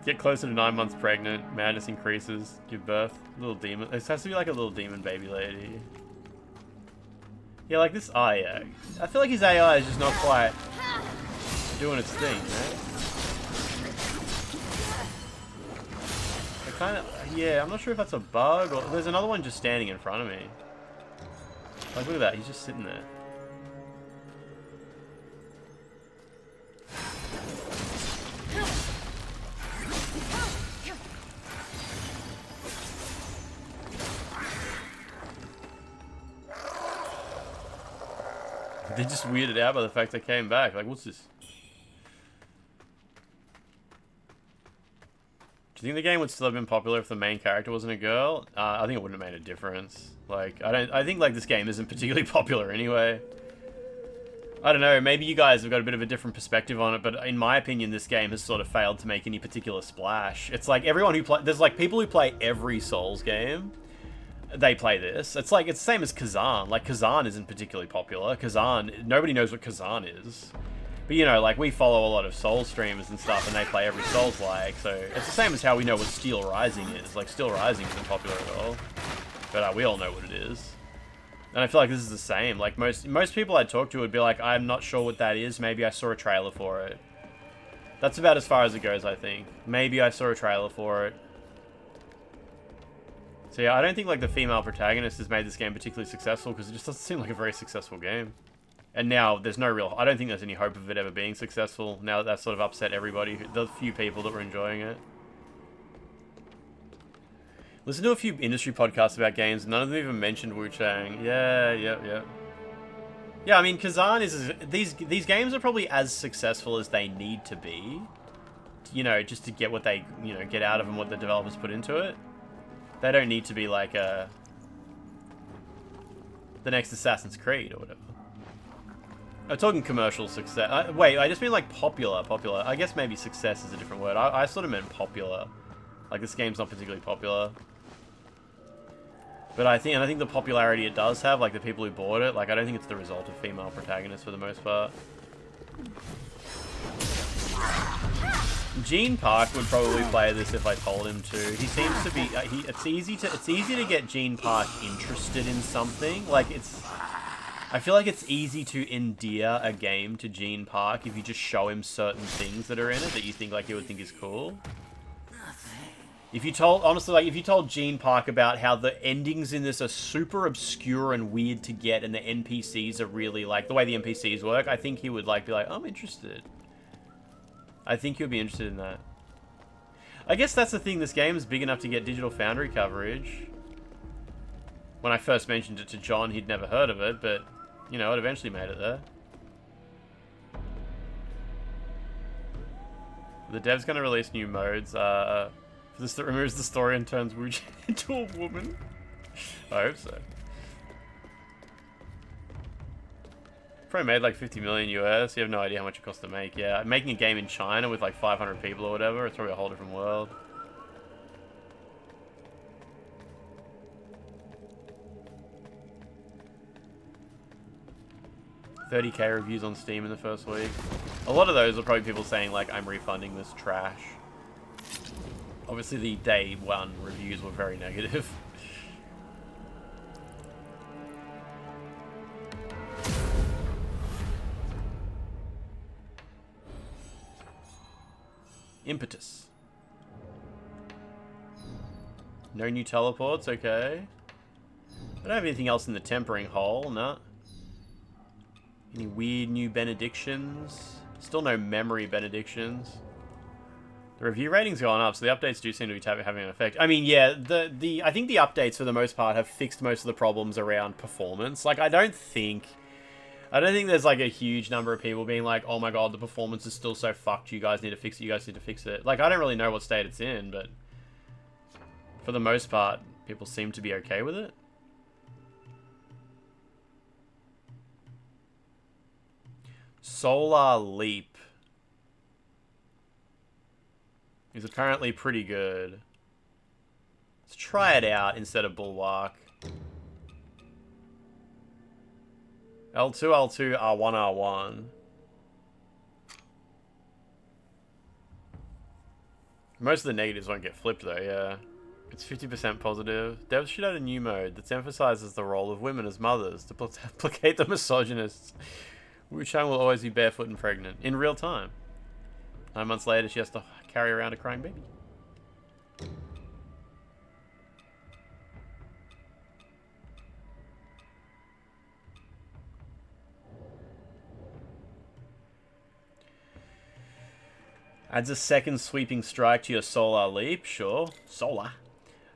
Get closer to 9 months pregnant. Madness increases. Give birth. Little demon. This has to be like a little demon baby lady. Yeah, like this. Oh, yeah. I feel like his AI is just not quite doing its thing, right? I kind of. Yeah, I'm not sure if that's a bug or. There's another one just standing in front of me. Like, look at that. He's just sitting there. They're just weirded out by the fact I came back. Like, what's this? Do you think the game would still have been popular if the main character wasn't a girl? I think it wouldn't have made a difference. Like, I think like this game isn't particularly popular anyway. I don't know, maybe you guys have got a bit of a different perspective on it, but in my opinion, this game has sort of failed to make any particular splash. It's like everyone who there's like people who play every Souls game. They play this. It's like, it's the same as Kazan. Like, Kazan isn't particularly popular. Kazan, nobody knows what Kazan is. But, you know, like, we follow a lot of Souls streamers and stuff, and they play every Souls-like, so it's the same as how we know what Steel Rising is. Like, Steel Rising isn't popular at all. But we all know what it is. And I feel like this is the same. Like, most people I talk to would be like, I'm not sure what that is. Maybe I saw a trailer for it. That's about as far as it goes, I think. Maybe I saw a trailer for it. So yeah, I don't think like the female protagonist has made this game particularly successful because it just doesn't seem like a very successful game. And now there's no real, I don't think there's any hope of it ever being successful now that that's sort of upset everybody, the few people that were enjoying it. Listen to a few industry podcasts about games and none of them even mentioned WUCHANG. Yeah. Yeah, I mean, Kazan is, these games are probably as successful as they need to be, you know, just to get what they, you know, get out of them, what the developers put into it. They don't need to be like the next Assassin's Creed or whatever. I'm talking commercial success. Wait, I just mean like popular. I guess maybe success is a different word. I sort of meant popular. Like this game's not particularly popular. But I think the popularity it does have, like the people who bought it, like I don't think it's the result of female protagonists for the most part. Gene Park would probably play this if I told him to. He seems to be. It's easy to get Gene Park interested in something. Like I feel like it's easy to endear a game to Gene Park if you just show him certain things that are in it that you think like he would think is cool. If you told Gene Park about how the endings in this are super obscure and weird to get, and the NPCs are really like the way the NPCs work, I think he would like be like, I'm interested. I think you'll be interested in that. I guess that's the thing, this game is big enough to get Digital Foundry coverage. When I first mentioned it to John, he'd never heard of it, but, you know, it eventually made it there. The dev's gonna release new modes, this that removes the story and turns Wuchang into a woman. I hope so. Probably made like 50 million US. You have no idea how much it costs to make. Yeah, making a game in China with like 500 people or whatever, it's probably a whole different world. $30K reviews on Steam in the first week. A lot of those are probably people saying like, I'm refunding this trash. Obviously the day one reviews were very negative. Impetus. No new teleports, okay. I don't have anything else in the tempering hole, no. Any weird new benedictions? Still no memory benedictions. The review rating's gone up, so the updates do seem to be having an effect. I mean, yeah, I think the updates for the most part have fixed most of the problems around performance. Like, I don't think there's like a huge number of people being like, oh my god, the performance is still so fucked, you guys need to fix it, you guys need to fix it. Like, I don't really know what state it's in, but for the most part, people seem to be okay with it. Solar Leap is apparently pretty good. Let's try it out instead of Bulwark. L2, L2, R1, R1. Most of the negatives won't get flipped though, yeah. It's 50% positive. Devs should add a new mode that emphasizes the role of women as mothers to placate the misogynists. WUCHANG will always be barefoot and pregnant. In real time. 9 months later, she has to carry around a crying baby. Adds a second sweeping strike to your Solar Leap. Sure. Solar.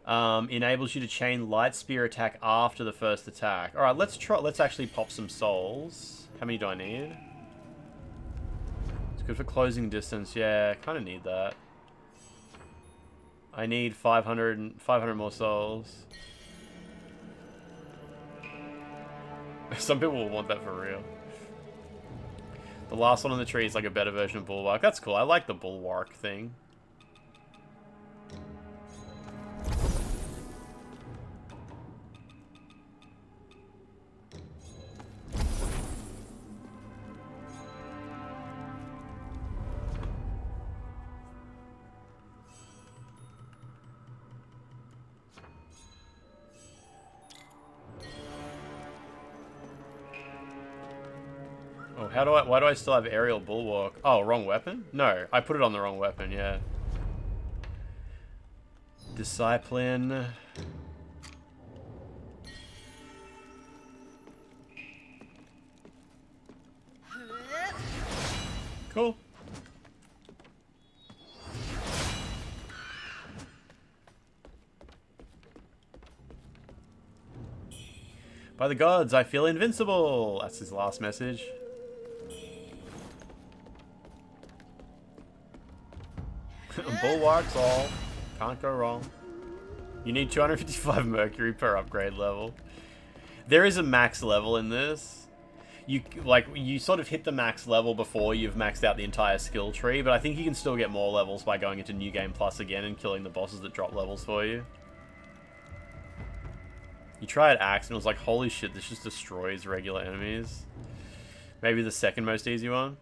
Enables you to chain light spear attack after the first attack. Alright, let's try. Let's actually pop some souls. How many do I need? It's good for closing distance. Yeah, kind of need that. I need 500 more souls. Some people will want that for real. The last one on the tree is like a better version of Bulwark. That's cool. I like the Bulwark thing. Oh, why do I still have aerial bulwark? Oh, wrong weapon? No, I put it on the wrong weapon, yeah. Discipline. Cool. By the gods, I feel invincible! That's his last message. Bulwarks all. Can't go wrong. You need 255 mercury per upgrade level. There is a max level in this. You sort of hit the max level before you've maxed out the entire skill tree, but I think you can still get more levels by going into New Game Plus again and killing the bosses that drop levels for you. You tried Axe and it was like, holy shit, this just destroys regular enemies. Maybe the second most easy one.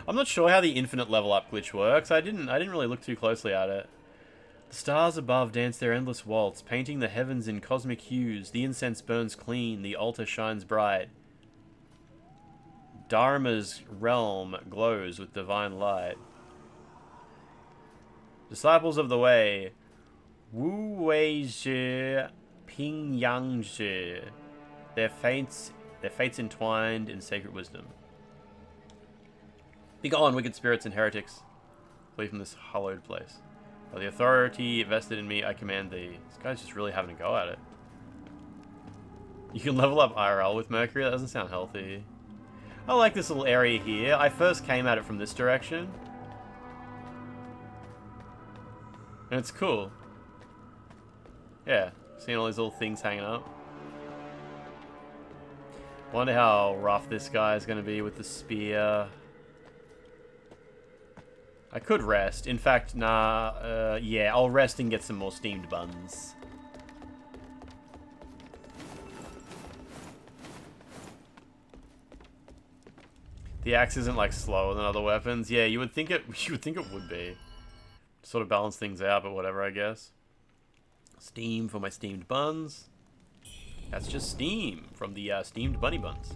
I'm not sure how the infinite level up glitch works. I didn't really look too closely at it. The stars above dance their endless waltz, painting the heavens in cosmic hues. The incense burns clean, the altar shines bright. Dharma's realm glows with divine light. Disciples of the way, Wu Wei Zhi, Ping Yang Zhi. Their fates entwined in sacred wisdom. Begone, wicked spirits and heretics. Flee from this hallowed place. By the authority vested in me, I command thee. This guy's just really having a go at it. You can level up IRL with Mercury? That doesn't sound healthy. I like this little area here. I first came at it from this direction. And it's cool. Yeah, seeing all these little things hanging up. Wonder how rough this guy is going to be with the spear. I could rest. In fact, nah, yeah, I'll rest and get some more steamed buns. The axe isn't like slower than other weapons. Yeah, you would think it would be. Sort of balance things out, but whatever, I guess. Steam for my steamed buns. That's just steam from the steamed bunny buns.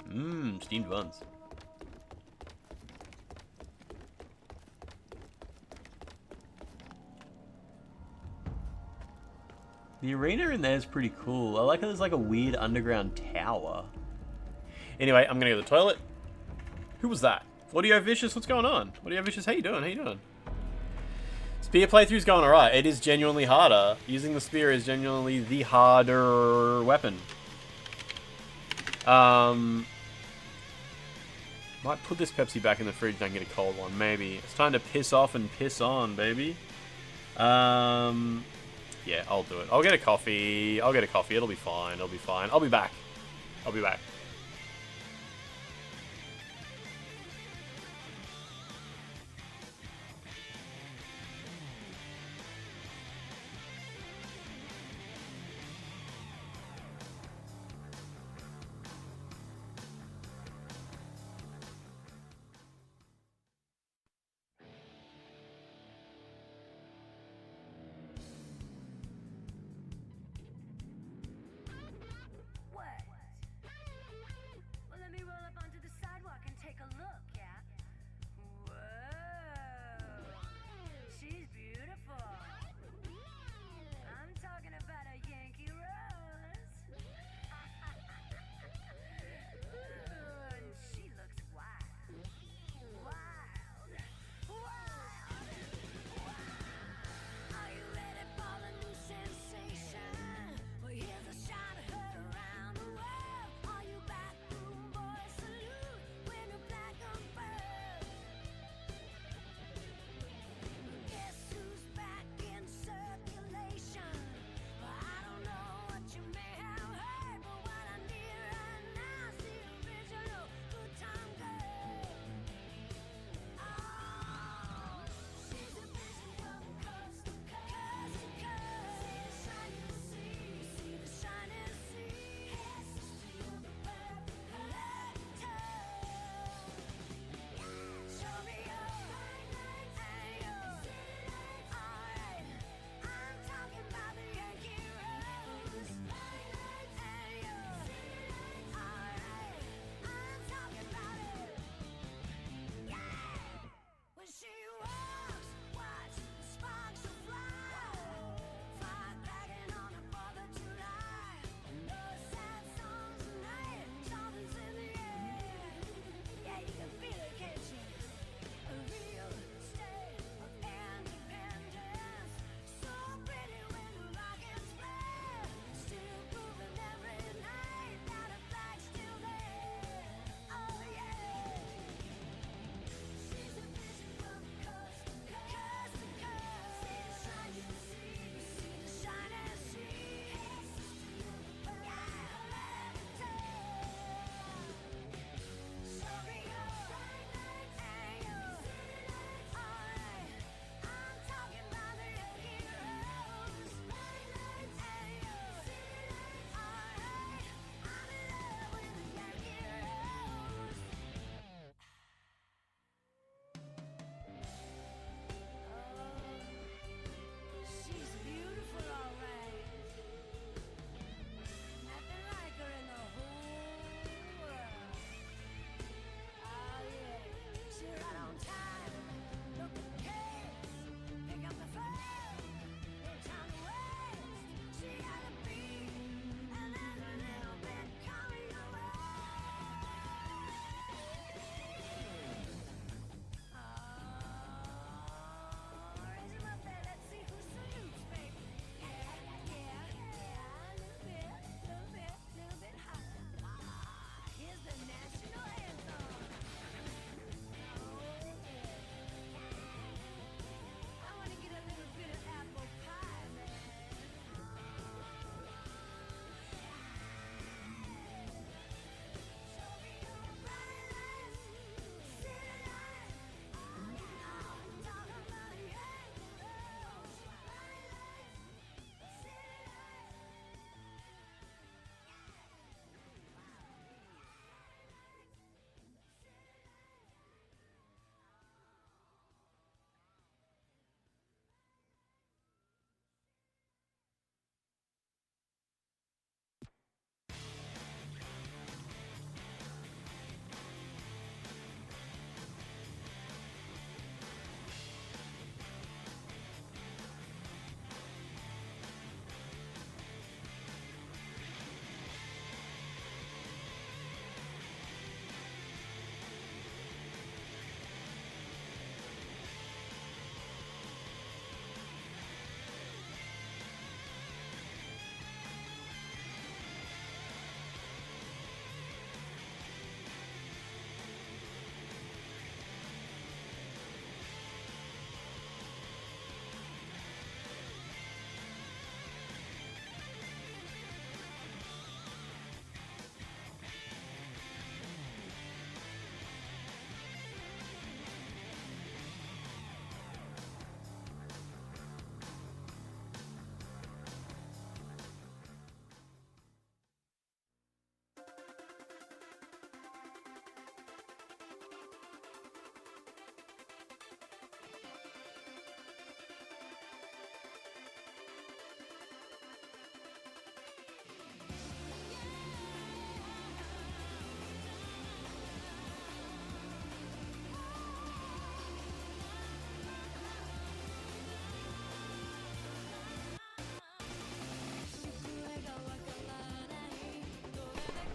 Mmm, steamed buns. The arena in there is pretty cool. I like how there's like a weird underground tower. Anyway, I'm gonna go to the toilet. Who was that? Audio Vicious, what's going on? Audio Vicious, how you doing? How you doing? Spear playthrough's going alright. It is genuinely harder. Using the spear is genuinely the harder weapon. Might put this Pepsi back in the fridge and I can get a cold one, maybe. It's time to piss off and piss on, baby. Yeah, I'll do it. I'll get a coffee. I'll get a coffee. It'll be fine. It'll be fine. I'll be back. I'll be back.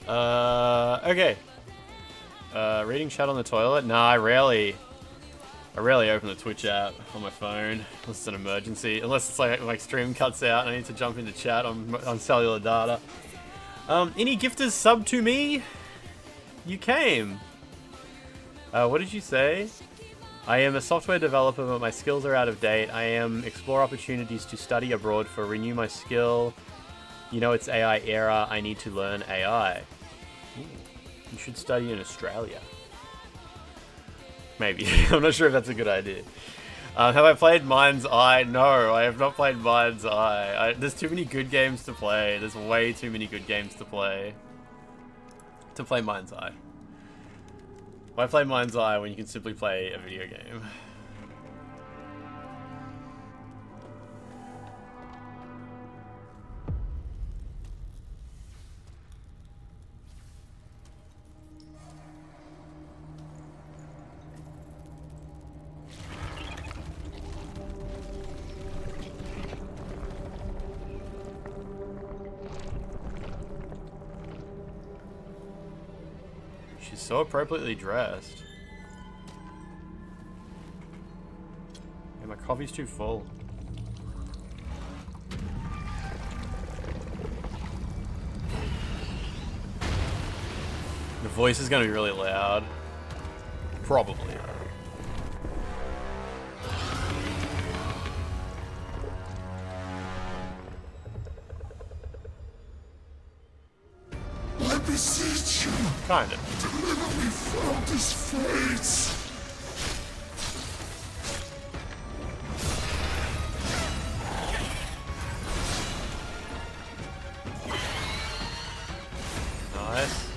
Okay. Reading chat on the toilet? Nah, I rarely open the Twitch app on my phone unless it's an emergency. Unless it's like stream cuts out and I need to jump into chat on cellular data. Any gifters sub to me? You came. What did you say? I am a software developer, but my skills are out of date. I am explore opportunities to study abroad for renew my skill. You know, it's AI era. I need to learn AI. Ooh. You should study in Australia. Maybe. I'm not sure if that's a good idea. Have I played Mind's Eye? No, I have not played Mind's Eye. There's too many good games to play. There's way too many good games to play. To play Mind's Eye. Why play Mind's Eye when you can simply play a video game? She's so appropriately dressed. Yeah, my coffee's too full. The voice is gonna be really loud. Probably. I beseech you, Kind of. deliver me from this fate. Nice.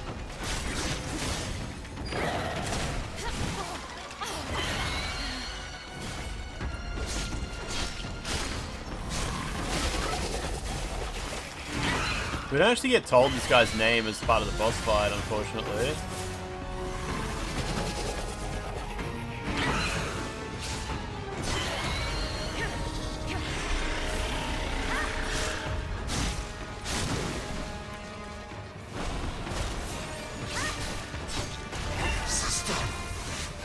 We don't actually get told this guy's name as part of the boss fight, unfortunately. Sister,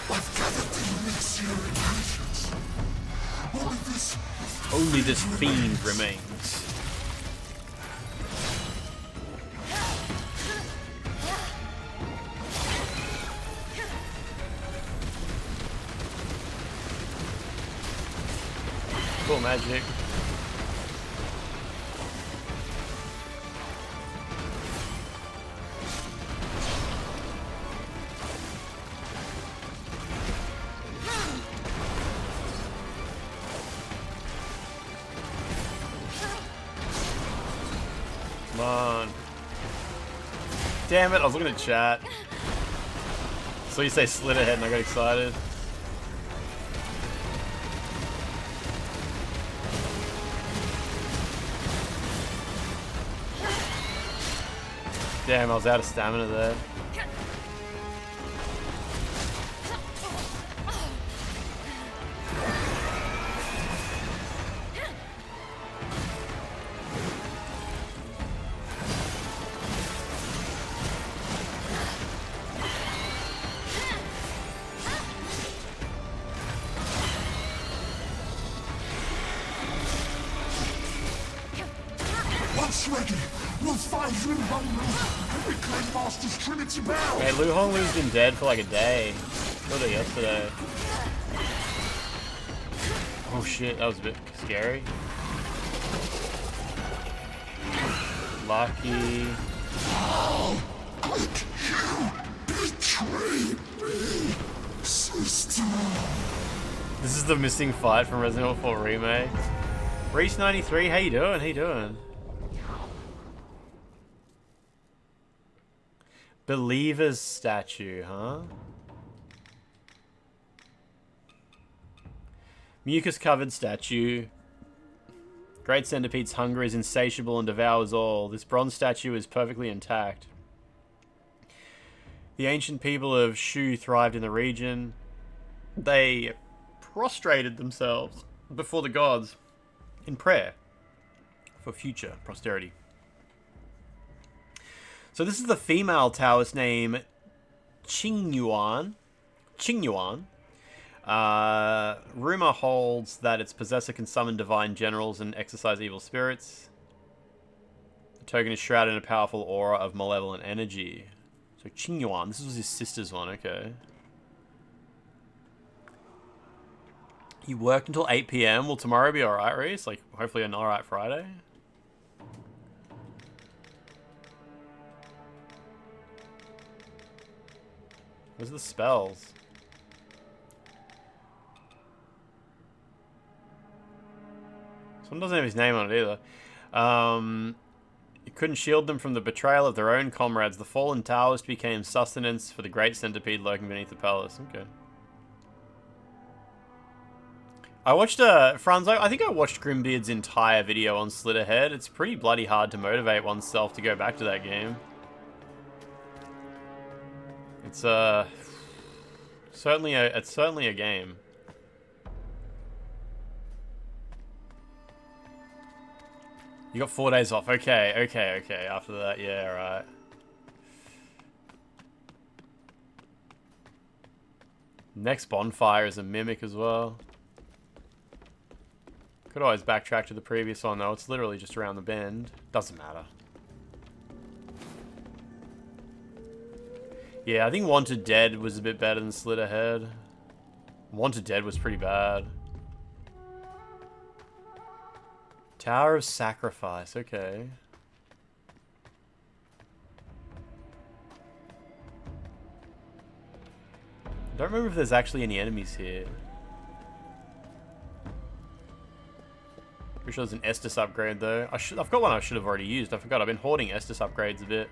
I've gathered the elixir ingredients. Only this fiend remains. Cool magic. Come on. Damn it, I was looking at chat. So you say slit ahead and I got excited. Damn, I was out of stamina there. Once ready, we'll find Lu Honglu and reclaim Master's Trinity Bell. Man, Lu Honglu's been dead for like a day. Killed her yesterday. Oh shit, that was a bit scary. Lucky. How could you betray me, sister? This is the missing fight from Resident Evil 4 Remake. Reese 93, how you doing? How you doing? Believer's statue, huh? Mucus-covered statue. Great Centipede's hunger is insatiable and devours all. This bronze statue is perfectly intact. The ancient people of Shu thrived in the region. They prostrated themselves before the gods in prayer for future posterity. So this is the female Taoist name Qingyuan. Qingyuan. Rumor holds that its possessor can summon divine generals and exorcise evil spirits. The token is shrouded in a powerful aura of malevolent energy. So Qingyuan, this was his sister's one, okay. You worked until 8 PM. Will tomorrow be alright, Reese? Like, hopefully an alright Friday? Where's the spells? Someone doesn't have his name on it either. It couldn't shield them from the betrayal of their own comrades. The fallen Taoist became sustenance for the great centipede lurking beneath the palace. Okay. I watched, Franz, I think I watched Grimbeard's entire video on Slitterhead. It's pretty bloody hard to motivate oneself to go back to that game. It's, certainly a game. You got 4 days off. Okay. After that, yeah, right. Next bonfire is a mimic as well. Could always backtrack to the previous one, though. It's literally just around the bend. Doesn't matter. Yeah, I think Wanted Dead was a bit better than Slitterhead. Wanted Dead was pretty bad. Tower of Sacrifice, okay. I don't remember if there's actually any enemies here. Pretty sure there's an Estus upgrade though. I've got one I should have already used. I forgot. I've been hoarding Estus upgrades a bit.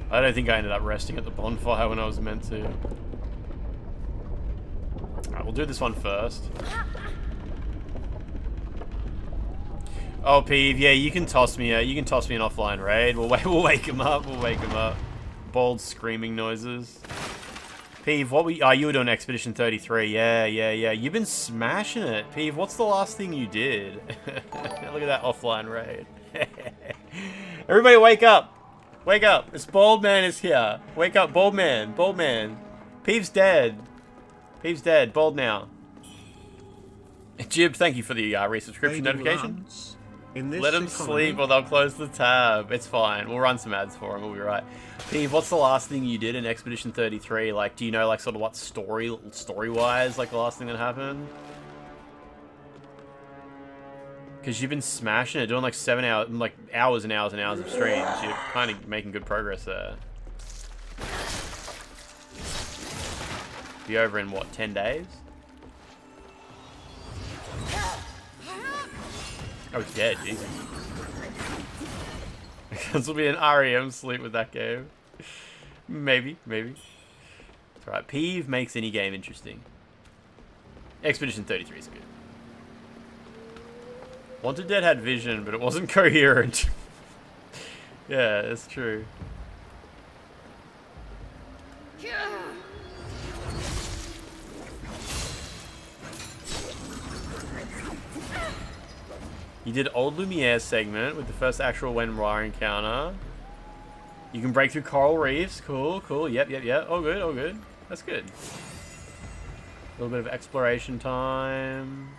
I don't think I ended up resting at the bonfire when I was meant to. Alright, we'll do this one first. Oh, Peeve, yeah, you can toss me. You can toss me an offline raid. We'll wake him up. We'll wake him up. Bold screaming noises. Peeve, what you were doing Expedition 33. Yeah. You've been smashing it. Peeve, what's the last thing you did? Look at that offline raid. Everybody wake up. Wake up. This bald man is here. Wake up, bald man. Bald man. Peeve's dead. Peeve's dead. Bald now. Jib, thank you for the resubscription notification. Let him sleep or they'll close the tab. It's fine. We'll run some ads for him. We'll be right. Peeve, what's the last thing you did in Expedition 33? Like, do you know, like, sort of what story-wise, like, the last thing that happened? Because you've been smashing it, doing, like, 7 hours, like, hours and hours and hours of streams. You're kind of making good progress there. Be over in, what, 10 days? Oh, it's dead, Jesus. This will be an REM sleep with that game. Maybe. It's alright. Peeve makes any game interesting. Expedition 33 is good. Wanted Dead had vision, but it wasn't coherent. Yeah, it's true. You did Old Lumiere segment with the first actual Wenwar encounter. You can break through coral reefs. Cool. Yep. All good. That's good. A little bit of exploration time.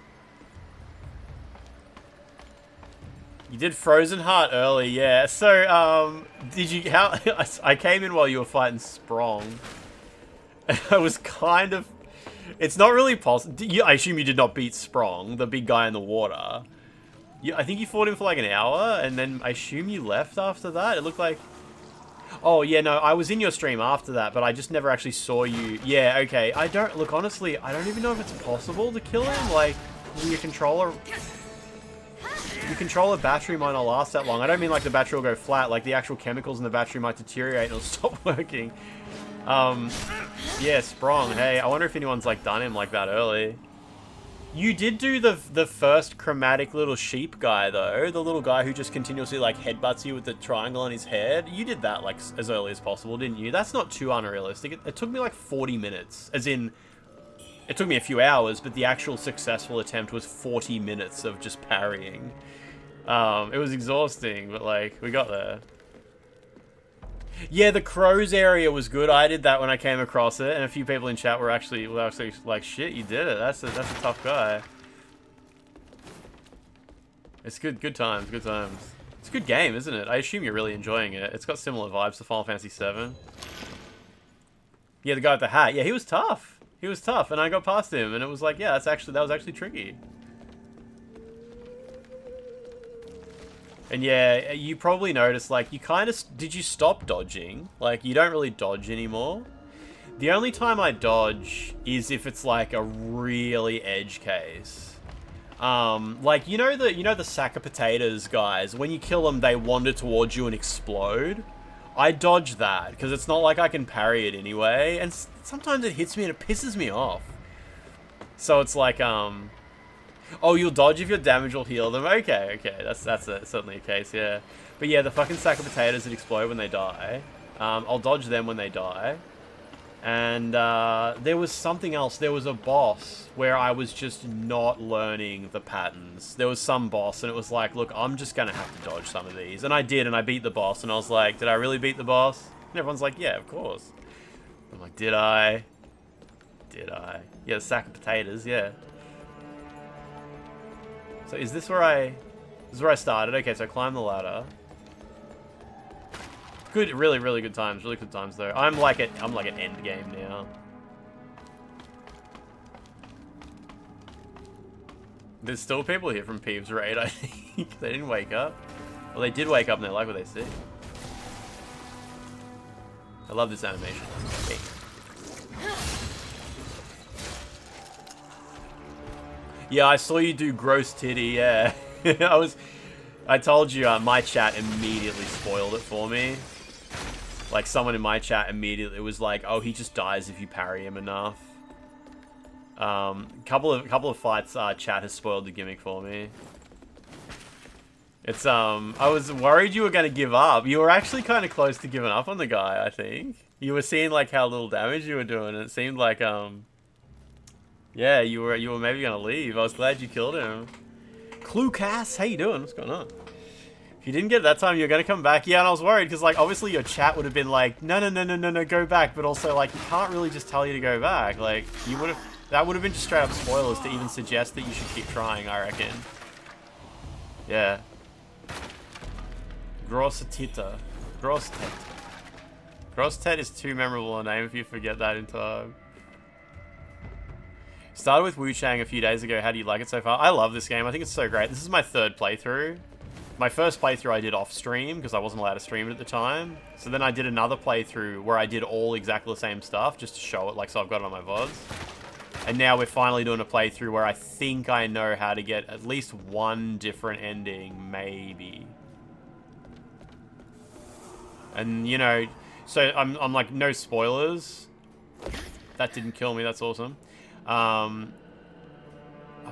You did Frozen Heart early, yeah. So, did you... I came in while you were fighting Sprong. I was kind of... It's not really possible. I assume you did not beat Sprong, the big guy in the water. I think you fought him for like an hour, and then I assume you left after that. It looked like... Oh, yeah, no, I was in your stream after that, but I just never actually saw you. Yeah, okay. I don't... Look, honestly, I don't even know if it's possible to kill him. Like, your controller... Your controller battery might not last that long. I don't mean like the battery will go flat. Like, the actual chemicals in the battery might deteriorate and it'll stop working. Yeah, Sprong. Hey, I wonder if anyone's, like, done him like that early. You did do the first chromatic little sheep guy, though. The little guy who just continuously, like, headbutts you with the triangle on his head. You did that, like, as early as possible, didn't you? That's not too unrealistic. It took me, like, 40 minutes. As in, it took me a few hours, but the actual successful attempt was 40 minutes of just parrying. It was exhausting, but like, we got there. Yeah, the crows area was good. I did that when I came across it, and a few people in chat were actually like, shit, you did it. That's a tough guy. It's good times, good times. It's a good game, isn't it? I assume you're really enjoying it. It's got similar vibes to Final Fantasy VII. Yeah, the guy with the hat. Yeah, he was tough. He was tough, and I got past him, and it was like, yeah, that was actually tricky. And yeah, you probably noticed, like, you kind of... Did you stop dodging? Like, you don't really dodge anymore. The only time I dodge is if it's, like, a really edge case. Like, you know the sack of potatoes guys? When you kill them, they wander towards you and explode? I dodge that, because it's not like I can parry it anyway. And sometimes it hits me and it pisses me off. So it's like, oh, you'll dodge if your damage will heal them. Okay, that's certainly a case, yeah. But yeah, the fucking sack of potatoes that explode when they die. I'll dodge them when they die. And there was something else. There was a boss where I was just not learning the patterns. There was some boss, and it was like, look, I'm just gonna have to dodge some of these. And I did, and I beat the boss, and I was like, did I really beat the boss? And everyone's like, yeah, of course. I'm like, did I? Did I? Yeah, the sack of potatoes, yeah. So is this where I started? Okay, so I climb the ladder. Good, really good times. Really good times though. I'm like at end game now. There's still people here from Peeves Raid, I think. They didn't wake up. Well, they did wake up and they like what they see. I love this animation. Okay. Yeah, I saw you do gross titty, yeah. I told you, my chat immediately spoiled it for me. Like, someone in my chat immediately was like, oh, he just dies if you parry him enough. Couple of fights, chat has spoiled the gimmick for me. It's, I was worried you were going to give up. You were actually kind of close to giving up on the guy, I think. You were seeing, like, how little damage you were doing, and it seemed like, yeah, you were maybe gonna leave. I was glad you killed him. Cluecast, how you doing? What's going on? If you didn't get it that time, you're gonna come back. Yeah, and I was worried because, like, obviously your chat would have been like, no, go back. But also, like, you can't really just tell you to go back. Like, that would have been just straight up spoilers to even suggest that you should keep trying, I reckon. Yeah. Grossetita. Grosset. Grosset is too memorable a name if you forget that in time. Started with WUCHANG a few days ago. How do you like it so far? I love this game. I think it's so great. This is my third playthrough. My first playthrough I did off stream because I wasn't allowed to stream it at the time. So then I did another playthrough where I did all exactly the same stuff just to show it, like, so I've got it on my VODs. And now we're finally doing a playthrough where I think I know how to get at least one different ending, maybe. And, you know, so I'm like, no spoilers. That didn't kill me. That's awesome. Oh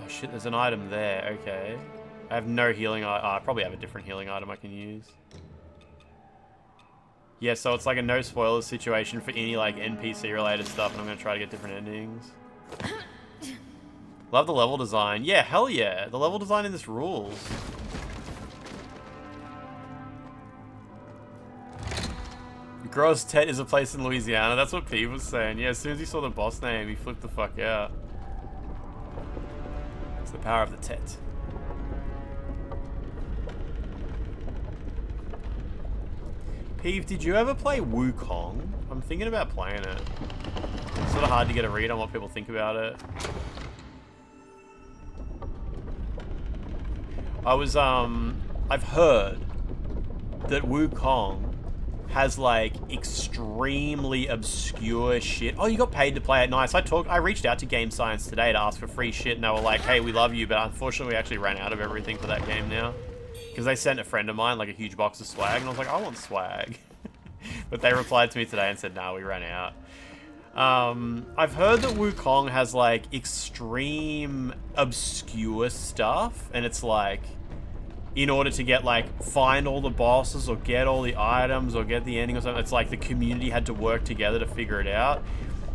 shit, there's an item there. Okay. I have no healing. I probably have a different healing item I can use. Yeah, so it's like a no spoilers situation for any, like, NPC related stuff, and I'm gonna try to get different endings. Love the level design. Yeah, hell yeah. The level design in this rules. Grosset is a place in Louisiana. That's what Pete was saying. Yeah, as soon as he saw the boss name, he flipped the fuck out. It's the power of the Tet. Peeve, did you ever play WUCHANG? I'm thinking about playing it. It's sort of hard to get a read on what people think about it. I've heard that WUCHANG has, like, extremely obscure shit. Oh, you got paid to play it. Nice. I reached out to Game Science today to ask for free shit, and they were like, hey, we love you, but unfortunately we actually ran out of everything for that game now. Because they sent a friend of mine, like, a huge box of swag, and I was like, I want swag. But they replied to me today and said, nah, we ran out. I've heard that WUCHANG has, like, extreme obscure stuff, and it's like, in order to get, like, find all the bosses or get all the items or get the ending or something, it's like the community had to work together to figure it out.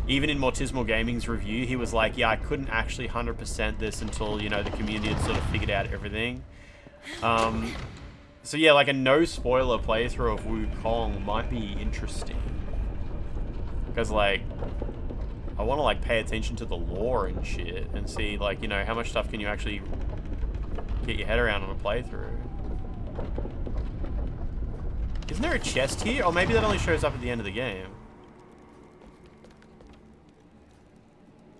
even in Mortismal Gaming's review, he was like, yeah, I couldn't actually 100% this until, you know, the community had sort of figured out everything. So yeah, like a no-spoiler playthrough of Wukong might be interesting. Because, like, I want to, like, pay attention to the lore and shit and see, like, you know, how much stuff can you actually get your head around on a playthrough. Isn't there a chest here? Or maybe that only shows up at the end of the game.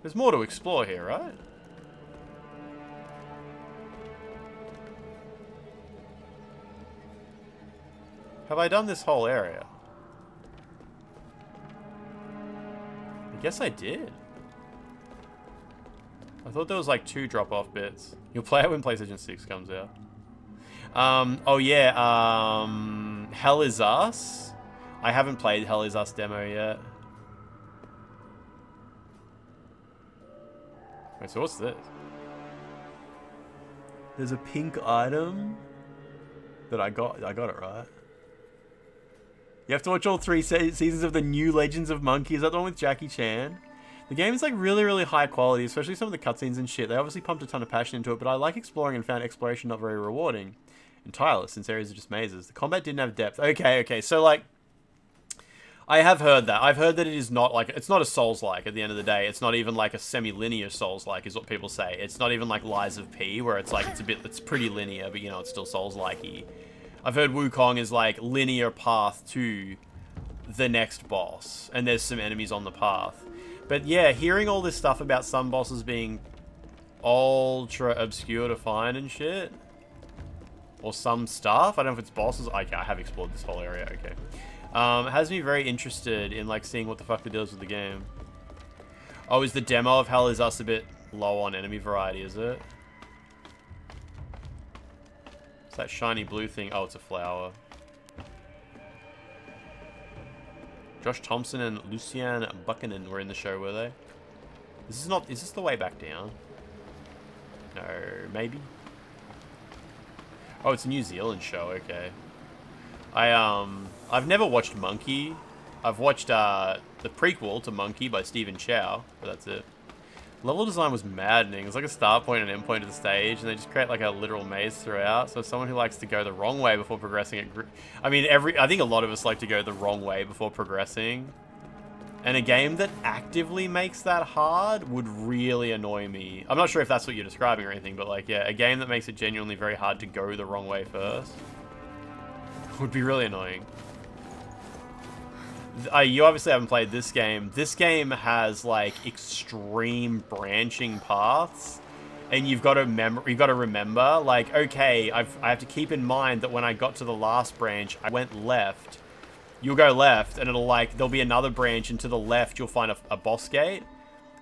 There's more to explore here, right? Have I done this whole area? I guess I did. I thought there was like 2 drop-off bits. You'll play it when PlayStation 6 comes out. Oh yeah, Hell Is Us? I haven't played Hell Is Us demo yet. Wait, so what's this? There's a pink item that I got it right. You have to watch all 3 seasons of the new Legends of Monkey. Is that the one with Jackie Chan? The game is like really, really high quality, especially some of the cutscenes and shit. They obviously pumped a ton of passion into it, but I like exploring and found exploration not very rewarding and tireless since areas are just mazes. The combat didn't have depth. Okay, so like, I have heard that. I've heard that it is not like, it's not a Souls-like at the end of the day. It's not even like a semi-linear Souls-like is what people say. It's not even like Lies of P, where it's like, it's pretty linear, but you know, it's still Souls-like-y. I've heard Wukong is like linear path to the next boss, and there's some enemies on the path. But yeah, hearing all this stuff about some bosses being ultra obscure to find and shit, or some stuff, I don't know if it's bosses. Okay, I have explored this whole area. Okay, has me very interested in like seeing what the fuck the deal is with the game. Oh, is the demo of Hell Is Us a bit low on enemy variety? Is it? It's that shiny blue thing. Oh, it's a flower. Josh Thompson and Lucian Buchanan were in the show, were they? Is this the way back down? No, maybe? Oh, it's a New Zealand show, okay. I've never watched Monkey. I've watched, the prequel to Monkey by Stephen Chow, but that's it. Level design was maddening. It's like a start point and end point of the stage, and they just create like a literal maze throughout. So someone who likes to go the wrong way before progressing I mean, I think a lot of us like to go the wrong way before progressing. And a game that actively makes that hard would really annoy me. I'm not sure if that's what you're describing or anything, but like, yeah, a game that makes it genuinely very hard to go the wrong way first would be really annoying. You obviously haven't played this game. This game has like extreme branching paths, and you've got to remember, like, okay, I have to keep in mind that when I got to the last branch, I went left. You'll go left, and it'll like there'll be another branch, and to the left you'll find a boss gate,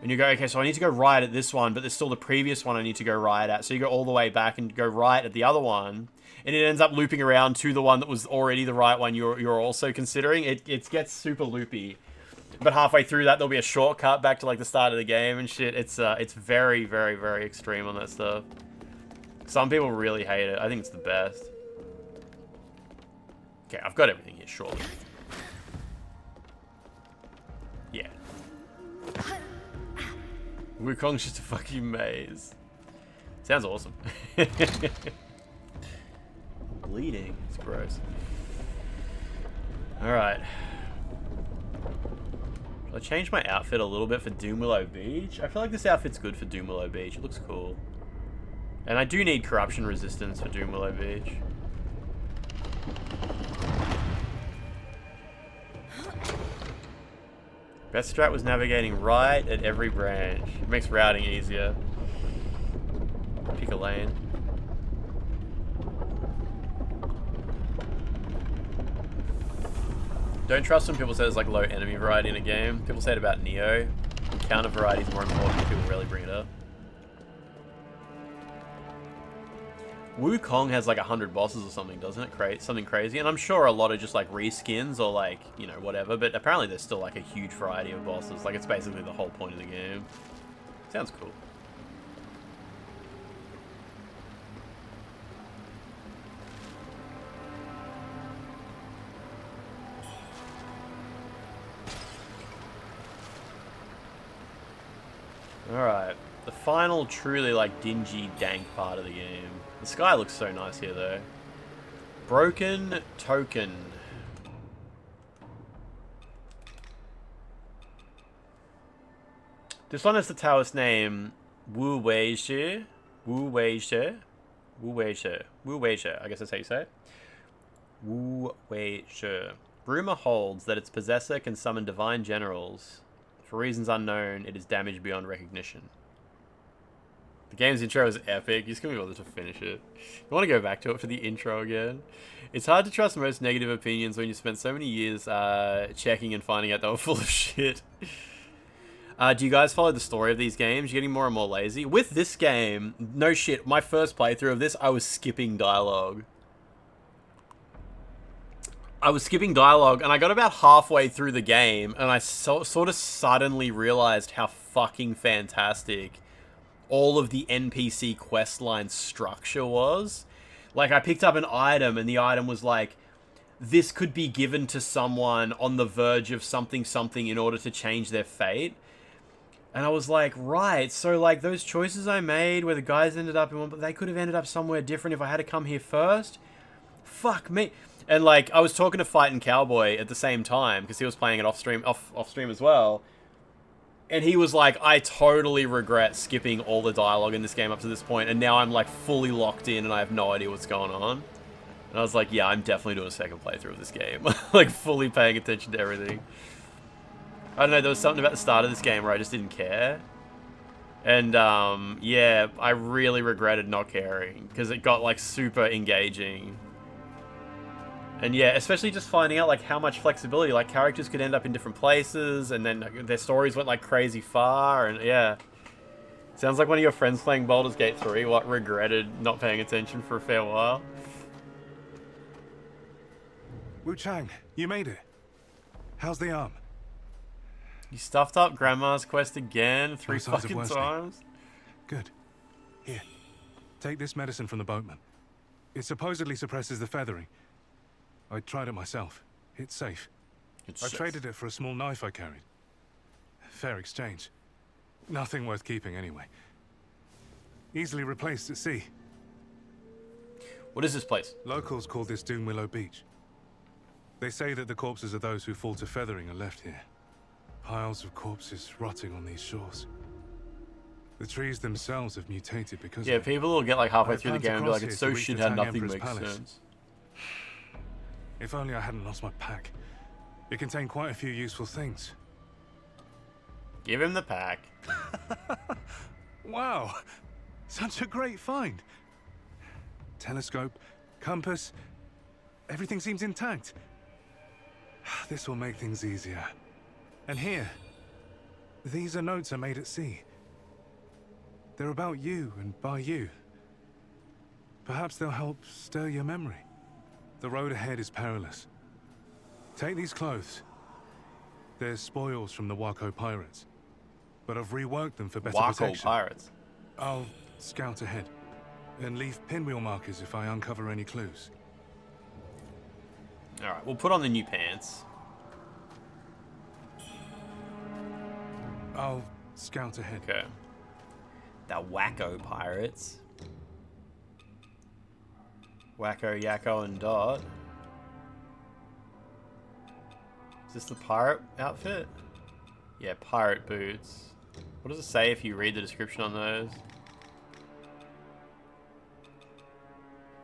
and you go, okay, so I need to go right at this one, but there's still the previous one I need to go right at. So you go all the way back and go right at the other one. And it ends up looping around to the one that was already the right one you're also considering. It gets super loopy. But halfway through that, there'll be a shortcut back to like the start of the game and shit. It's very, very, very extreme on that stuff. Some people really hate it. I think it's the best. Okay, I've got everything here, surely. Yeah. Wukong's just a fucking maze. Sounds awesome. Bleeding. It's gross. Alright. Should I change my outfit a little bit for Doomwillow Beach? I feel like this outfit's good for Doomwillow Beach. It looks cool. And I do need corruption resistance for Doomwillow Beach. Best strat was navigating right at every branch. It makes routing easier. Pick a lane. Don't trust when people say there's like low enemy variety in a game. People say it about Neo. Counter variety is more important. People rarely bring it up. Wukong has like 100 bosses or something, doesn't it? Create something crazy. And I'm sure a lot of just like reskins or like, you know, whatever. But apparently there's still like a huge variety of bosses. Like it's basically the whole point of the game. Sounds cool. Alright. The final truly like dingy, dank part of the game. The sky looks so nice here though. Broken Token. This one has the Taoist name Wu Wei Shi. Wu Wei Shi. Wu Wei Shi. Wu Wei Shi. I guess that's how you say it. Wu Wei Shi. Rumor holds that its possessor can summon divine generals. For reasons unknown, it is damaged beyond recognition. The game's intro is epic. You just can't be bothered to finish it. You want to go back to it for the intro again? It's hard to trust most negative opinions when you spent so many years checking and finding out they were full of shit. Do you guys follow the story of these games? You're getting more and more lazy. With this game, no shit, my first playthrough of this, I was skipping dialogue. And I got about halfway through the game, and I sort of suddenly realized how fucking fantastic all of the NPC questline structure was. Like, I picked up an item, and the item was like, this could be given to someone on the verge of something in order to change their fate. And I was like, right, so like those choices I made where the guys ended up in one, but they could have ended up somewhere different if I had to come here first. Fuck me. And like, I was talking to Fightin' Cowboy at the same time because he was playing it off stream as well. And he was like, I totally regret skipping all the dialogue in this game up to this point, and now I'm like fully locked in and I have no idea what's going on. And I was like, yeah, I'm definitely doing a second playthrough of this game. Like, fully paying attention to everything. I don't know, there was something about the start of this game where I just didn't care. And, yeah, I really regretted not caring, because it got, like, super engaging. And yeah, especially just finding out, like, how much flexibility, like, characters could end up in different places, and then their stories went, like, crazy far, and yeah. Sounds like one of your friends playing Baldur's Gate 3, what, regretted not paying attention for a fair while. WUCHANG, you made it. How's the arm? You stuffed up Grandma's quest again 3 signs of fucking worsening. times? Good. Here, take this medicine from the boatman. It supposedly suppresses the feathering. I tried it myself. It's safe. I traded it for a small knife I carried. Fair exchange. Nothing worth keeping anyway. Easily replaced at sea. What is this place? Locals call this Doom Willow Beach. They say that the corpses of those who fall to feathering are left here. Piles of corpses rotting on these shores. The trees themselves have mutated because Yeah, of it. people will get like halfway I through the planned game and be across like, it's here so to reach shit the how Tang nothing Emperor's makes palace. sense. If only I hadn't lost my pack. It contained quite a few useful things. Give him the pack. Wow! Such a great find! Telescope, compass, everything seems intact. This will make things easier. And here, these are notes I made at sea. They're about you and by you. Perhaps they'll help stir your memory. The road ahead is perilous. Take these clothes. They're spoils from the WUCHANG pirates, but I've reworked them for better WUCHANG protection. pirates. I'll scout ahead and leave pinwheel markers if I uncover any clues. Alright, we'll put on the new pants. I'll scout ahead. Okay. The WUCHANG pirates. Wacko, Yakko, and Dot. Is this the pirate outfit? Yeah, pirate boots. What does it say if you read the description on those?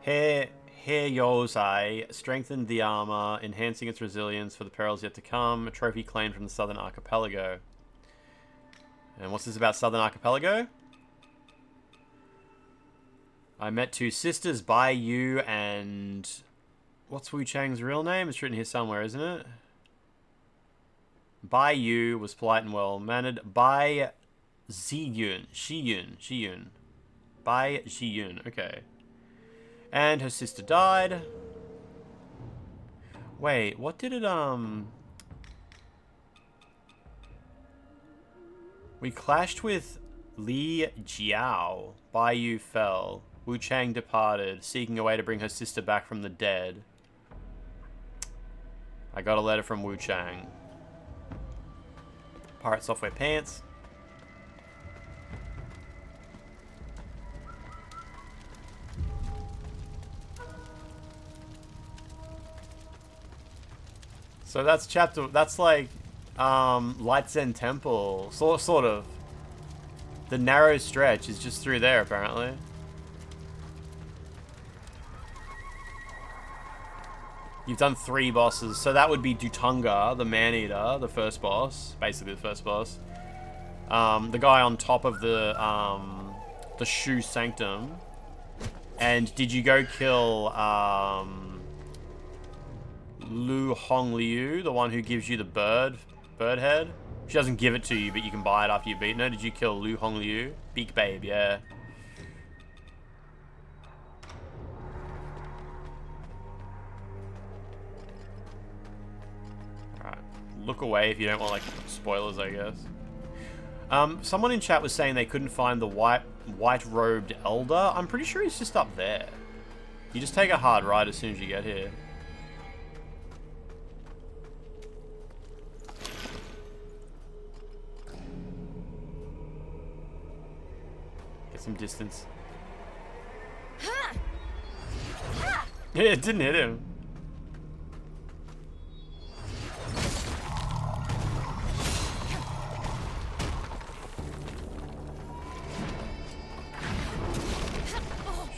Hair Yozai strengthened the armor, enhancing its resilience for the perils yet to come. A trophy claimed from the Southern Archipelago. And what's this about Southern Archipelago? I met 2 sisters, Bai Yu and... What's WUCHANG's real name? It's written here somewhere, isn't it? Bai Yu was polite and well-mannered. Bai Ziyun. Bai Ziyun, okay. And her sister died. Wait, what did it, We clashed with Li Jiao. Bai Yu fell. WUCHANG departed, seeking a way to bring her sister back from the dead. I got a letter from WUCHANG. Pirate software pants. So that's chapter. That's like Light Zen Temple, sort of. The narrow stretch is just through there, apparently. You've done 3 bosses, so that would be Dutunga, the Man-Eater, the first boss, basically the first boss. The guy on top of the Shu Sanctum. And did you go kill Lu Hongliu, the one who gives you the bird head? She doesn't give it to you, but you can buy it after you've beaten her. Did you kill Lu Hongliu? Beak Babe, yeah. Alright. Look away if you don't want, like, spoilers, I guess. Someone in chat was saying they couldn't find the white-robed elder. I'm pretty sure he's just up there. You just take a hard right as soon as you get here. Get some distance. Yeah, it didn't hit him.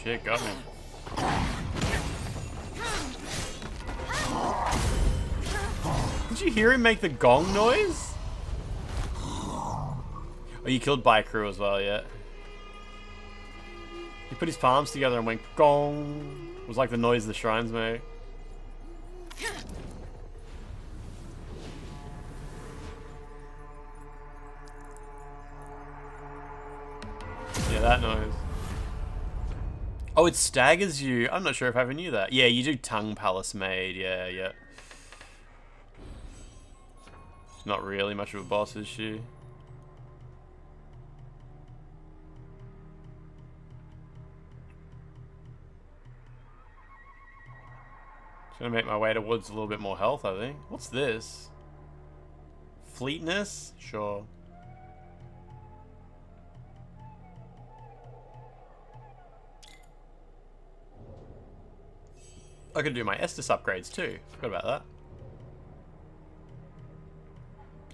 Shit, got me. Did you hear him make the gong noise? Oh, you killed Baikru as well, yeah. He put his palms together and went gong. It was like the noise the shrines make. Yeah, that noise. Oh, it staggers you. I'm not sure if I ever knew that. Yeah, you do Tongue Palace Maid. Yeah, yeah. She's not really much of a boss, is she? Just gonna make my way towards a little bit more health, I think. What's this? Fleetness? Sure. I could do my Estus upgrades too. Forgot about that.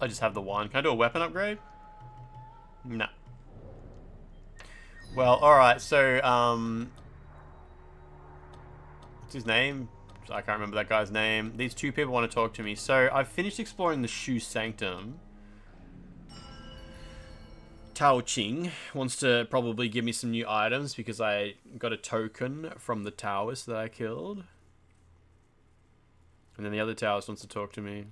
I just have the one. Can I do a weapon upgrade? No. Well, alright, so, what's his name? I can't remember that guy's name. These 2 people want to talk to me. So, I've finished exploring the Shu Sanctum. Tao Ching wants to probably give me some new items because I got a token from the Taoist that I killed. And then the other Taoist wants to talk to me.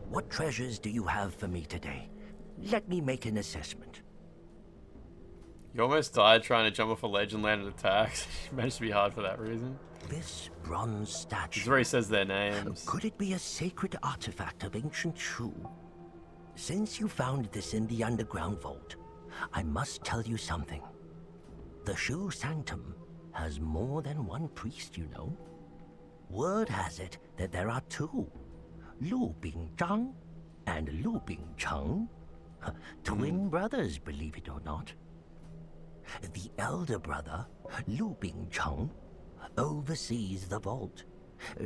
What treasures do you have for me today? Let me make an assessment. You almost died trying to jump off a ledge and landed attacks. It managed to be hard for that reason. This bronze statue... This is where he says their names. Could it be a sacred artifact of ancient Shu? Since you found this in the underground vault, I must tell you something. The Shu Sanctum has more than one priest, you know. Word has it that there are 2. Lu Bingzhang and Lu Bingcheng. Twin brothers, believe it or not. The elder brother, Lu Bingcheng, oversees the vault,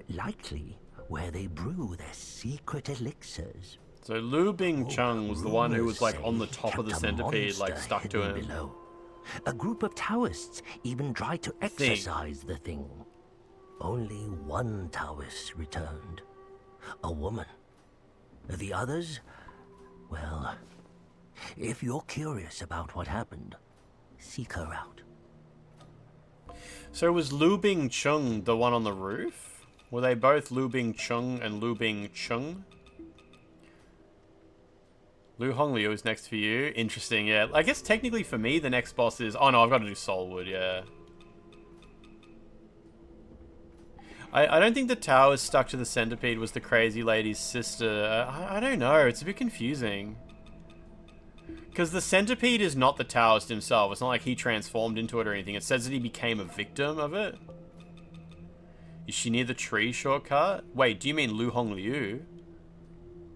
likely where they brew their secret elixirs. So Lu Bingcheng was the one who was like on the top of the centipede, like stuck to him. Below. A group of Taoists even tried to exorcise the thing. Only one Taoist returned. A woman. The others? Well, if you're curious about what happened, seek her out. So was Lu Bingcheng the one on the roof? Were they both Lu Bingcheng and Lu Bingcheng? Lu Hongliu is next for you. Interesting, yeah. I guess technically for me, the next boss is... Oh no, I've got to do Soulwood, yeah. I don't think the tower stuck to the centipede was the crazy lady's sister. I don't know, it's a bit confusing. Because the centipede is not the Taoist himself. It's not like he transformed into it or anything. It says that he became a victim of it. Is she near the tree shortcut? Wait, do you mean Lu Hongliu?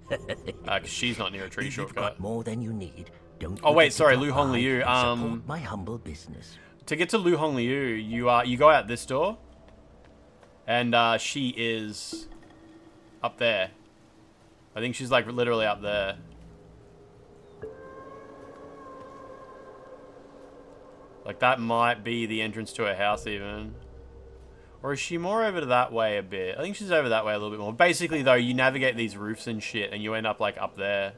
'Cause she's not near a tree If you've shortcut. got more than you need, don't Oh wait, forget to sorry, drop Lu Hong by Liu. and support my humble business. To get to Lu Hong Liu, you go out this door, and she is up there. I think she's like literally up there. Like that might be the entrance to her house even. Or is she more over to that way a bit? I think she's over that way a little bit more. Basically though, you navigate these roofs and shit and you end up like up there.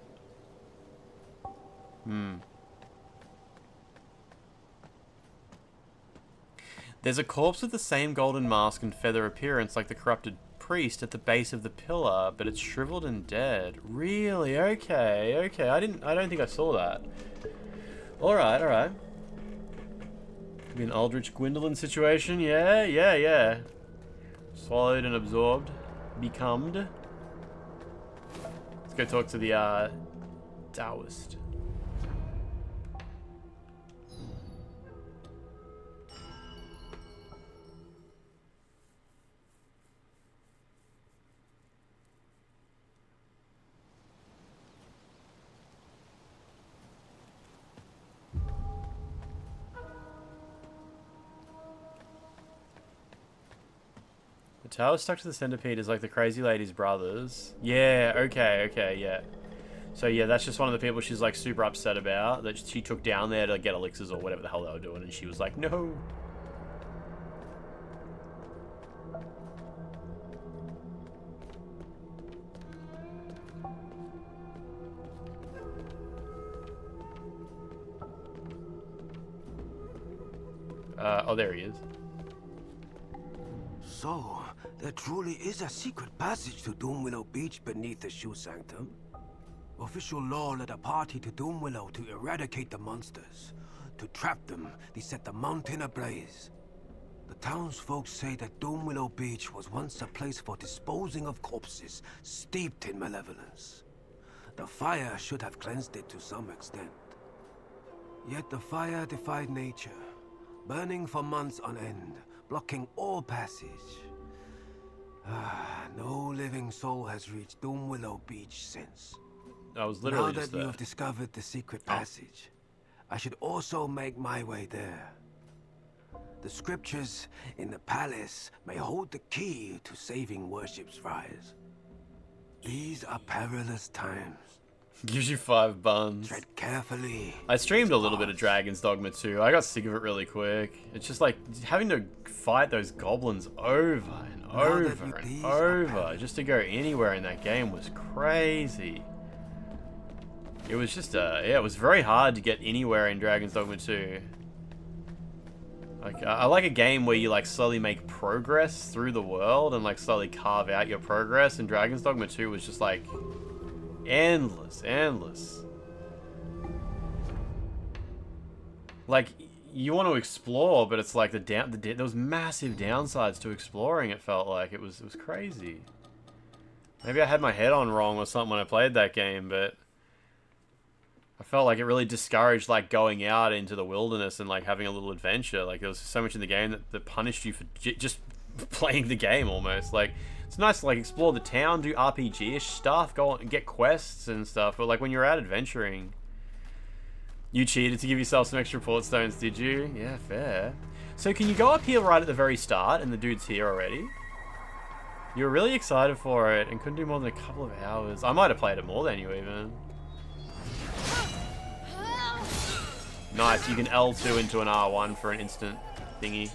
There's a corpse with the same golden mask and feather appearance like the corrupted priest at the base of the pillar, but it's shriveled and dead. Really? Okay, okay. I don't think I saw that. Alright, alright. Be an Aldrich Gwendolyn situation, yeah. Swallowed and absorbed. Becomed. Let's go talk to the Taoist. The tower stuck to the centipede is like the crazy lady's brothers. Yeah, okay, yeah. So yeah, that's just one of the people she's like super upset about, that she took down there to get elixirs or whatever the hell they were doing, and she was like, no. Oh, there he is. So, there truly is a secret passage to Doomwillow Beach beneath the Shoe Sanctum. Official law led a party to Doomwillow to eradicate the monsters. To trap them, they set the mountain ablaze. The townsfolk say that Doomwillow Beach was once a place for disposing of corpses steeped in malevolence. The fire should have cleansed it to some extent. Yet the fire defied nature, burning for months on end, blocking all passage. No living soul has reached Doomwillow Beach since. I was literally now just that you there. have discovered the secret passage, I should also make my way there. The scriptures in the palace may hold the key to saving worship's rise. These are perilous times. Gives you 5 buns. Tread carefully. I streamed a little bit of Dragon's Dogma 2. I got sick of it really quick. It's just like having to fight those goblins over and over and over just to go anywhere in that game was crazy. It was just yeah, it was very hard to get anywhere in Dragon's Dogma 2. Like I like a game where you like slowly make progress through the world and like slowly carve out your progress, and Dragon's Dogma 2 was just like endless. Like you want to explore, but it's like there was massive downsides to exploring. It felt like it was crazy. Maybe I had my head on wrong or something when I played that game, but I felt like it really discouraged like going out into the wilderness and like having a little adventure. Like there was so much in the game that punished you for just playing the game almost. Like it's nice to like explore the town, do RPG-ish stuff, go on and get quests and stuff, but like when you're out adventuring, you cheated to give yourself some extra port stones, did you? Yeah, fair. So can you go up here right at the very start and the dude's here already? You were really excited for it and couldn't do more than a couple of hours. I might have played it more than you even. Nice, you can L2 into an R1 for an instant thingy.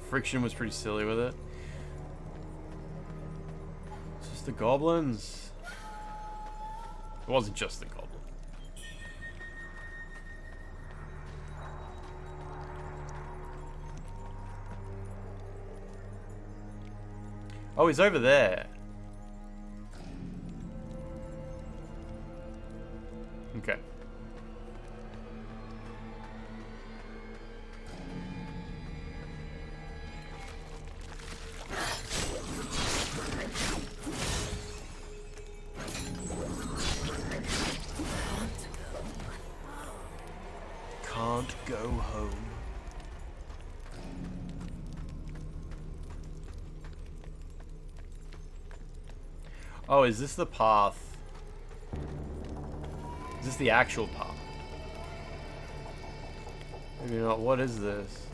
Friction was pretty silly with it. It's just the goblins. It wasn't just the goblin. Oh, he's over there. Okay. Can't go home. Oh, is this the path? Is this the actual path? Maybe not. What is this?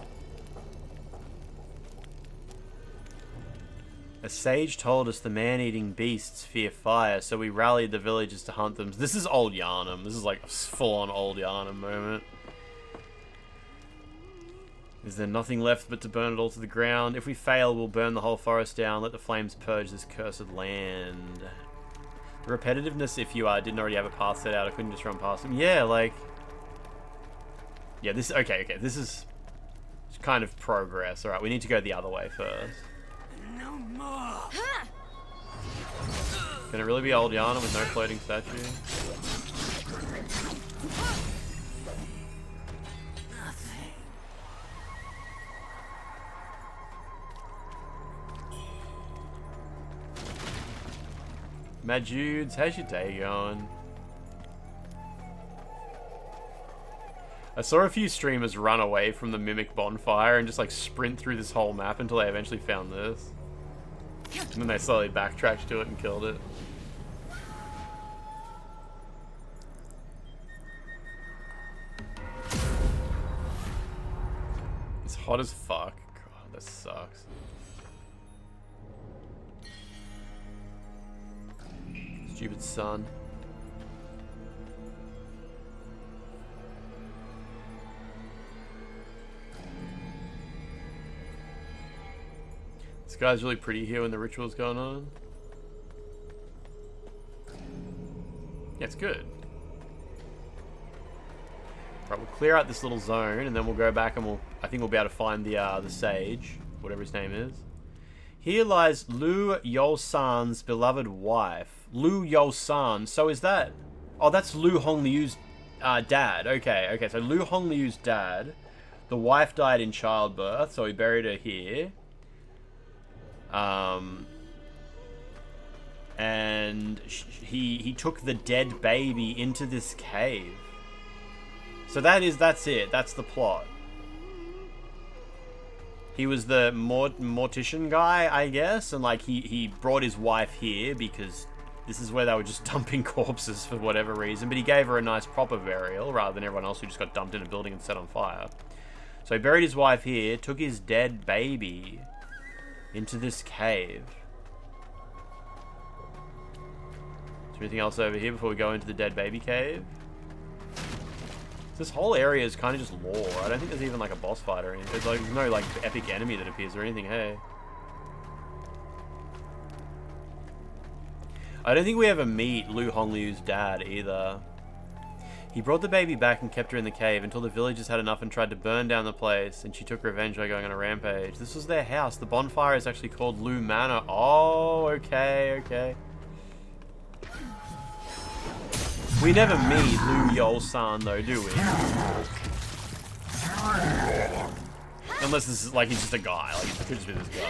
A sage told us the man-eating beasts fear fire, so we rallied the villagers to hunt them. This is old Yarnum. This is like a full-on old Yarnum moment. Is there nothing left but to burn it all to the ground? If we fail, we'll burn the whole forest down. Let the flames purge this cursed land. The repetitiveness, if you didn't already have a path set out, I couldn't just run past them. Yeah, like... Yeah, this... Okay, this is kind of progress. Alright, we need to go the other way first. No more. Can it really be old Yana with no floating statue? Mad Judes, how's your day going? I saw a few streamers run away from the Mimic bonfire and just like sprint through this whole map until they eventually found this. And then they slowly backtracked to it and killed it. It's hot as fuck. God, that sucks. Stupid sun. This guy's really pretty here when the ritual's going on. Yeah, it's good. Right, we'll clear out this little zone and then we'll go back and I think we'll be able to find the sage, whatever his name is. Here lies Liu Yo-san's beloved wife. Liu Yo-san. So is that... Oh, that's Liu Hongliu's dad. Okay, so Liu Hongliu's dad. The wife died in childbirth, so he buried her here. And he took the dead baby into this cave. So that's it. That's the plot. He was the mortician guy, I guess, and like he brought his wife here because this is where they were just dumping corpses for whatever reason, but he gave her a nice proper burial rather than everyone else who just got dumped in a building and set on fire. So he buried his wife here, took his dead baby into this cave. Is there anything else over here before we go into the dead baby cave? This whole area is kind of just lore. I don't think there's even like a boss fight or anything. There's no like epic enemy that appears or anything, hey. I don't think we ever meet Liu Hongliu's dad either. He brought the baby back and kept her in the cave until the villagers had enough and tried to burn down the place, and she took revenge by going on a rampage. This was their house. The bonfire is actually called Liu Manor. Oh, okay. We never meet Liu Yo-san though, do we? Unless this is like he's just a guy, like he could just be this guy.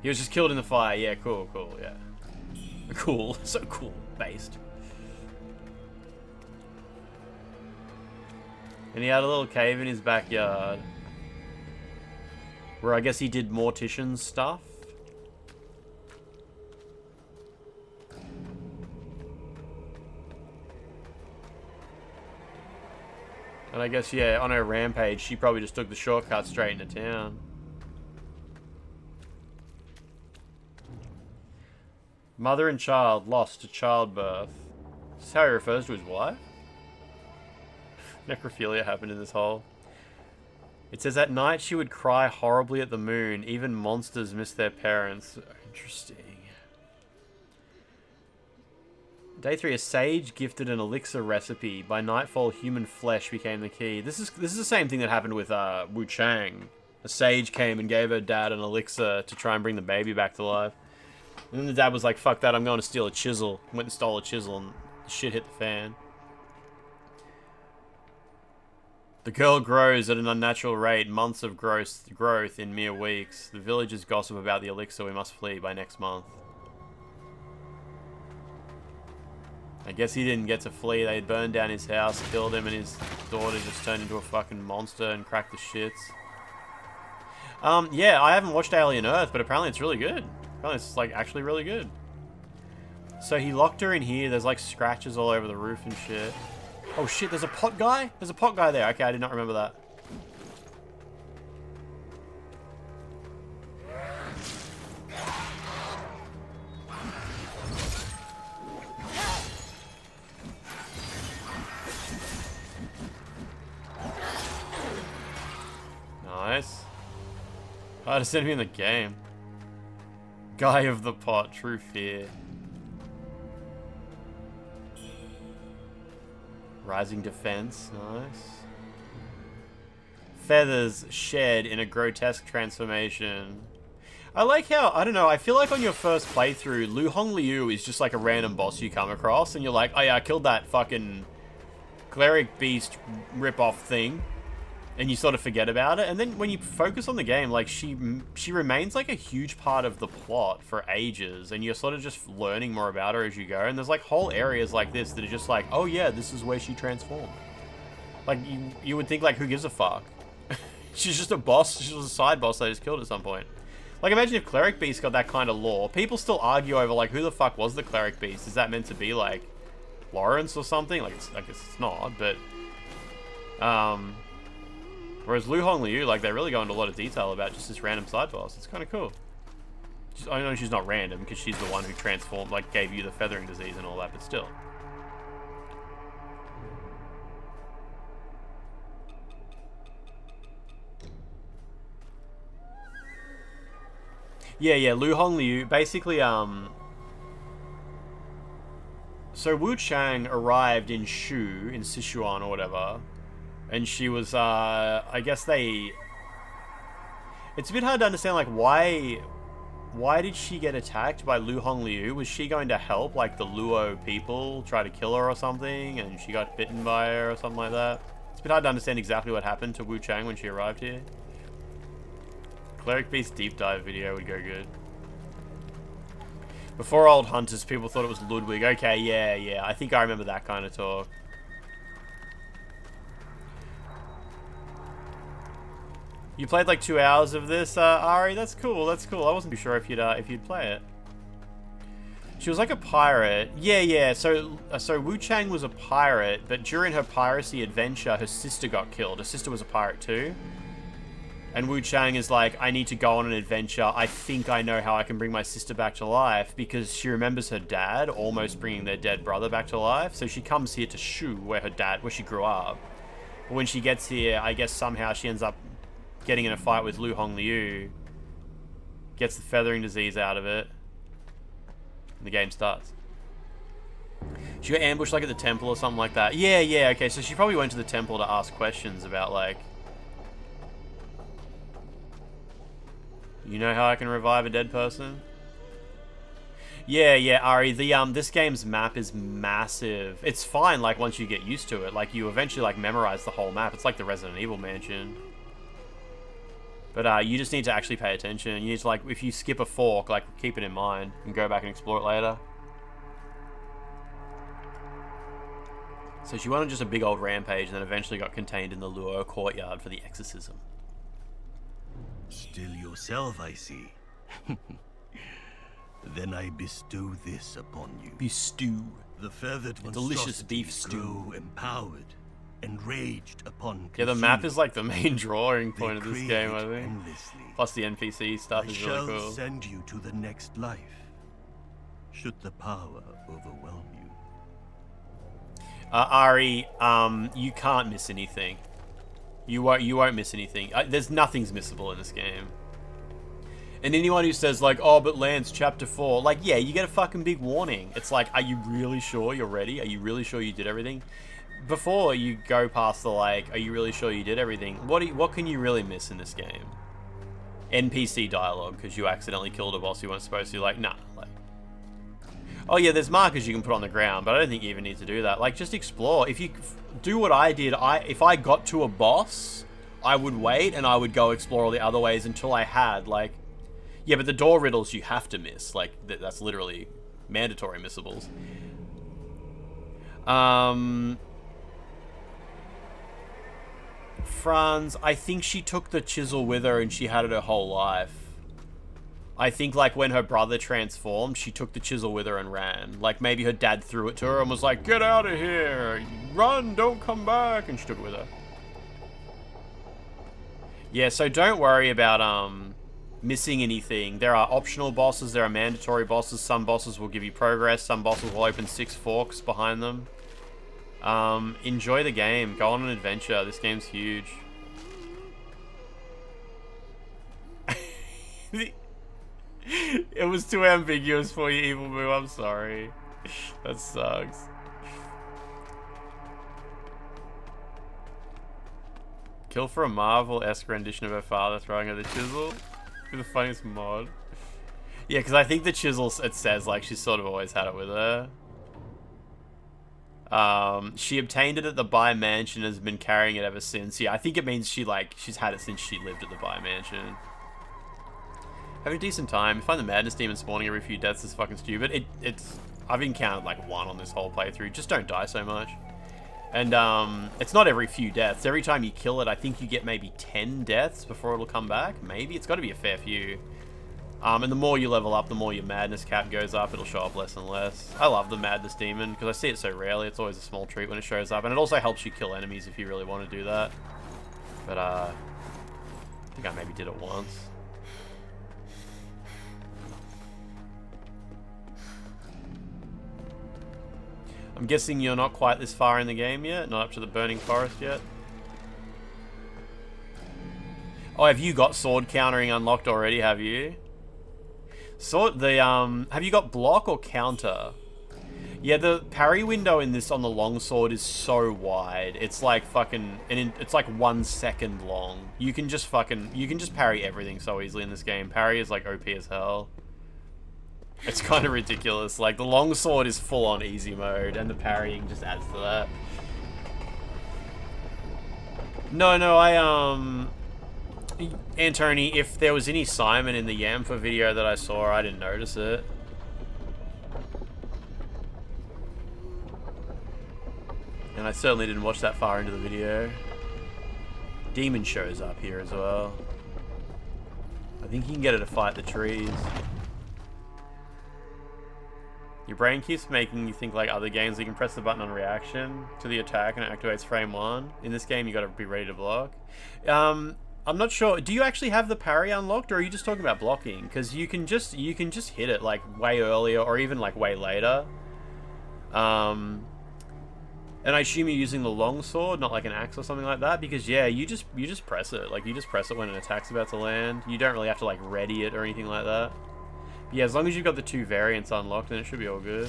He was just killed in the fire. Yeah, cool, yeah. Cool, so cool, based. And he had a little cave in his backyard where I guess he did mortician stuff. And I guess, yeah, on her rampage, she probably just took the shortcut straight into town. Mother and child lost to childbirth. Is this how he refers to his wife? Necrophilia happened in this hole. It says, at night she would cry horribly at the moon. Even monsters miss their parents. Interesting. Day 3, a sage gifted an elixir recipe. By nightfall, human flesh became the key. This is the same thing that happened with WUCHANG. A sage came and gave her dad an elixir to try and bring the baby back to life. And then the dad was like, fuck that, I'm going to steal a chisel. Went and stole a chisel and the shit hit the fan. The girl grows at an unnatural rate, months of growth in mere weeks. The villagers gossip about the elixir. We must flee by next month. I guess he didn't get to flee. They burned down his house, killed him, and his daughter just turned into a fucking monster and cracked the shits. Yeah, I haven't watched Alien Earth, but apparently it's really good. Apparently it's like actually really good. So he locked her in here. There's like scratches all over the roof and shit. Oh shit, there's a pot guy? There's a pot guy there. Okay, I did not remember that. Nice. Hardest enemy in the game. Guy of the pot, true fear. Rising defense, nice. Feathers shed in a grotesque transformation. I like how, I don't know, I feel like on your first playthrough, Lu Hong Liu is just like a random boss you come across, and you're like, oh yeah, I killed that fucking cleric beast rip-off thing. And you sort of forget about it, and then when you focus on the game, like, she remains, like, a huge part of the plot for ages, and you're sort of just learning more about her as you go, and there's, like, whole areas like this that are just like, oh yeah, this is where she transformed. Like, you would think, like, who gives a fuck? She's just a boss, she was a side boss they just killed at some point. Like, imagine if Cleric Beast got that kind of lore. People still argue over, like, who the fuck was the Cleric Beast? Is that meant to be, like, Lawrence or something? Like, I guess it's not, but... Whereas Lu Hong Liu, like, they really go into a lot of detail about just this random side boss. It's kind of cool. I know she's not random, because she's the one who transformed, like, gave you the feathering disease and all that, but still. Yeah, Lu Hong Liu, basically, So WUCHANG arrived in Shu, in Sichuan or whatever, and she was, I guess they... It's a bit hard to understand, like, why did she get attacked by Lu Hong Liu? Was she going to help, like, the Luo people try to kill her or something, and she got bitten by her or something like that? It's a bit hard to understand exactly what happened to WUCHANG when she arrived here. Cleric Beast deep dive video would go good. Before Old Hunters, people thought it was Ludwig. Okay, yeah, I think I remember that kind of talk. You played like 2 hours of this, Ari? That's cool, that's cool. I wasn't too sure if you'd play it. She was like a pirate. Yeah, so WUCHANG was a pirate, but during her piracy adventure, her sister got killed. Her sister was a pirate too. And WUCHANG is like, I need to go on an adventure. I think I know how I can bring my sister back to life, because she remembers her dad almost bringing their dead brother back to life. So she comes here to Shu, where she grew up. But when she gets here, I guess somehow she ends up getting in a fight with Lu Hong Liu, gets the feathering disease out of it, and the game starts. She got ambushed like at the temple or something like that. Yeah, okay, so she probably went to the temple to ask questions about, like, you know how I can revive a dead person? Yeah, Ari, this game's map is massive. It's fine, like, once you get used to it. Like, you eventually, like, memorize the whole map. It's like the Resident Evil mansion. But you just need to actually pay attention. You need to, like, if you skip a fork, like, keep it in mind and go back and explore it later. So she went on just a big old rampage and then eventually got contained in the Luo courtyard for the exorcism. Still yourself, I see. Then I bestow this upon you. Bestow. The feathered delicious beef stew. Grow empowered, enraged upon. Yeah, the map is like the main drawing point of this game, I think. Endlessly. Plus the NPC stuff is really cool. I shall send you to the next life, should the power overwhelm you. Ari, you can't miss anything. You won't miss anything. There's nothing's missable in this game. And anyone who says, like, oh, but Lance, chapter 4, like, yeah, you get a fucking big warning. It's like, are you really sure you're ready? Are you really sure you did everything? Before you go past the, like, are you really sure you did everything? What can you really miss in this game? NPC dialogue, because you accidentally killed a boss you weren't supposed to. Like, nah, like... Oh yeah, there's markers you can put on the ground, but I don't think you even need to do that. Like, just explore. If you do what I did, if I got to a boss, I would wait and I would go explore all the other ways until I had, like... Yeah, but the door riddles you have to miss. Like, that's literally mandatory missables. Franz, I think she took the chisel with her and she had it her whole life. I think, like, when her brother transformed, she took the chisel with her and ran. Like, maybe her dad threw it to her and was like, get out of here! Run, don't come back! And she took it with her. Yeah, so don't worry about, missing anything. There are optional bosses, there are mandatory bosses. Some bosses will give you progress, some bosses will open 6 forks behind them. Enjoy the game. Go on an adventure. This game's huge. It was too ambiguous for you, Evil Moo. I'm sorry. That sucks. Kill for a Marvel-esque rendition of her father throwing her the chisel. Be the funniest mod. Yeah, because I think the chisel, it says, like, she's sort of always had it with her. She obtained it at the Bai Mansion and has been carrying it ever since. Yeah, I think it means she's had it since she lived at the Bai Mansion. Having a decent time. You find the Madness Demon spawning every few deaths is fucking stupid. I've encountered like 1 on this whole playthrough. Just don't die so much. And it's not every few deaths. Every time you kill it, I think you get maybe 10 deaths before it'll come back. Maybe. It's got to be a fair few. And the more you level up, the more your Madness cap goes up. It'll show up less and less. I love the Madness Demon because I see it so rarely. It's always a small treat when it shows up. And it also helps you kill enemies if you really want to do that. But I think I maybe did it once. I'm guessing you're not quite this far in the game yet? Not up to the Burning Forest yet? Oh, have you got sword countering unlocked already, have you? Have you got block or counter? Yeah, the parry window in this on the longsword is so wide. It's like fucking, it's like 1 second long. You can just parry everything so easily in this game. Parry is like OP as hell. It's kind of ridiculous. Like, the longsword is full on easy mode, and the parrying just adds to that. No, Antony, if there was any Simon in the Yamfa video that I saw, I didn't notice it. And I certainly didn't watch that far into the video. Demon shows up here as well. I think you can get her to fight the trees. Your brain keeps making you think like other games. You can press the button on reaction to the attack and it activates frame 1. In this game, you got to be ready to block. I'm not sure. Do you actually have the parry unlocked, or are you just talking about blocking? Because you can just hit it like way earlier, or even like way later. And I assume you're using the longsword, not like an axe or something like that. Because yeah, you just press it. Like you just press it when an attack's about to land. You don't really have to like ready it or anything like that. Yeah, as long as you've got the 2 variants unlocked, then it should be all good.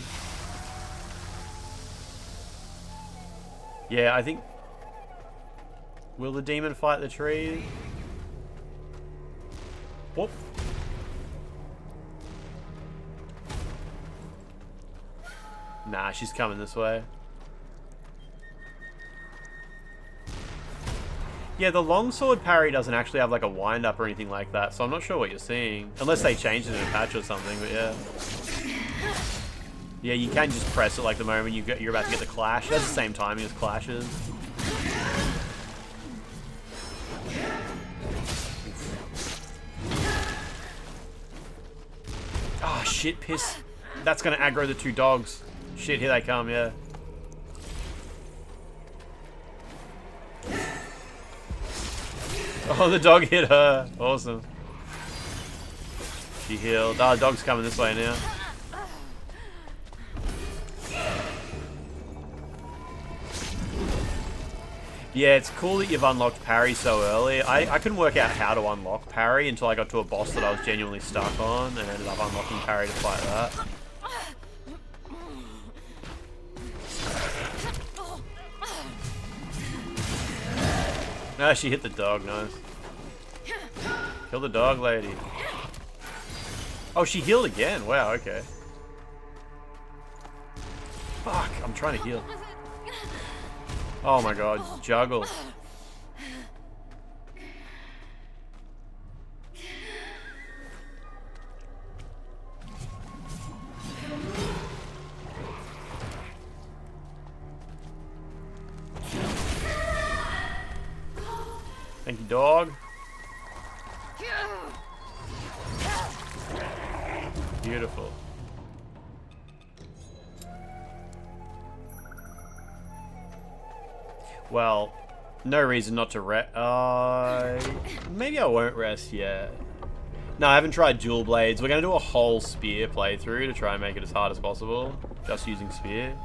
Yeah, I think... Will the demon fight the trees? Whoop. Nah, she's coming this way. Yeah, the longsword parry doesn't actually have like a wind-up or anything like that, so I'm not sure what you're seeing. Unless they changed it in a patch or something, but yeah. Yeah, you can just press it like the moment you're about to get the clash. That's the same timing as clashes. Oh, shit, piss. That's gonna aggro the 2 dogs. Shit, here they come, yeah. Oh, the dog hit her. Awesome. She healed. Oh, the dog's coming this way now. Yeah, it's cool that you've unlocked parry so early. I couldn't work out how to unlock parry until I got to a boss that I was genuinely stuck on, and ended up unlocking parry to fight that. No, she hit the dog, nice. Kill the dog lady. Oh, she healed again. Wow, okay. Fuck, I'm trying to heal. Oh my god, juggle. Thank you, dog. Beautiful. Well, no reason not to rest. Maybe I won't rest yet. No, I haven't tried dual blades. We're going to do a whole spear playthrough to try and make it as hard as possible. Just using spear.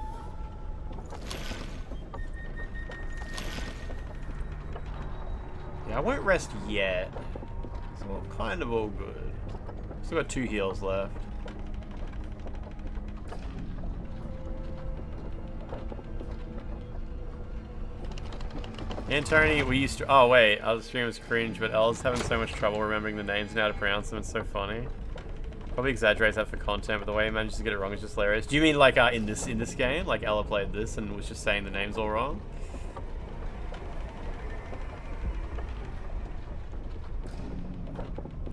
Yeah, I won't rest yet. It's all kind of all good. Still got 2 heals left. And Tony, we used to. Oh wait, our stream was cringe, but Elle's having so much trouble remembering the names and how to pronounce them. It's so funny. Probably exaggerates that for content, but the way he manages to get it wrong is just hilarious. Do you mean like in this game, like Ella played this and was just saying the names all wrong?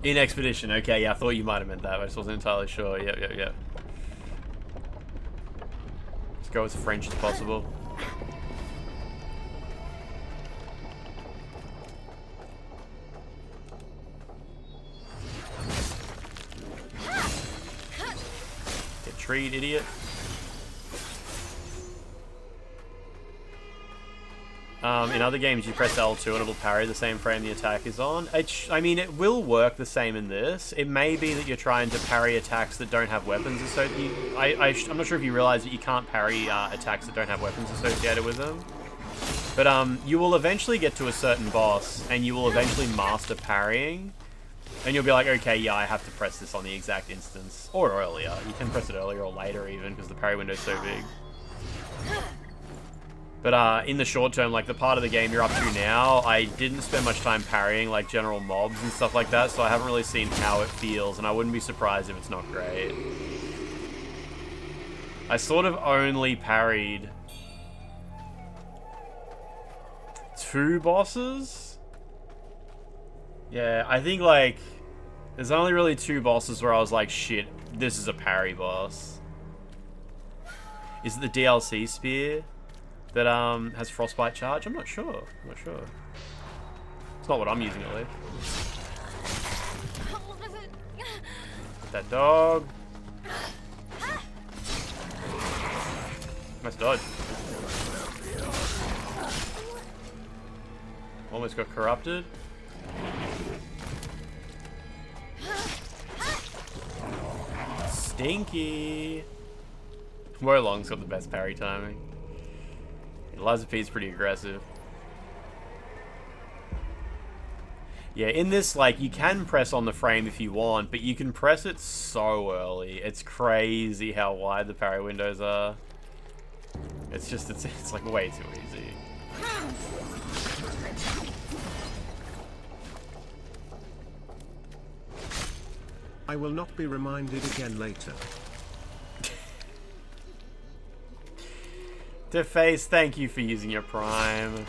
In Expedition, okay, yeah, I thought you might have meant that, but I just wasn't entirely sure. Yep. Let's go as French as possible. Get treed, idiot. In other games, you press L2 and it'll parry the same frame the attack is on. I mean, it will work the same in this. It may be that you're trying to parry attacks that don't have weapons associated. I'm not sure if you realize that you can't parry attacks that don't have weapons associated with them. But you will eventually get to a certain boss, and you will eventually master parrying. And you'll be like, okay, yeah, I have to press this on the exact instance. Or earlier. You can press it earlier or later even, because the parry window is so big. But in the short term, like the part of the game you're up to now, I didn't spend much time parrying like general mobs and stuff like that, so I haven't really seen how it feels, and I wouldn't be surprised if it's not great. I sort of only parried 2 bosses? Yeah, I think like there's only really 2 bosses where I was like, shit, this is a parry boss. Is it the DLC spear that has frostbite charge? I'm not sure. It's not what I'm using at least. That dog. Nice dodge. Almost got corrupted. Stinky. Wolong's got the best parry timing. Eliza P is pretty aggressive. Yeah, in this, like, you can press on the frame if you want, but you can press it so early. It's crazy how wide the parry windows are. It's just, it's like way too easy. I will not be reminded again later. Deface, thank you for using your Prime.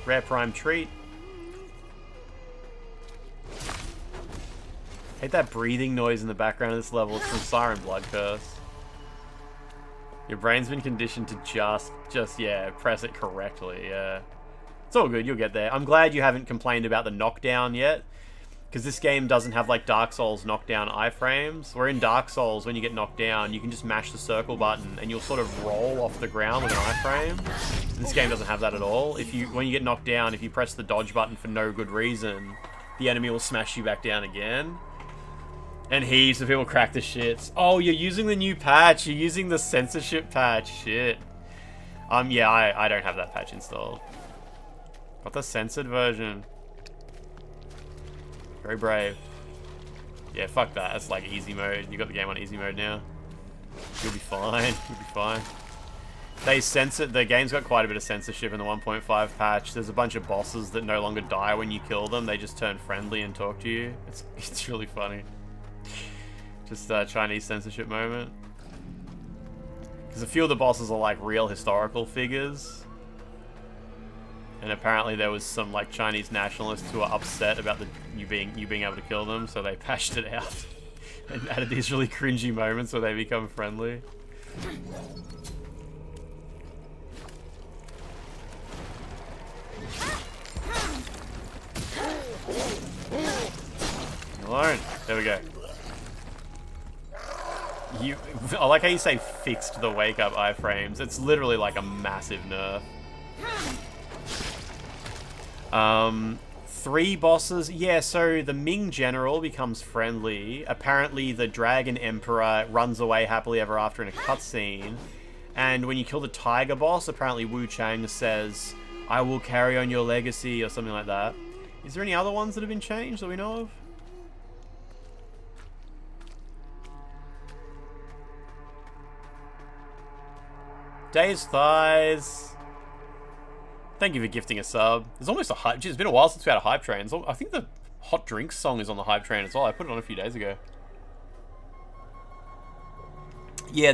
Rare Prime treat. Hate that breathing noise in the background of this level. It's from Siren Blood Curse. Your brain's been conditioned to just yeah, press it correctly, yeah. It's all good, you'll get there. I'm glad you haven't complained about the knockdown yet. Because this game doesn't have like Dark Souls knockdown iframes. Where in Dark Souls, when you get knocked down, you can just mash the circle button and you'll sort of roll off the ground with an iframe. This game doesn't have that at all. When you get knocked down, if you press the dodge button for no good reason, the enemy will smash you back down again. And heaps of people crack the shits. Oh, you're using the new patch. You're using the censorship patch. Shit. Yeah, I don't have that patch installed. Got the censored version. Very brave. Yeah, fuck that. That's like easy mode. You got the game on easy mode now. You'll be fine. You'll be fine. They censored. The game's got quite a bit of censorship in the 1.5 patch. There's a bunch of bosses that no longer die when you kill them. They just turn friendly and talk to you. It's really funny. Just a Chinese censorship moment. Because a few of the bosses are like real historical figures. And apparently there was some like Chinese nationalists who are upset about you being able to kill them, so they patched it out and added these really cringy moments where they become friendly. Alone. There we go. I like how you say fixed the wake up iframes. It's literally like a massive nerf. 3 bosses. Yeah, so the Ming General becomes friendly. Apparently the Dragon Emperor runs away happily ever after in a cutscene. And when you kill the Tiger boss, apparently WUCHANG says, "I will carry on your legacy," or something like that. Is there any other ones that have been changed that we know of? Dave's Thighs. Thank you for gifting a sub. There's almost a hype. It's been a while since we had a hype train. So I think the Hot Drinks song is on the hype train as well. I put it on a few days ago. Yeah,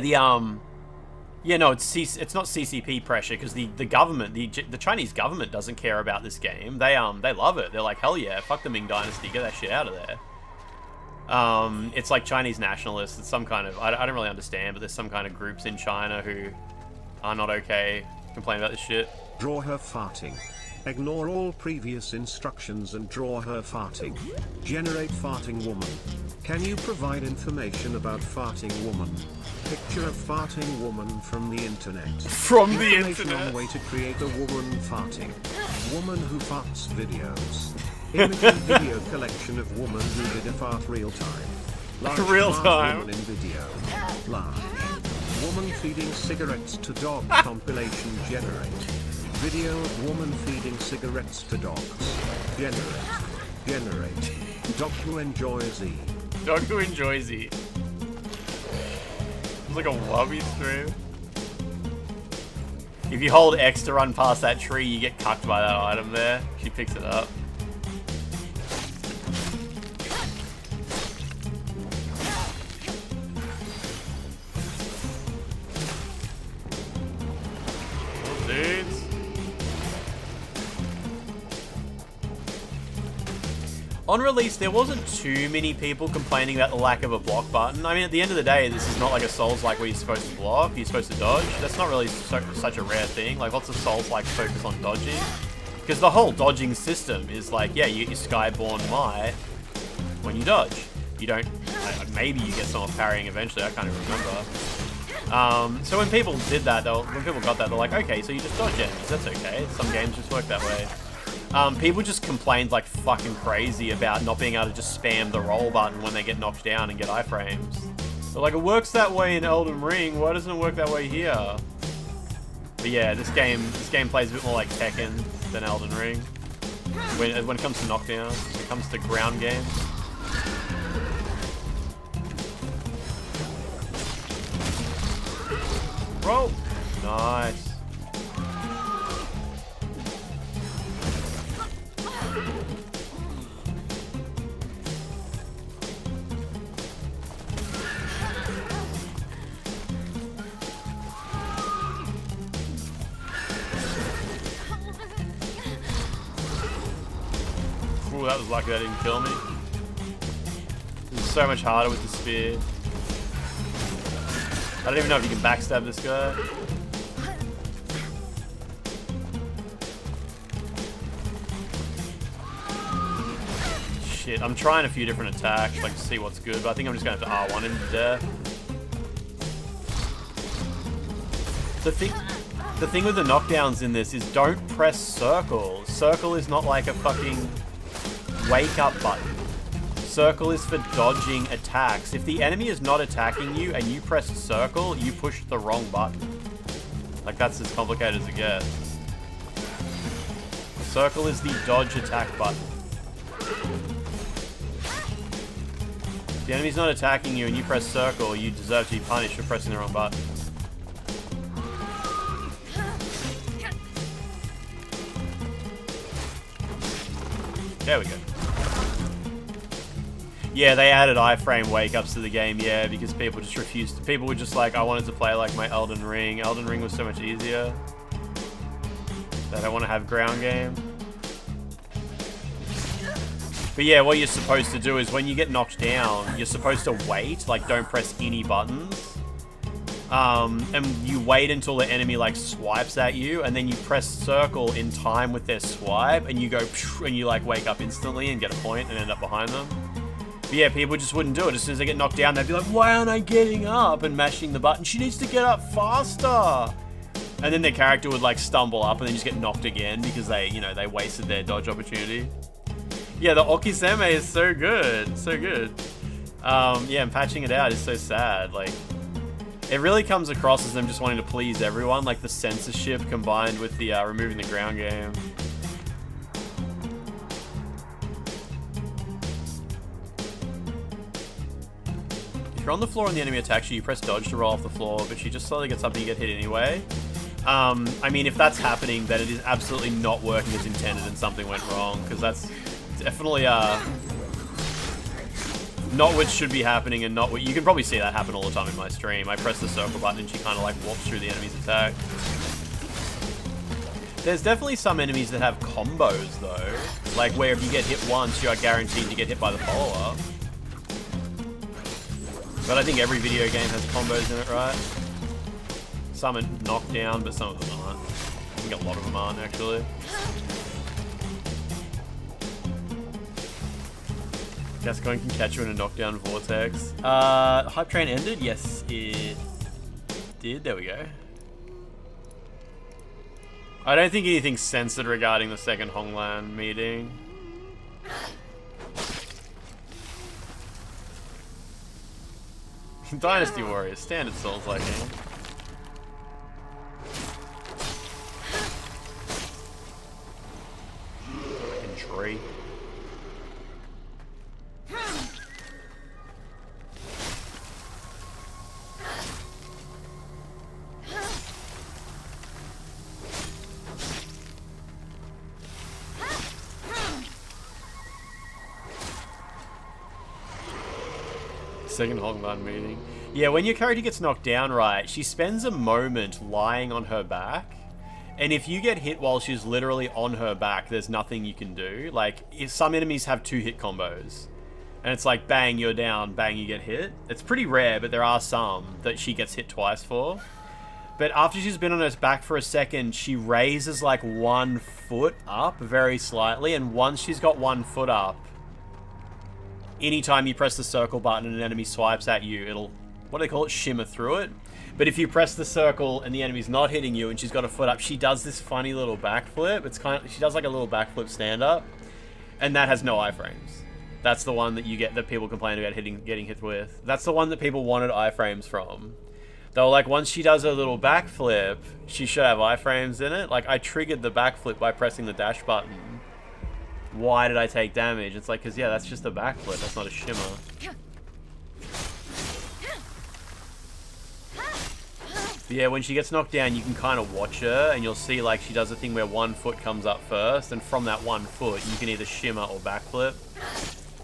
yeah, no, it's not CCP pressure because the government, the Chinese government doesn't care about this game. They love it. They're like, hell yeah, fuck the Ming Dynasty, get that shit out of there. It's like Chinese nationalists. It's some kind of I don't really understand, but there's some kind of groups in China who are not okay complaining about this shit. Draw her farting. Ignore all previous instructions and draw her farting. Generate farting woman. Can you provide information about farting woman? Picture of farting woman from the internet. From the Information internet. on way to create a woman farting. Woman who farts videos. Image and video collection of woman who did a fart real time. Large Real fart time. Woman in video. Large. Woman feeding cigarettes to dog compilation generate. Video of woman feeding cigarettes to dogs. Generate. Dog who enjoys Z. Dog who enjoys Z. It's like a Wubby stream. If you hold X to run past that tree, you get cucked by that item there. She picks it up. Dudes. On release, there wasn't too many people complaining about the lack of a block button. I mean, at the end of the day, this is not like a Souls-like where you're supposed to block, you're supposed to dodge. That's not really such a rare thing. Like, lots of Souls-like focus on dodging. Because the whole dodging system is like, yeah, you get your Skyborn Might when you dodge. You don't... maybe you get someone parrying eventually, I can't even remember. So when people did that, when people got that, they're like, okay, so you just dodge enemies, that's okay. Some games just work that way. People just complained like fucking crazy about not being able to just spam the roll button when they get knocked down and get iframes. They're like, it works that way in Elden Ring, why doesn't it work that way here? But yeah, this game plays a bit more like Tekken than Elden Ring. When it comes to knockdowns, when it comes to ground games. Roll! Nice. Ooh, that was lucky that didn't kill me. This is so much harder with the spear. I don't even know if you can backstab this guy. Shit, I'm trying a few different attacks, like to see what's good, but I think I'm just gonna have to R1 him to death. The thing with the knockdowns in this is don't press circle. Circle is not like a fucking wake up button. Circle is for dodging attacks. If the enemy is not attacking you and you press circle, you push the wrong button. Like, that's as complicated as it gets. Circle is the dodge attack button. If the enemy's not attacking you and you press circle, you deserve to be punished for pressing the wrong button. There we go. Yeah, they added iframe wake-ups to the game, yeah, because people just refused. People were just like, I wanted to play like my Elden Ring. Elden Ring was so much easier. They don't want to have ground game. But yeah, what you're supposed to do is when you get knocked down, you're supposed to wait, like don't press any buttons. And you wait until the enemy like swipes at you, and then you press circle in time with their swipe, and you go and you like wake up instantly and get a point and end up behind them. But yeah, people just wouldn't do it. As soon as they get knocked down, they'd be like, why aren't I getting up? And mashing the button. She needs to get up faster. And then their character would like stumble up and then just get knocked again because they, you know, they wasted their dodge opportunity. Yeah, the Okiseme is so good. So good. Yeah, and patching it out is so sad. Like, it really comes across as them just wanting to please everyone, like the censorship combined with the removing the ground game. If you're on the floor and the enemy attacks you, you press dodge to roll off the floor, but she just slowly gets up and you get hit anyway. I mean, if that's happening, then it is absolutely not working as intended and something went wrong, because that's definitely not what should be happening and not what... You can probably see that happen all the time in my stream. I press the circle button and she kind of like walks through the enemy's attack. There's definitely some enemies that have combos though. Like where if you get hit once, you are guaranteed to get hit by the follow-up. But I think every video game has combos in it, right? Some are knocked down, but some of them aren't. I think a lot of them aren't, actually. Gascoigne can catch you in a knockdown vortex. Hype train ended? Yes, it did. There we go. I don't think anything's censored regarding the second Honglan meeting. Dynasty Warriors, standard Souls like game. Fucking tree. Second Honglan meeting. Yeah, when your character gets knocked down, right, she spends a moment lying on her back. And if you get hit while she's literally on her back, there's nothing you can do. Like, if some enemies have 2-hit combos. And it's like, bang, you're down, bang, you get hit. It's pretty rare, but there are some that she gets hit twice for. But after she's been on her back for a second, she raises like 1 foot up very slightly. And once she's got 1 foot up, anytime you press the circle button and an enemy swipes at you, it'll, what do they call it, shimmer through it. But if you press the circle and the enemy's not hitting you and she's got a foot up, she does this funny little backflip. It's kind of, she does like a little backflip stand up, and that has no iframes. That's the one that you get, that people complain about getting hit with. That's the one that people wanted iframes from. They were like, once she does her little backflip, she should have iframes in it. Like, I triggered the backflip by pressing the dash button. Why did I take damage? It's like, because yeah, that's just a backflip, that's not a shimmer. But yeah, when she gets knocked down, you can kind of watch her, and you'll see like she does a thing where 1 foot comes up first, and from that 1 foot, you can either shimmer or backflip.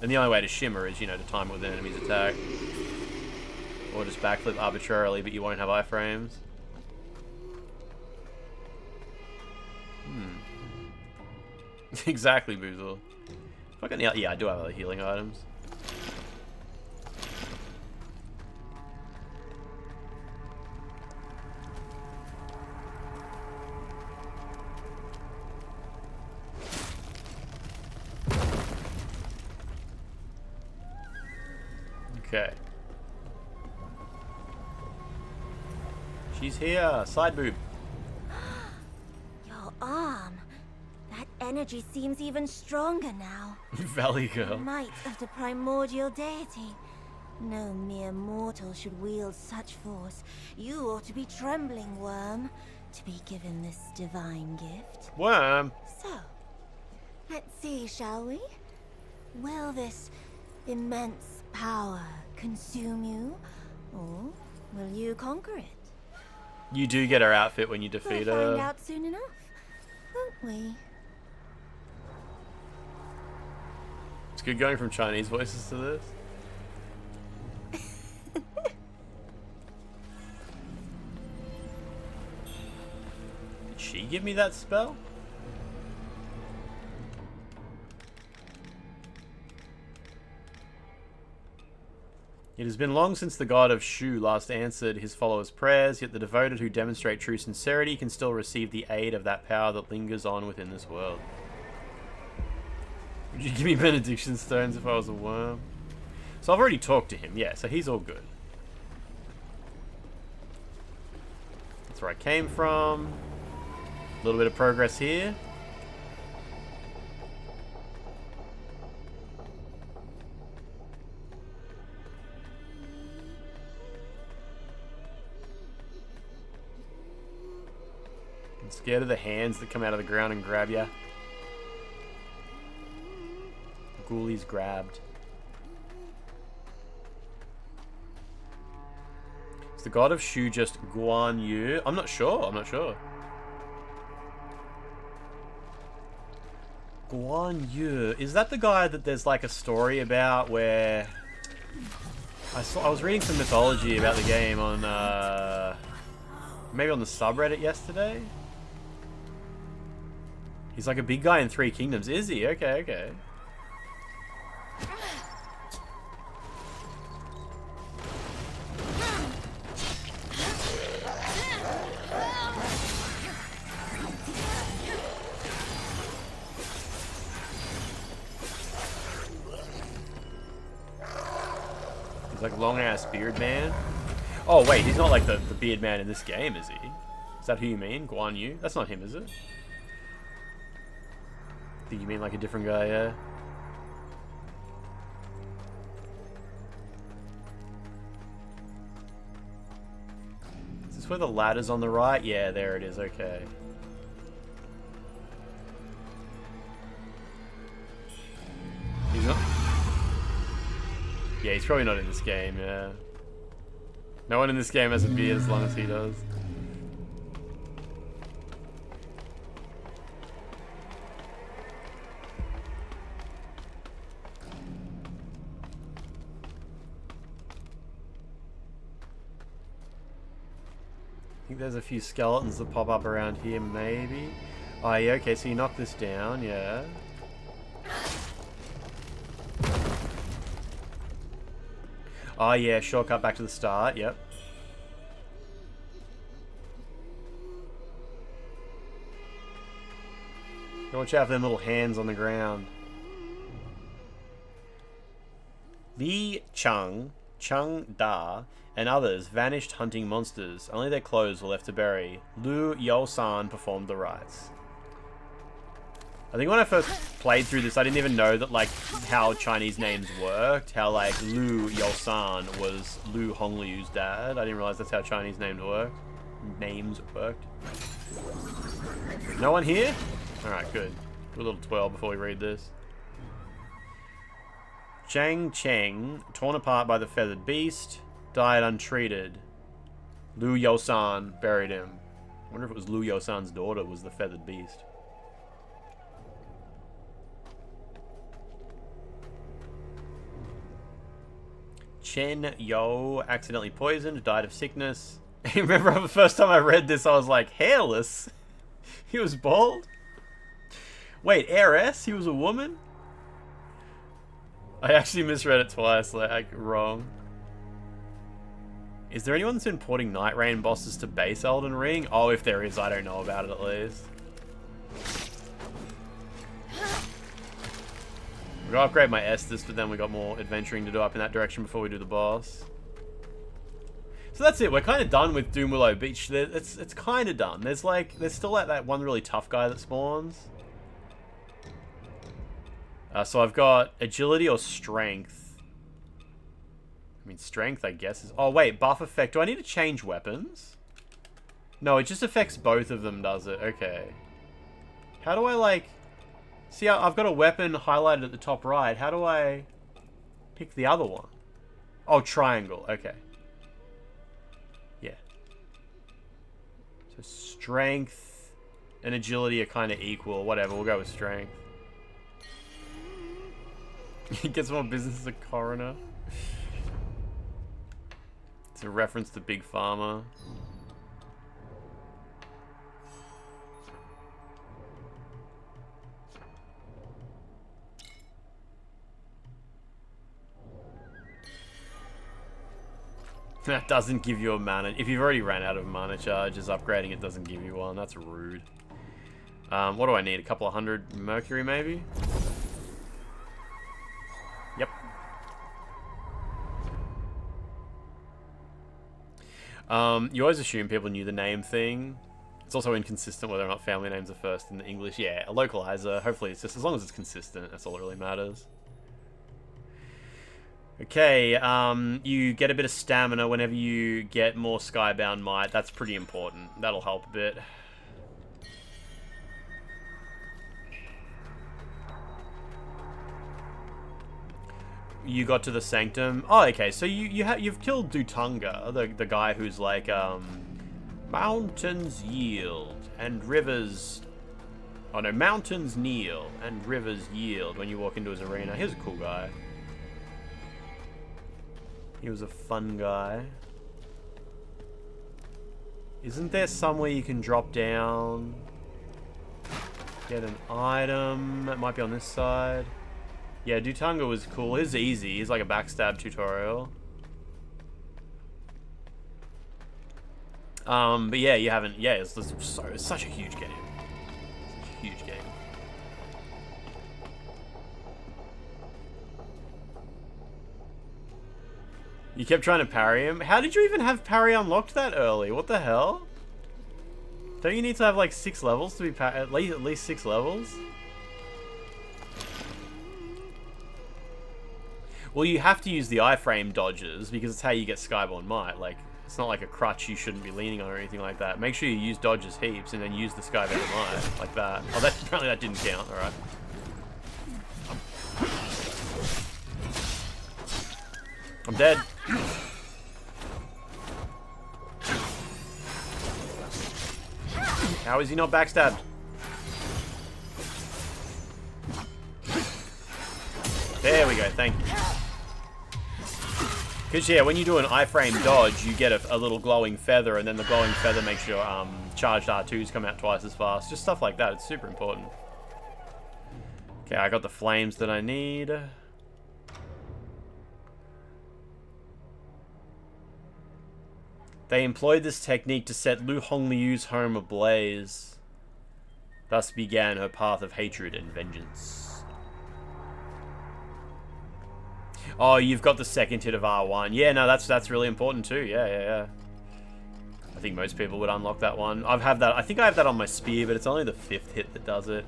And the only way to shimmer is, you know, to time it with an enemy's attack. Or just backflip arbitrarily, but you won't have iframes. Exactly, Boozle. Fucking yeah, I do have other healing items. Okay. She's here. Side boob. Your arm. That energy seems even stronger now. Valley girl. The might of the primordial deity. No mere mortal should wield such force. You ought to be trembling, Worm, to be given this divine gift. Worm. So, let's see, shall we? Will this immense power consume you, or will you conquer it? You do get her outfit when you defeat her. We'll find out soon enough, won't we? It's good going from Chinese voices to this. Did she give me that spell? It has been long since the god of Shu last answered his followers' prayers, yet the devoted who demonstrate true sincerity can still receive the aid of that power that lingers on within this world. Would you give me benediction stones if I was a worm? So I've already talked to him, yeah, so he's all good. That's where I came from. A little bit of progress here. I'm scared of the hands that come out of the ground and grab ya. Ghoulies grabbed. Is the god of Shu just Guan Yu? I'm not sure. I'm not sure. Guan Yu. Is that the guy that there's like a story about where I was reading some mythology about the game on maybe on the subreddit yesterday? He's like a big guy in Three Kingdoms. Is he? Okay, okay. He's like long ass beard man. Oh wait, he's not like the beard man in this game, is he? Is that who you mean? Guan Yu? That's not him, is it? I think you mean like a different guy, yeah? Is this where the ladder's on the right? Yeah, there it is, okay. He's not... Yeah, he's probably not in this game, yeah. No one in this game has a beard as long as he does. I think there's a few skeletons that pop up around here, maybe. Oh, yeah, okay, so you knock this down, yeah. Oh yeah, shortcut back to the start, yep. Watch out for them little hands on the ground. Li Chang, Chung Da, and others vanished hunting monsters. Only their clothes were left to bury. Lu Yo-san performed the rites. I think when I first played through this, I didn't even know that, like, how Chinese names worked. How, like, Lu Yo-san was Lu Hongliu's dad. I didn't realize that's how Chinese names worked. No one here? Alright, good. Do a little twirl before we read this. Zhang Cheng, torn apart by the feathered beast, died untreated. Lu Yo-san buried him. I wonder if it was Lu Yo-san's daughter was the feathered beast. Chen Yo, accidentally poisoned, died of sickness. Remember the first time I read this, I was like, hairless? He was bald? Wait, heiress? He was a woman? I actually misread it twice, like, wrong. Is there anyone that's been porting Night Rain bosses to base Elden Ring? Oh, if there is, I don't know about it at least. We're gonna upgrade my Estus, but then we got more adventuring to do up in that direction before we do the boss. So that's it. We're kind of done with Doom Willow Beach. It's kind of done. There's still that one really tough guy that spawns. So I've got agility or strength. I mean, strength, I guess is... Oh, wait, buff effect. Do I need to change weapons? No, it just affects both of them, does it? Okay. How do I, like... See, I've got a weapon highlighted at the top right. How do I pick the other one? Oh, triangle. Okay. Yeah. So strength and agility are kind of equal. Whatever, we'll go with strength. He gets more business as a coroner. It's a reference to Big Pharma. That doesn't give you a mana. If you've already ran out of mana charges, upgrading it doesn't give you one. That's rude. What do I need? A couple of hundred mercury, maybe? Yep. You always assume people knew the name thing. It's also inconsistent whether or not family names are first in the English. Yeah, a localizer. Hopefully it's just, as long as it's consistent, that's all that really matters. Okay, you get a bit of stamina whenever you get more Skybound Might. That's pretty important. That'll help a bit. You got to the Sanctum. Oh, okay, so you've killed Dutanga, the guy who's like, mountains yield and rivers... Oh no, mountains kneel and rivers yield when you walk into his arena. He's a cool guy. He was a fun guy. Isn't there somewhere you can drop down? Get an item. That might be on this side. Yeah, Dutanga was cool. He's easy. He's like a backstab tutorial. But yeah, you haven't... Yeah, it's such a huge game. Such a huge game. You kept trying to parry him? How did you even have parry unlocked that early? What the hell? Don't you need to have like 6 levels to be at least 6 levels? Well, you have to use the iframe dodges because it's how you get Skyborn Might. Like, it's not like a crutch you shouldn't be leaning on or anything like that. Make sure you use dodges heaps and then use the Skyborn Might like that. Oh, that apparently that didn't count. All right. I'm dead. How is he not backstabbed? There we go, thank you. Because, yeah, when you do an iframe dodge, you get a little glowing feather, and then the glowing feather makes your charged R2s come out twice as fast. Just stuff like that, it's super important. Okay, I got the flames that I need. They employed this technique to set Lu Hongliu's home ablaze. Thus began her path of hatred and vengeance. Oh, you've got the second hit of R1. Yeah, no, that's really important too. Yeah. I think most people would unlock that one. I think I have that on my spear, but it's only the 5th hit that does it.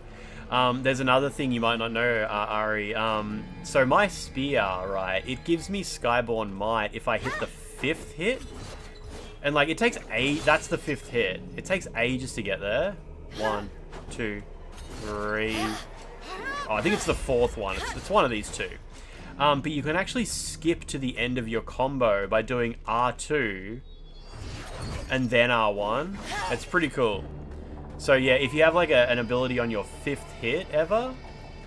There's another thing you might not know, Ari. So my spear, right, it gives me Skyborn Might if I hit the 5th hit. And like, it takes that's the 5th hit. It takes ages to get there. 1, 2, 3. Oh, I think it's the 4th one. It's one of these two. But you can actually skip to the end of your combo by doing R2 and then R1. It's pretty cool. So yeah, if you have like an ability on your 5th hit ever,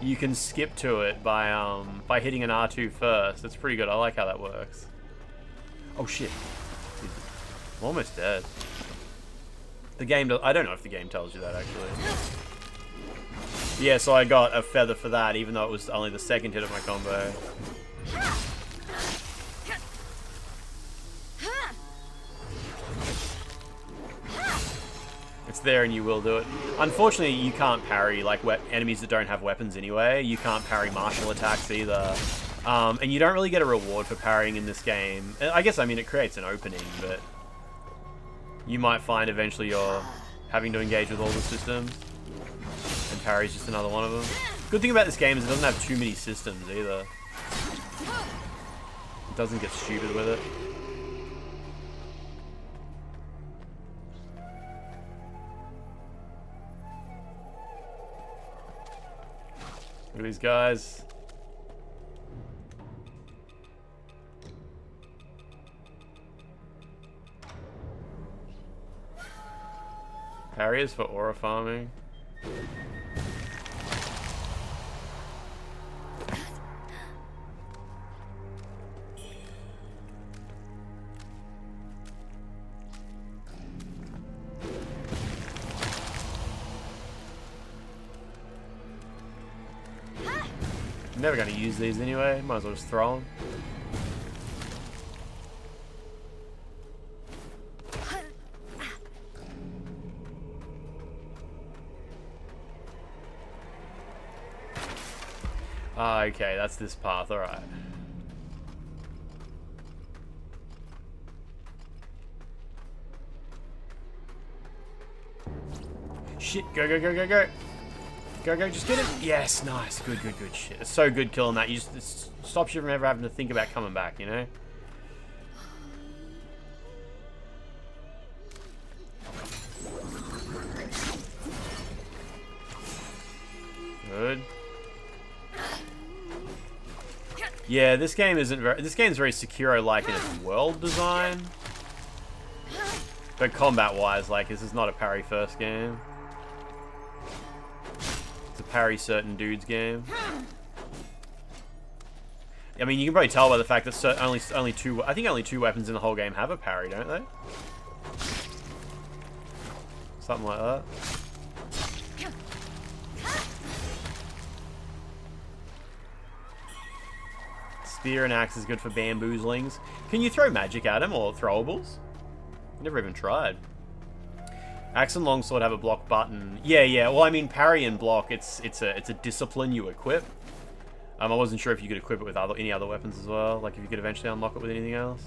you can skip to it by hitting an R2 first. It's pretty good. I like how that works. Oh shit. I'm almost dead. The game I don't know if the game tells you that actually. Yeah, so I got a feather for that, even though it was only the 2nd hit of my combo. It's there and you will do it. Unfortunately, you can't parry like enemies that don't have weapons anyway. You can't parry martial attacks either. And you don't really get a reward for parrying in this game. I guess, I mean, it creates an opening, but you might find eventually you're having to engage with all the systems. And parry's just another one of them. Good thing about this game is it doesn't have too many systems either. It doesn't get stupid with it. Look at these guys. Parry is for aura farming. I'm never going to use these anyway. Might as well just throw them. Ah, okay, that's this path, alright. Shit, go, go, go, go, go. Go, go, just get it. Yes, nice. Good, good, good. Shit. It's so good killing that. You just, it stops you from ever having to think about coming back, you know? Good. Yeah, this game isn't very... This game's very Sekiro-like in its world design. But combat-wise, like, this is not a parry-first game. It's a parry certain dudes game. I mean, you can probably tell by the fact that only two... I think only 2 weapons in the whole game have a parry, don't they? Something like that. Spear and axe is good for bamboozlings. Can you throw magic at him or throwables? Never even tried. Axe and longsword have a block button. Yeah. Well, I mean, parry and block. It's a discipline you equip. I wasn't sure if you could equip it with any other weapons as well. Like if you could eventually unlock it with anything else.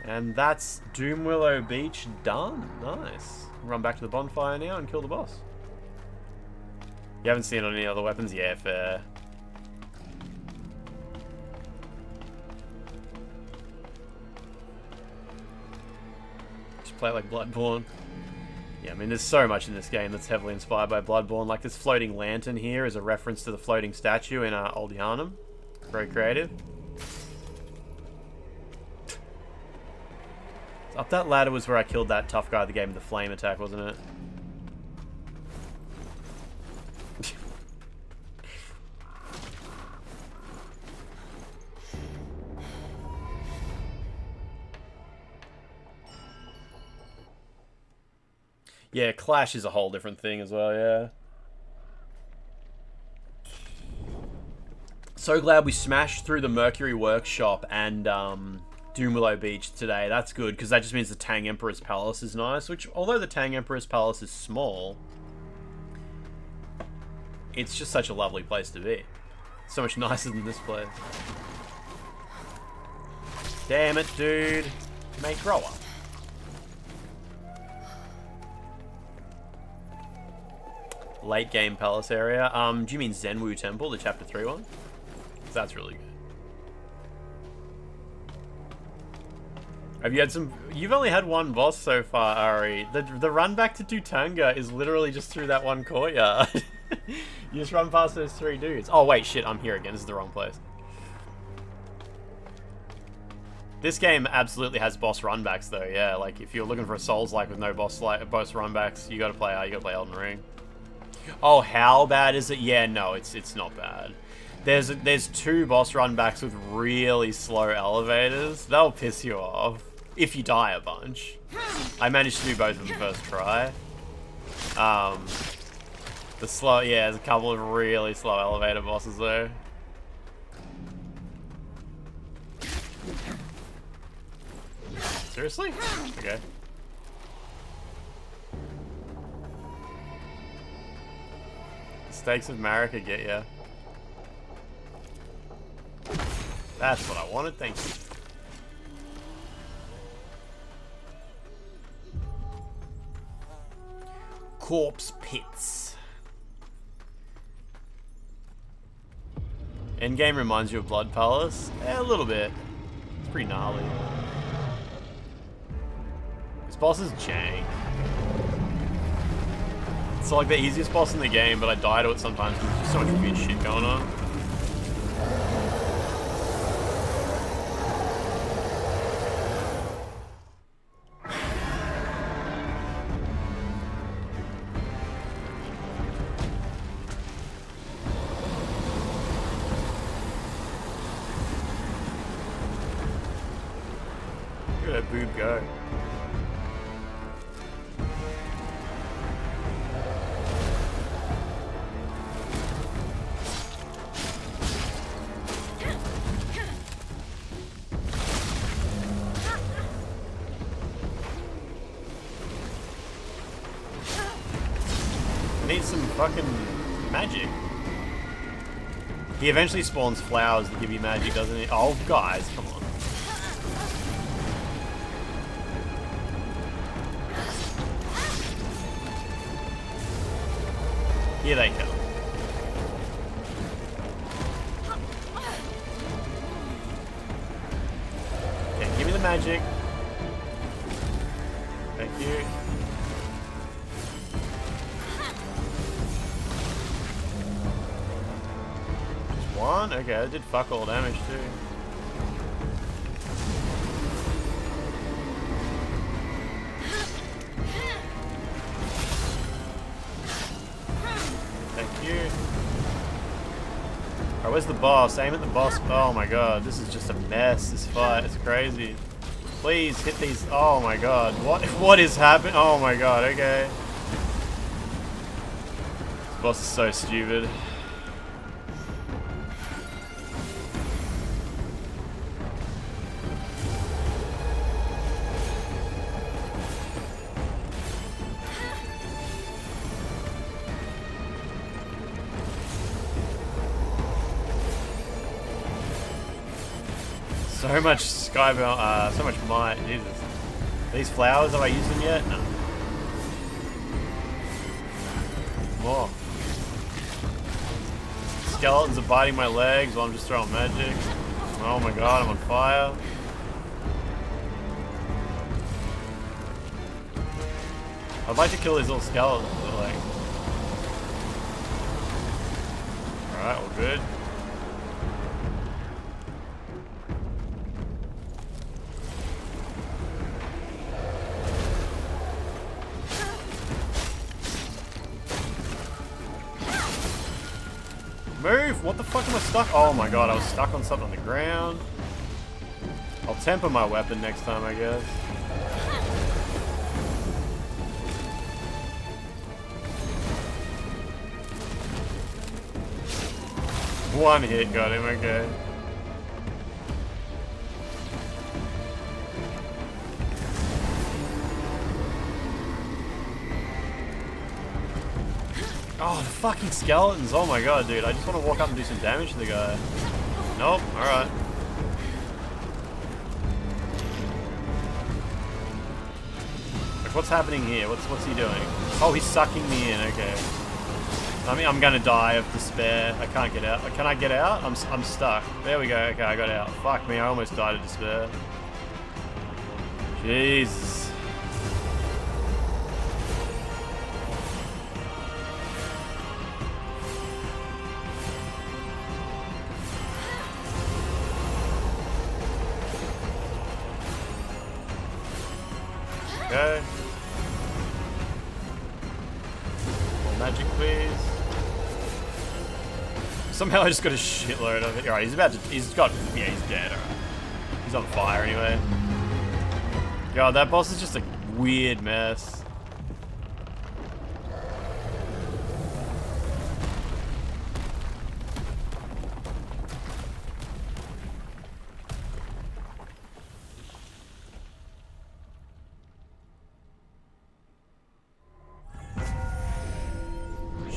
And that's Doomwillow Beach done. Nice. Run back to the bonfire now and kill the boss. You haven't seen it on any other weapons? Yeah, fair. Just play it like Bloodborne. Yeah, I mean, there's so much in this game that's heavily inspired by Bloodborne. Like this floating lantern here is a reference to the floating statue in Old Yharnam. Very creative. Up that ladder was where I killed that tough guy at the game with the flame attack, wasn't it? Yeah, Clash is a whole different thing as well, yeah. So glad we smashed through the Mercury Workshop and Doomwillow Beach today. That's good, because that just means the Tang Emperor's Palace is nice, which, although the Tang Emperor's Palace is small, it's just such a lovely place to be. So much nicer than this place. Damn it, dude. Mate, grow up. Late game palace area. Do you mean Zenwu Temple, the chapter 3 one? That's really good. Have you had some... You've only had one boss so far, Ari. The run back to Tutanga is literally just through that one courtyard. You just run past those 3 dudes. Oh, wait, shit, I'm here again. This is the wrong place. This game absolutely has boss runbacks, though, yeah. Like, if you're looking for a Souls-like with no boss runbacks, you gotta play Elden Ring. Oh, how bad is it? Yeah, no, it's not bad. There's 2 boss runbacks with really slow elevators. They'll piss you off if you die a bunch. I managed to do both of them first try. There's a couple of really slow elevator bosses though. Seriously? Okay. The stakes of Marika get ya. That's what I wanted, thank you. Corpse pits. Endgame reminds you of Blood Palace? Yeah, a little bit. It's pretty gnarly. This boss is jank. It's like the easiest boss in the game, but I die to it sometimes because there's just so much weird shit going on. Look at that boob go. Need some fucking magic. He eventually spawns flowers that give you magic, doesn't he? Oh, guys, come on. Here they come. Okay, give me the magic. Thank you. Just one? Okay, that did fuck all damage too. Alright, where's the boss? Aim at the boss. Oh my god, this is just a mess, this fight. It's crazy. Please hit these. Oh my god. What is happening? Oh my god, okay. This boss is so stupid. So much skybound, so much might. Jesus. These flowers, have I used them yet? No. More. Skeletons are biting my legs while I'm just throwing magic. Oh my god, I'm on fire. I'd like to kill these little skeletons, but like... Alright, all good. Move! What the fuck am I stuck? Oh my god, I was stuck on something on the ground. I'll temper my weapon next time, I guess. One hit got him, okay. Oh, the fucking skeletons. Oh my god, dude. I just want to walk up and do some damage to the guy. Nope. Alright. Like, what's happening here? What's he doing? Oh, he's sucking me in. Okay. I mean, I'm gonna die of despair. I can't get out. Can I get out? I'm stuck. There we go. Okay, I got out. Fuck me. I almost died of despair. Jesus. Okay. More magic, please. Somehow I just got a shitload of it. Alright, he's dead. Alright. He's on fire anyway. God, that boss is just a weird mess.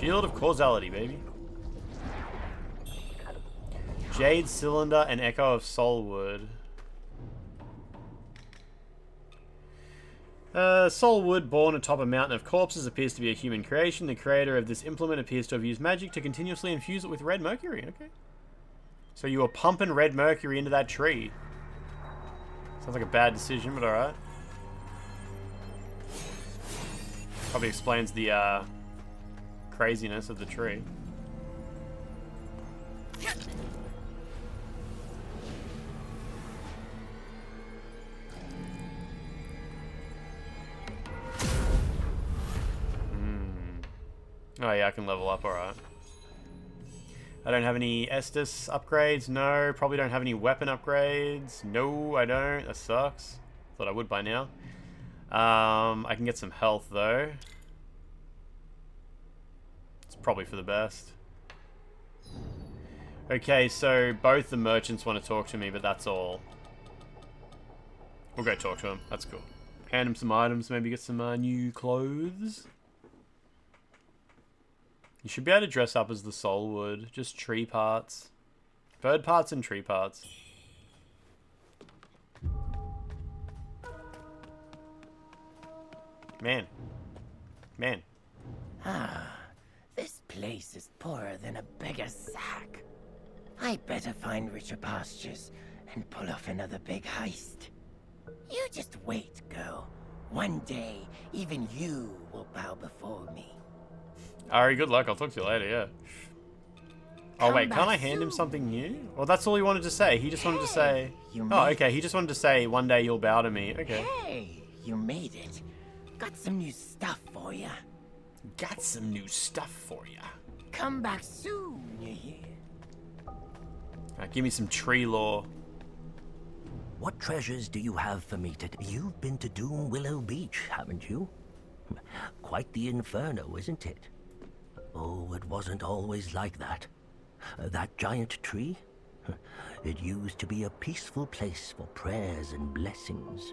Shield of Causality, baby. Jade Cylinder and Echo of Soulwood. Soulwood, born atop a mountain of corpses, appears to be a human creation. The creator of this implement appears to have used magic to continuously infuse it with red mercury. Okay. So you were pumping red mercury into that tree. Sounds like a bad decision, but alright. Probably explains the, craziness of the tree. Oh yeah, I can level up, alright. I don't have any Estus upgrades, no. Probably don't have any weapon upgrades. No, I don't. That sucks. Thought I would by now. I can get some health though. Probably for the best. Okay, so both the merchants want to talk to me, but that's all. We'll go talk to him. That's cool. Hand him some items, maybe get some new clothes. You should be able to dress up as the Soulwood. Just tree parts. Bird parts and tree parts. Man. Ah. This place is poorer than a beggar's sack. I better find richer pastures and pull off another big heist. You just wait, girl. One day, even you will bow before me. Ari, good luck. I'll talk to you later, yeah. Oh, wait, can't I hand him something new? Well, that's all he wanted to say. He just wanted to say... Oh, okay, he just wanted to say, one day you'll bow to me. Okay. Hey, you made it. Got some new stuff for ya. Got some new stuff for ya. Come back soon, you hear? Give me some tree lore. What treasures do you have for me today? You've been to Doom Willow Beach, haven't you? Quite the inferno, isn't it? Oh, it wasn't always like that. That giant tree? It used to be a peaceful place for prayers and blessings.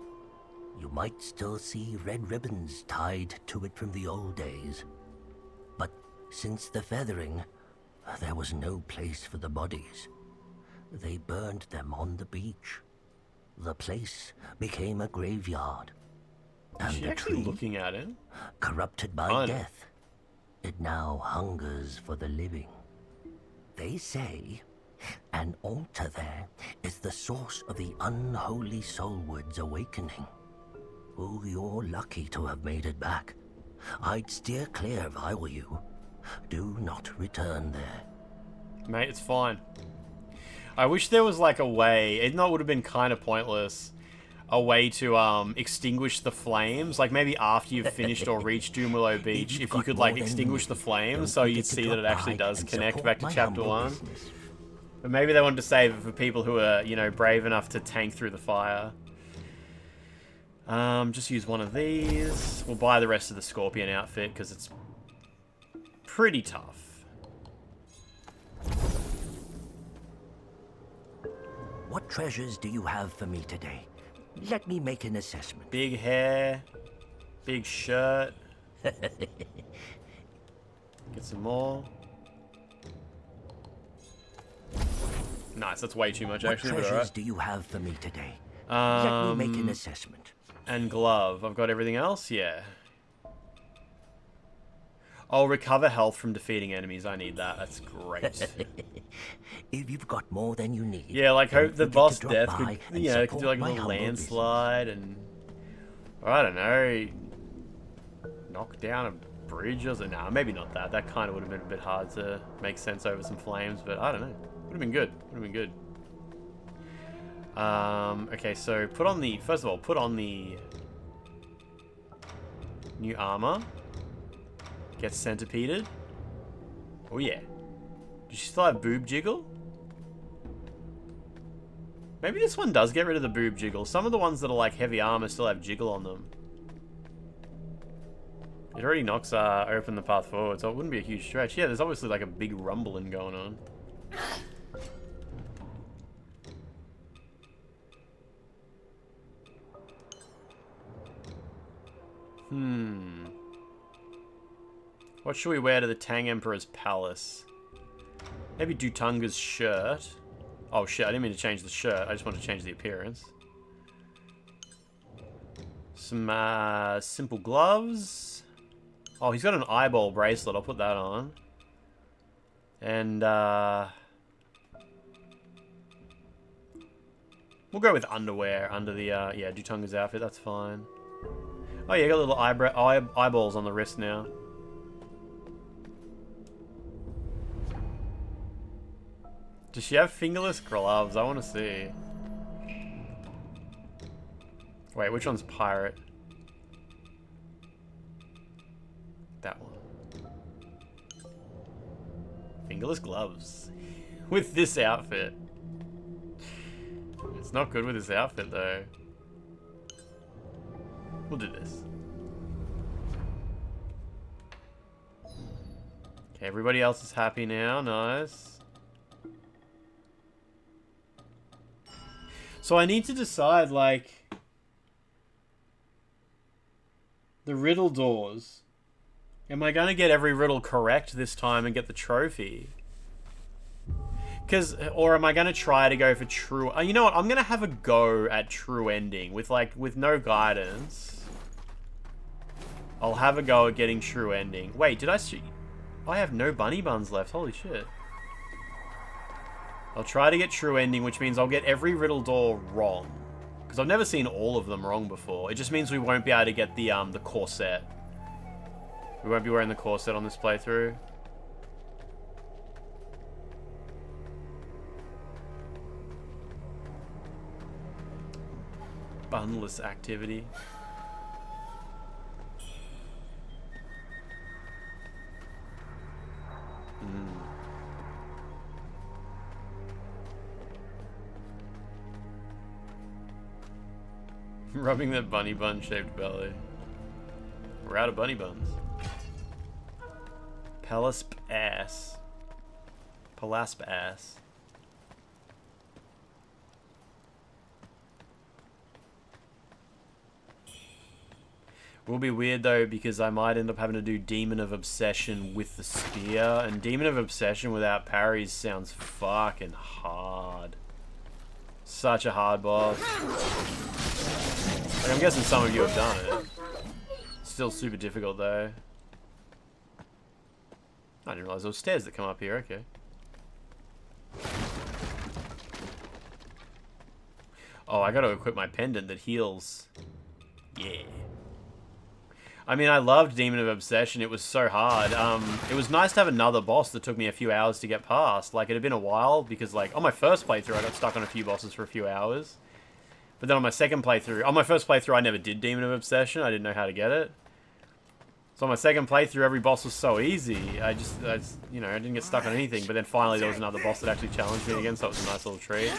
You might still see red ribbons tied to it from the old days. But since the feathering, there was no place for the bodies. They burned them on the beach. The place became a graveyard. And Is she the actually tree, looking at it? corrupted by death, it now hungers for the living. They say an altar there is the source of the unholy soulward's awakening. Oh, you're lucky to have made it back. I'd steer clear if I were you. Do not return there. Mate, it's fine. I wish there was like a way, it would have been kind of pointless, a way to extinguish the flames, like maybe after you've finished or reached Doom Willow Beach, if you could like extinguish the flames so you'd see that it actually does connect back to chapter 1. But maybe they wanted to save it for people who are, you know, brave enough to tank through the fire. Just use one of these. We'll buy the rest of the Scorpion outfit because it's pretty tough. What treasures do you have for me today? Let me make an assessment. Big hair, big shirt. Get some more. Nice, that's way too much actually. What treasures do you have for me today? Let me make an assessment. And glove. I've got everything else? Yeah. I'll recover health from defeating enemies. I need that. That's great. If you've got more than you need. Yeah, like hope the boss death could, and you know, could do like a support little my humble landslide and, or I don't know, knock down a bridge or something. Nah, maybe not that. That kind of would have been a bit hard to make sense over some flames, but I don't know. Would have been good. Would have been good. Okay, so put on the, first of all, put on the new armor. Get centipeded. Oh yeah. Does she still have boob jiggle? Maybe this one does get rid of the boob jiggle. Some of the ones that are like heavy armor still have jiggle on them. It already knocks open the path forward, so it wouldn't be a huge stretch. Yeah, there's obviously like a big rumbling going on. What should we wear to the Tang Emperor's palace? Maybe Dutunga's shirt. Oh shit, I didn't mean to change the shirt. I just wanted to change the appearance. Some simple gloves. Oh, he's got an eyeball bracelet. I'll put that on. And we'll go with underwear under the yeah, Dutunga's outfit. That's fine. Oh yeah, got little eyeballs on the wrist now. Does she have fingerless gloves? I want to see. Wait, which one's pirate? That one. Fingerless gloves. With this outfit. It's not good with this outfit though. We'll do this. Okay, everybody else is happy now. Nice. So I need to decide, like, the riddle doors. Am I going to get every riddle correct this time and get the trophy? Or am I going to try to go for true... you know what? I'm going to have a go at true ending with no guidance. I'll have a go at getting true ending. Wait, did I see... I have no bunny buns left. Holy shit. I'll try to get true ending, which means I'll get every riddle door wrong. Because I've never seen all of them wrong before. It just means we won't be able to get the corset. We won't be wearing the corset on this playthrough. Bunless activity. Rubbing that bunny bun shaped belly. We're out of bunny buns. Palasp ass. Palasp ass. Will be weird though, because I might end up having to do Demon of Obsession with the spear, and Demon of Obsession without parries sounds fucking hard. Such a hard boss. Like, I'm guessing some of you have done it. Still super difficult though. I didn't realize there were stairs that come up here, okay. Oh, I gotta equip my pendant that heals. Yeah. I mean, I loved Demon of Obsession. It was so hard. It was nice to have another boss that took me a few hours to get past. Like, it had been a while because, like, on my first playthrough, I got stuck on a few bosses for a few hours. But then on my second playthrough... On my first playthrough, I never did Demon of Obsession. I didn't know how to get it. So on my second playthrough, every boss was so easy. I just you know, I didn't get stuck on anything. But then finally, there was another boss that actually challenged me again, so it was a nice little treat.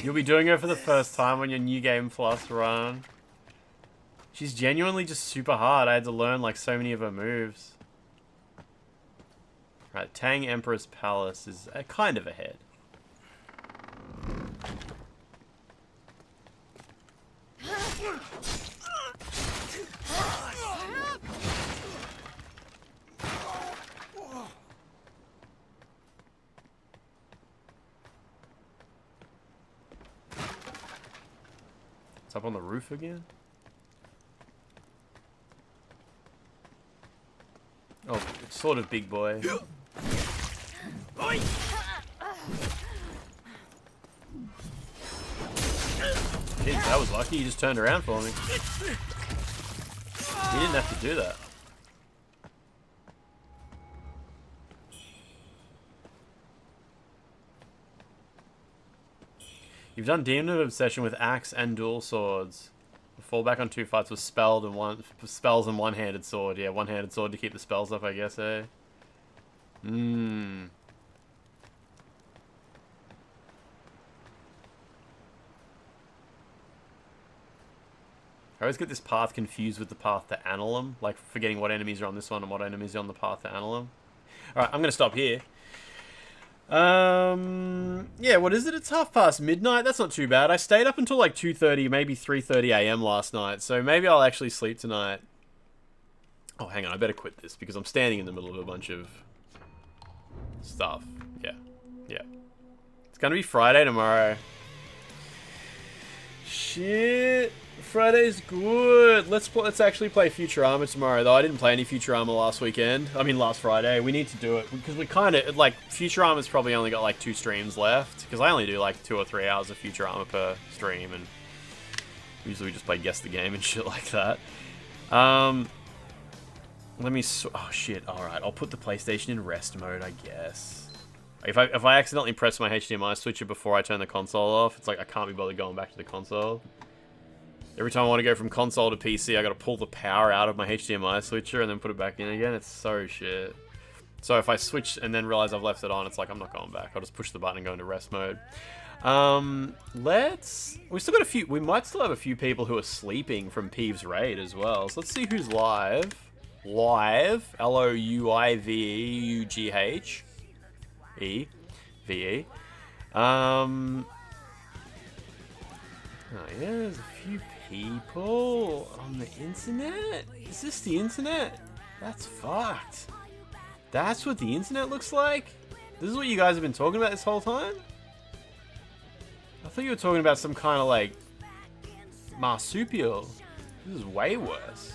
You'll be doing it for the first time on your New Game Plus run. She's genuinely just super hard. I had to learn like so many of her moves. Right, Tang Emperor's Palace is kind of ahead. It's up on the roof again? Oh, it's sort of big boy. Jeez, that was lucky. He just turned around for me. He didn't have to do that. You've done Demon of Obsession with axe and dual swords. Fall back on 2 fights with spells and one-handed sword. Yeah, one-handed sword to keep the spells up, I guess, eh? I always get this path confused with the path to Annulum, like forgetting what enemies are on this one and what enemies are on the path to Annulum. Alright, I'm gonna stop here. Yeah, what is it? It's midnight. That's not too bad. I stayed up until like 2:30, maybe 3:30 AM last night, so maybe I'll actually sleep tonight. Oh, hang on, I better quit this because I'm standing in the middle of a bunch of stuff. Yeah. It's gonna be Friday tomorrow. Shit. Friday's good. Let's actually play Futurama tomorrow, though. I didn't play any Futurama last Friday. We need to do it because we kind of like Futurama's probably only got like 2 streams left because I only do like 2 or 3 hours of Futurama per stream, and usually we just play guess the game and shit like that. Oh shit. All right, I'll put the PlayStation in rest mode, I guess. If I accidentally press my HDMI switcher before I turn the console off, it's like I can't be bothered going back to the console. Every time I want to go from console to PC, I gotta pull the power out of my HDMI switcher and then put it back in again. It's so shit. So if I switch and then realize I've left it on, it's like I'm not going back. I'll just push the button and go into rest mode. We still got we might still have a few people who are sleeping from Peeves Raid as well. So let's see who's live. L-O-U-I-V-E-U-G-H-E-V-E. Oh yeah, there's a few people on the internet. Is this the internet? That's fucked. That's what the internet looks like? This is what you guys have been talking about this whole time? I thought you were talking about some kind of like marsupial. This is way worse.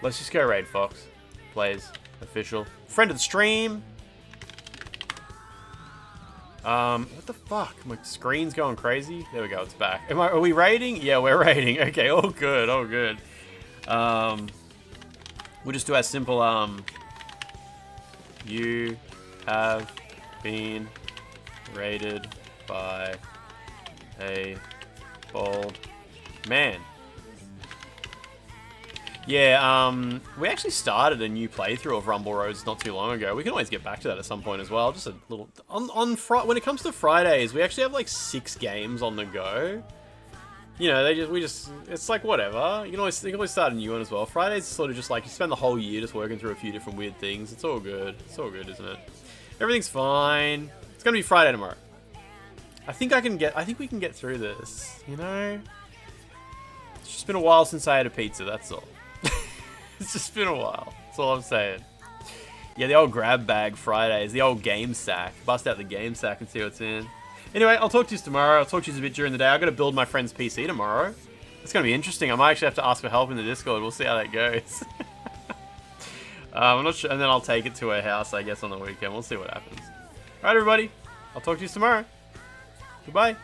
Let's just go raid Fox. Plays. Official. Friend of the stream! What the fuck? My screen's going crazy. There we go, it's back. Are we raiding? Yeah, we're raiding. Okay, all good, all good. We'll just do our simple, you have been raided by a bald man. Yeah, we actually started a new playthrough of Rumble Roads not too long ago. We can always get back to that at some point as well. Just a little when it comes to Fridays, we actually have like 6 games on the go. You know, it's like whatever. You can always start a new one as well. Fridays is sort of just like you spend the whole year just working through a few different weird things. It's all good. It's all good, isn't it? Everything's fine. It's gonna be Friday tomorrow. I think we can get through this. You know, it's just been a while since I had a pizza. That's all. It's just been a while. That's all I'm saying. Yeah, the old grab bag Fridays, the old game sack. Bust out the game sack and see what's in. Anyway, I'll talk to you tomorrow. I'll talk to you a bit during the day. I've got to build my friend's PC tomorrow. It's going to be interesting. I might actually have to ask for help in the Discord. We'll see how that goes. I'm not sure. And then I'll take it to her house, I guess, on the weekend. We'll see what happens. Alright, everybody. I'll talk to you tomorrow. Goodbye.